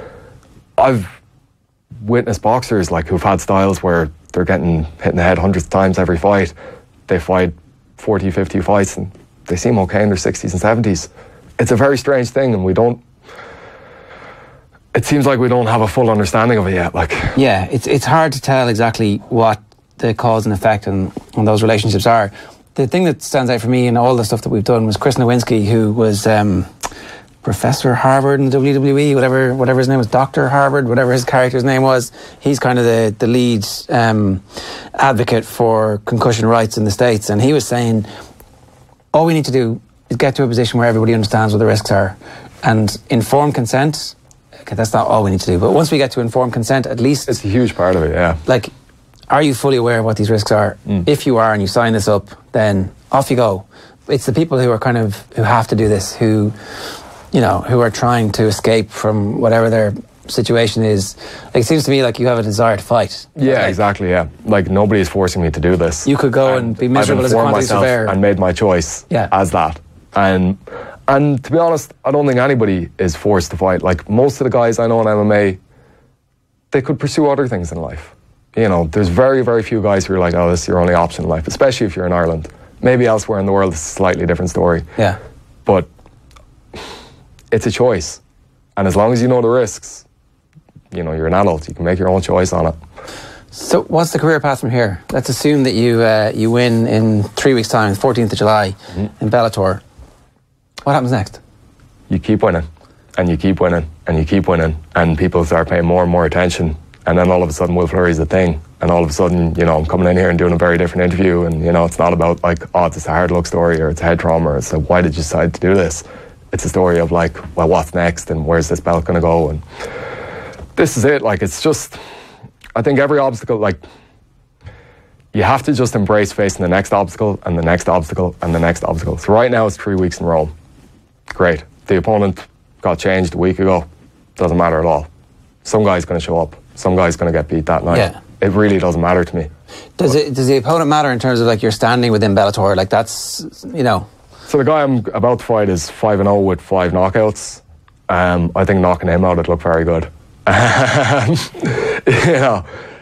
I've witnessed boxers like who've had styles where they're getting hit in the head hundreds of times every fight. They fight 40, 50 fights and they seem okay in their 60s and 70s. It's a very strange thing, and it seems like we don't have a full understanding of it yet. Like, yeah, it's hard to tell exactly what the cause and effect and those relationships are. The thing that stands out for me in all the stuff that we've done was Chris Nowinski, who was Professor Harvard in the WWE, whatever his name was, Dr. Harvard, whatever his character's name was. He's kind of the lead advocate for concussion rights in the States, and he was saying all we need to do is get to a position where everybody understands what the risks are, and informed consent. Okay, that's not all we need to do, but once we get to informed consent, at least it's a huge part of it. Yeah, like, are you fully aware of what these risks are? If you are and you sign this up, then off you go. It's the people who have to do this, who are trying to escape from whatever their situation is. Like, it seems to me like you have a desire to fight. Yeah, exactly. Yeah, like, nobody is forcing me to do this. You could go and be miserable as a quantity surveyor and made my choice as that. And to be honest, I don't think anybody is forced to fight. Like, most of the guys I know in MMA, they could pursue other things in life. There's very, very few guys who are like, oh, this is your only option in life, especially if you're in Ireland. Maybe elsewhere in the world, it's a slightly different story. Yeah. But it's a choice. And as long as you know the risks, you're an adult. You can make your own choice on it. So what's the career path from here? Let's assume that you win in 3 weeks' time, 14th of July, in Bellator. What happens next? You keep winning, and you keep winning, and you keep winning, and people start paying more and more attention. And then all of a sudden, Will Fleury's a thing. And all of a sudden, I'm coming in here and doing a very different interview. And, it's not about like, oh, it's a hard luck story or it's head trauma. It's like, why did you decide to do this? It's a story of like, well, what's next and where's this belt going to go? And this is it. Like, it's just, I think every obstacle, like, you have to just embrace facing the next obstacle and the next obstacle and the next obstacle. So right now it's 3 weeks in Rome. Great. The opponent got changed a week ago. Doesn't matter at all. Some guy's going to show up. Some guy's going to get beat that night. Yeah. It really doesn't matter to me. Does the opponent matter in terms of like your standing within Bellator? Like, that's, So the guy I'm about to fight is 5-0 with 5 knockouts. I think knocking him out would look very good.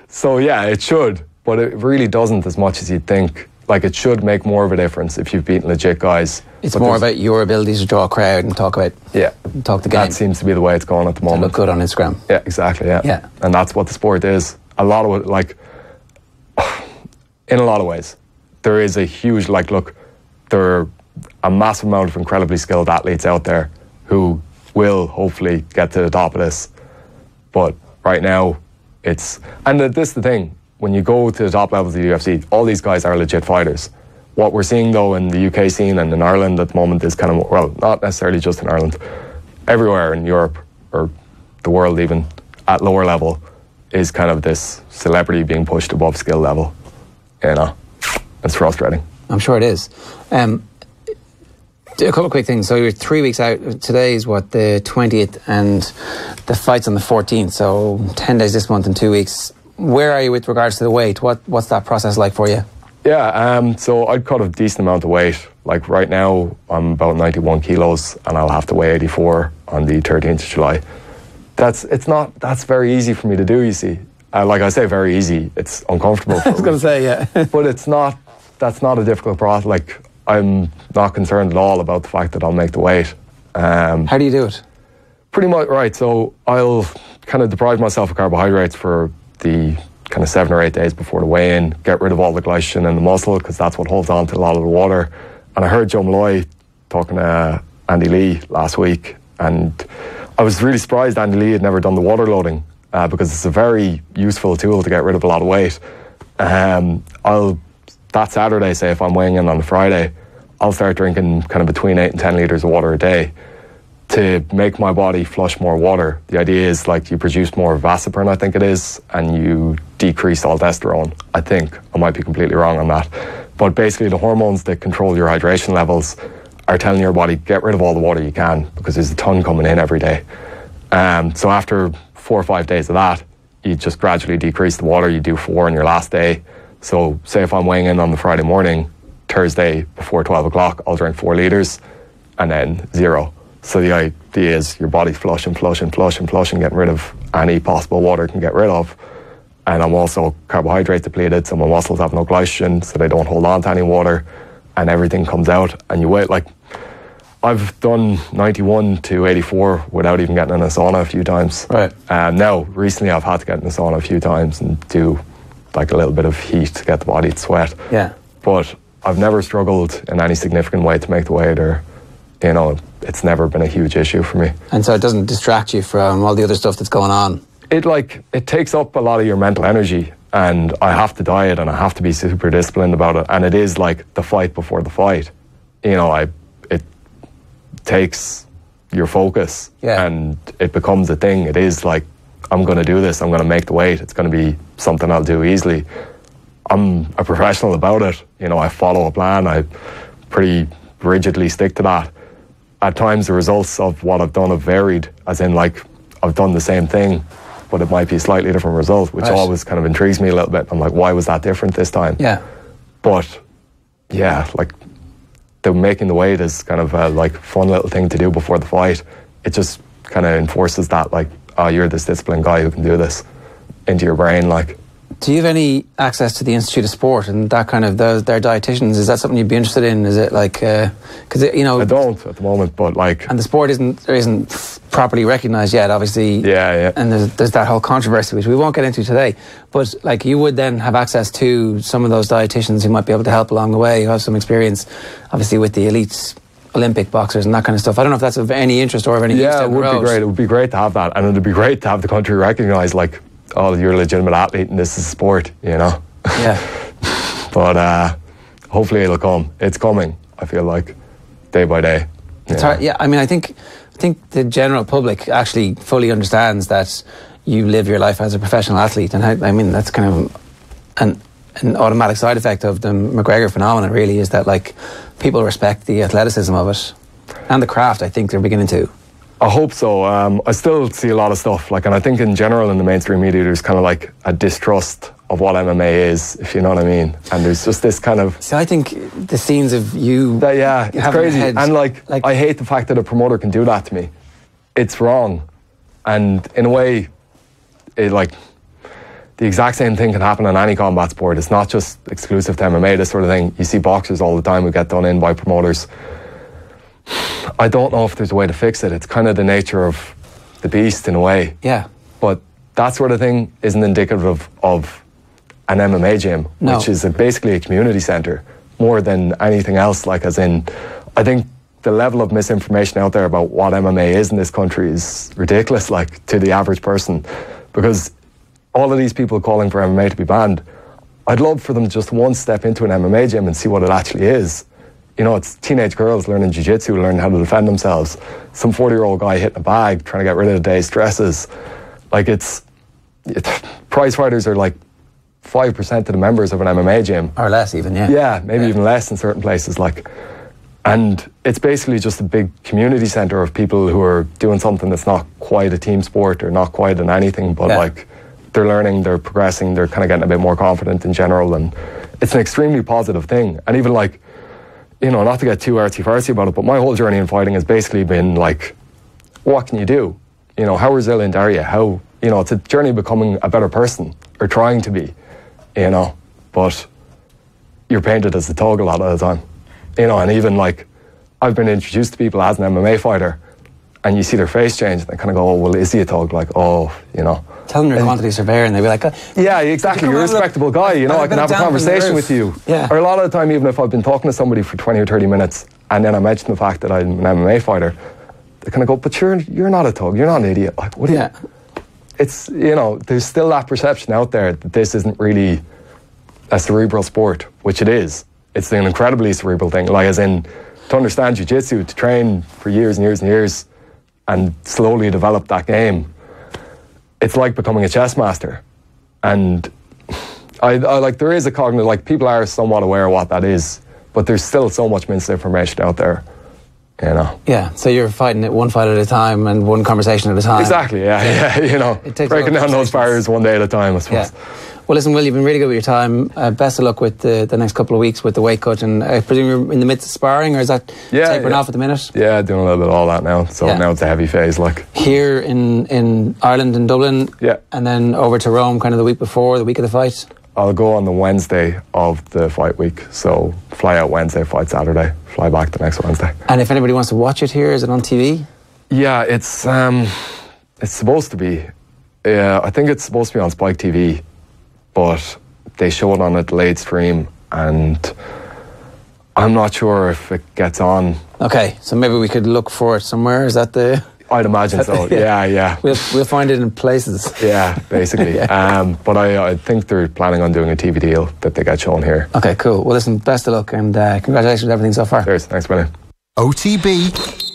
So yeah, it should, but it really doesn't as much as you'd think. like it should make more of a difference if you've beaten legit guys. It's more about your ability to draw a crowd and talk the game. That seems to be the way it's going at the moment. To look good on Instagram. Yeah, exactly. Yeah. And that's what the sport is. A lot of it, like, in a lot of ways, there is a huge, like, look, there are a massive amount of incredibly skilled athletes out there who will hopefully get to the top of this. But right now, this is the thing, when you go to the top levels of the UFC, all these guys are legit fighters. What we're seeing though in the UK scene and in Ireland at the moment is kind of, well, not necessarily just in Ireland, everywhere in Europe or the world even, at lower level, is kind of this celebrity being pushed above skill level. You know, it's frustrating. I'm sure it is. A couple of quick things. So you're 3 weeks out. Today is what, the 20th, and the fight's on the 14th. So 10 days this month and 2 weeks. Where are you with regards to the weight? What's that process like for you? Yeah, so I'd cut a decent amount of weight. Like right now, I'm about 91 kilos, and I'll have to weigh 84 on the 13th of July. That's very easy for me to do, you see. Like I say, very easy. It's uncomfortable. I was going to say, yeah. But that's not a difficult process. Like, I'm not concerned at all about the fact that I'll make the weight. How do you do it? Pretty much, right. So I'll kind of deprive myself of carbohydrates for the kind of 7 or 8 days before the weigh-in, get rid of all the glycogen in the muscle, because that's what holds on to a lot of the water. And I heard Joe Malloy talking to Andy Lee last week, and I was really surprised Andy Lee had never done the water loading, because it's a very useful tool to get rid of a lot of weight. That Saturday, say if I'm weighing in on a Friday, I'll start drinking kind of between 8 and 10 litres of water a day to make my body flush more water. The idea is like you produce more vasopressin, I think it is, and you decrease aldosterone. I think. I might be completely wrong on that. But basically the hormones that control your hydration levels are telling your body, get rid of all the water you can, because there's a ton coming in every day. So after 4 or 5 days of that, you just gradually decrease the water. You do 4 on your last day. So say if I'm weighing in on the Friday morning, Thursday before 12 o'clock, I'll drink 4 litres and then 0. So the idea is your body's flushing, getting rid of any possible water it can get rid of. And I'm also carbohydrate depleted, so my muscles have no glycogen, so they don't hold on to any water, and everything comes out. And you wait, like, I've done 91 to 84 without even getting in a sauna a few times. Right. Now, recently I've had to get in the sauna a few times and do like a little bit of heat to get the body to sweat. Yeah. But I've never struggled in any significant way to make the weight, or, you know, it's never been a huge issue for me. And so it doesn't distract you from all the other stuff that's going on? It takes up a lot of your mental energy, and I have to diet and I have to be super disciplined about it, and it is like the fight before the fight. You know, it takes your focus, and it becomes a thing. It is like, I'm going to do this, I'm going to make the weight, it's going to be something I'll do easily. I'm a professional about it. You know, I follow a plan, I pretty rigidly stick to that. At times the results of what I've done have varied, as in like I've done the same thing, but it might be a slightly different result, which always kind of intrigues me a little bit. I'm like, why was that different this time? Yeah. But yeah, like the making the weight is kind of a like fun little thing to do before the fight. It just kind of enforces that, like, oh, you're this disciplined guy who can do this, into your brain, like. Do you have any access to the Institute of Sport and that kind of their dietitians? Is that something you'd be interested in? Is it like, because you know, I don't at the moment, but like, and the sport isn't properly recognised yet, obviously. Yeah. And there's that whole controversy, which we won't get into today. But like, you would then have access to some of those dietitians who might be able to help along the way, who have some experience, obviously, with the elite Olympic boxers and that kind of stuff. I don't know if that's of any interest or of any use down the road. It would be great. It would be great to have that, and it would be great to have the country recognise, like, oh, you're a legitimate athlete and this is sport, you know? Yeah. But hopefully it'll come. It's coming, I feel like, day by day. It's hard. Yeah, I mean, I think the general public actually fully understands that you live your life as a professional athlete, and I mean, that's kind of an automatic side effect of the McGregor phenomenon, really, is that, like, people respect the athleticism of it and the craft. I think they're beginning to. I hope so. I still see a lot of stuff, like, and I think in general in the mainstream media there's kind of like a distrust of what MMA is, if you know what I mean. And there's just this kind of. See, I think the scenes of you. It's crazy. And like, I hate the fact that a promoter can do that to me. It's wrong, and in a way, it like the exact same thing can happen in any combat sport. It's not just exclusive to MMA, this sort of thing. You see boxers all the time who get done in by promoters. I don't know if there's a way to fix it. It's kind of the nature of the beast in a way. Yeah. But that sort of thing isn't indicative of an MMA gym, which is basically a community centre more than anything else. Like, as in, I think the level of misinformation out there about what MMA is in this country is ridiculous, like, to the average person. Because all of these people calling for MMA to be banned, I'd love for them to just one step into an MMA gym and see what it actually is. You know, it's teenage girls learning jiu-jitsu, learning how to defend themselves. Some 40-year-old guy hitting a bag, trying to get rid of the day's stresses. Like, prize fighters are like 5% of the members of an MMA gym. Or less even, yeah. Yeah, maybe even less in certain places. Like, and it's basically just a big community centre of people who are doing something that's not quite a team sport or not quite in anything, but like, they're learning, they're progressing, they're kind of getting a bit more confident in general, and it's an extremely positive thing. And even like, you know, not to get too artsy-fartsy about it, but my whole journey in fighting has basically been like, what can you do? You know, how resilient are you? How, you know, it's a journey of becoming a better person, or trying to be, you know, but you're painted as a thug a lot of the time, you know. And even like, I've been introduced to people as an MMA fighter, and you see their face change, and they kind of go, oh, well, is he a thug? Like, oh, you know. Tell them your quantity surveyor, and they'll be like, yeah, exactly, you're a respectable guy, you know, I can have a conversation with you. Yeah. Or a lot of the time, even if I've been talking to somebody for 20 or 30 minutes, and then I mention the fact that I'm an MMA fighter, they kind of go, but you're not a thug, you're not an idiot. Like, what do you... It's, you know, there's still that perception out there that this isn't really a cerebral sport, which it is. It's an incredibly cerebral thing. Like, as in, to understand jiu-jitsu, to train for years and years and years, and slowly develop that game, it's like becoming a chess master. And I like, there is a cognitive, like, people are somewhat aware of what that is, but there's still so much misinformation out there, you know. Yeah, so you're fighting it one fight at a time and one conversation at a time. Exactly, yeah, you know, breaking down those barriers one day at a time, I suppose. Yeah. Well, listen, Will, you've been really good with your time. Best of luck with the next couple of weeks with the weight cut, and I presume you're in the midst of sparring, or is that tapering off at the minute? Yeah, doing a little bit of all that now, so now it's a heavy phase. Like, here in Ireland, in Dublin, and then over to Rome kind of the week before, the week of the fight? I'll go on the Wednesday of the fight week, so fly out Wednesday, fight Saturday, fly back the next Wednesday. And if anybody wants to watch it here, is it on TV? Yeah, it's supposed to be. I think it's supposed to be on Spike TV, but they show it on a delayed stream, and I'm not sure if it gets on. Okay, so maybe we could look for it somewhere. Is that the... I'd imagine so, yeah. We'll find it in places. Yeah, basically. But I think they're planning on doing a TV deal that they get shown here. Okay, cool. Well, listen, best of luck, and congratulations with everything so far. Cheers, thanks, Billy. OTB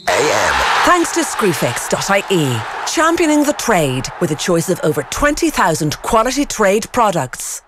AM. Thanks to Screwfix.ie, championing the trade with a choice of over 20,000 quality trade products.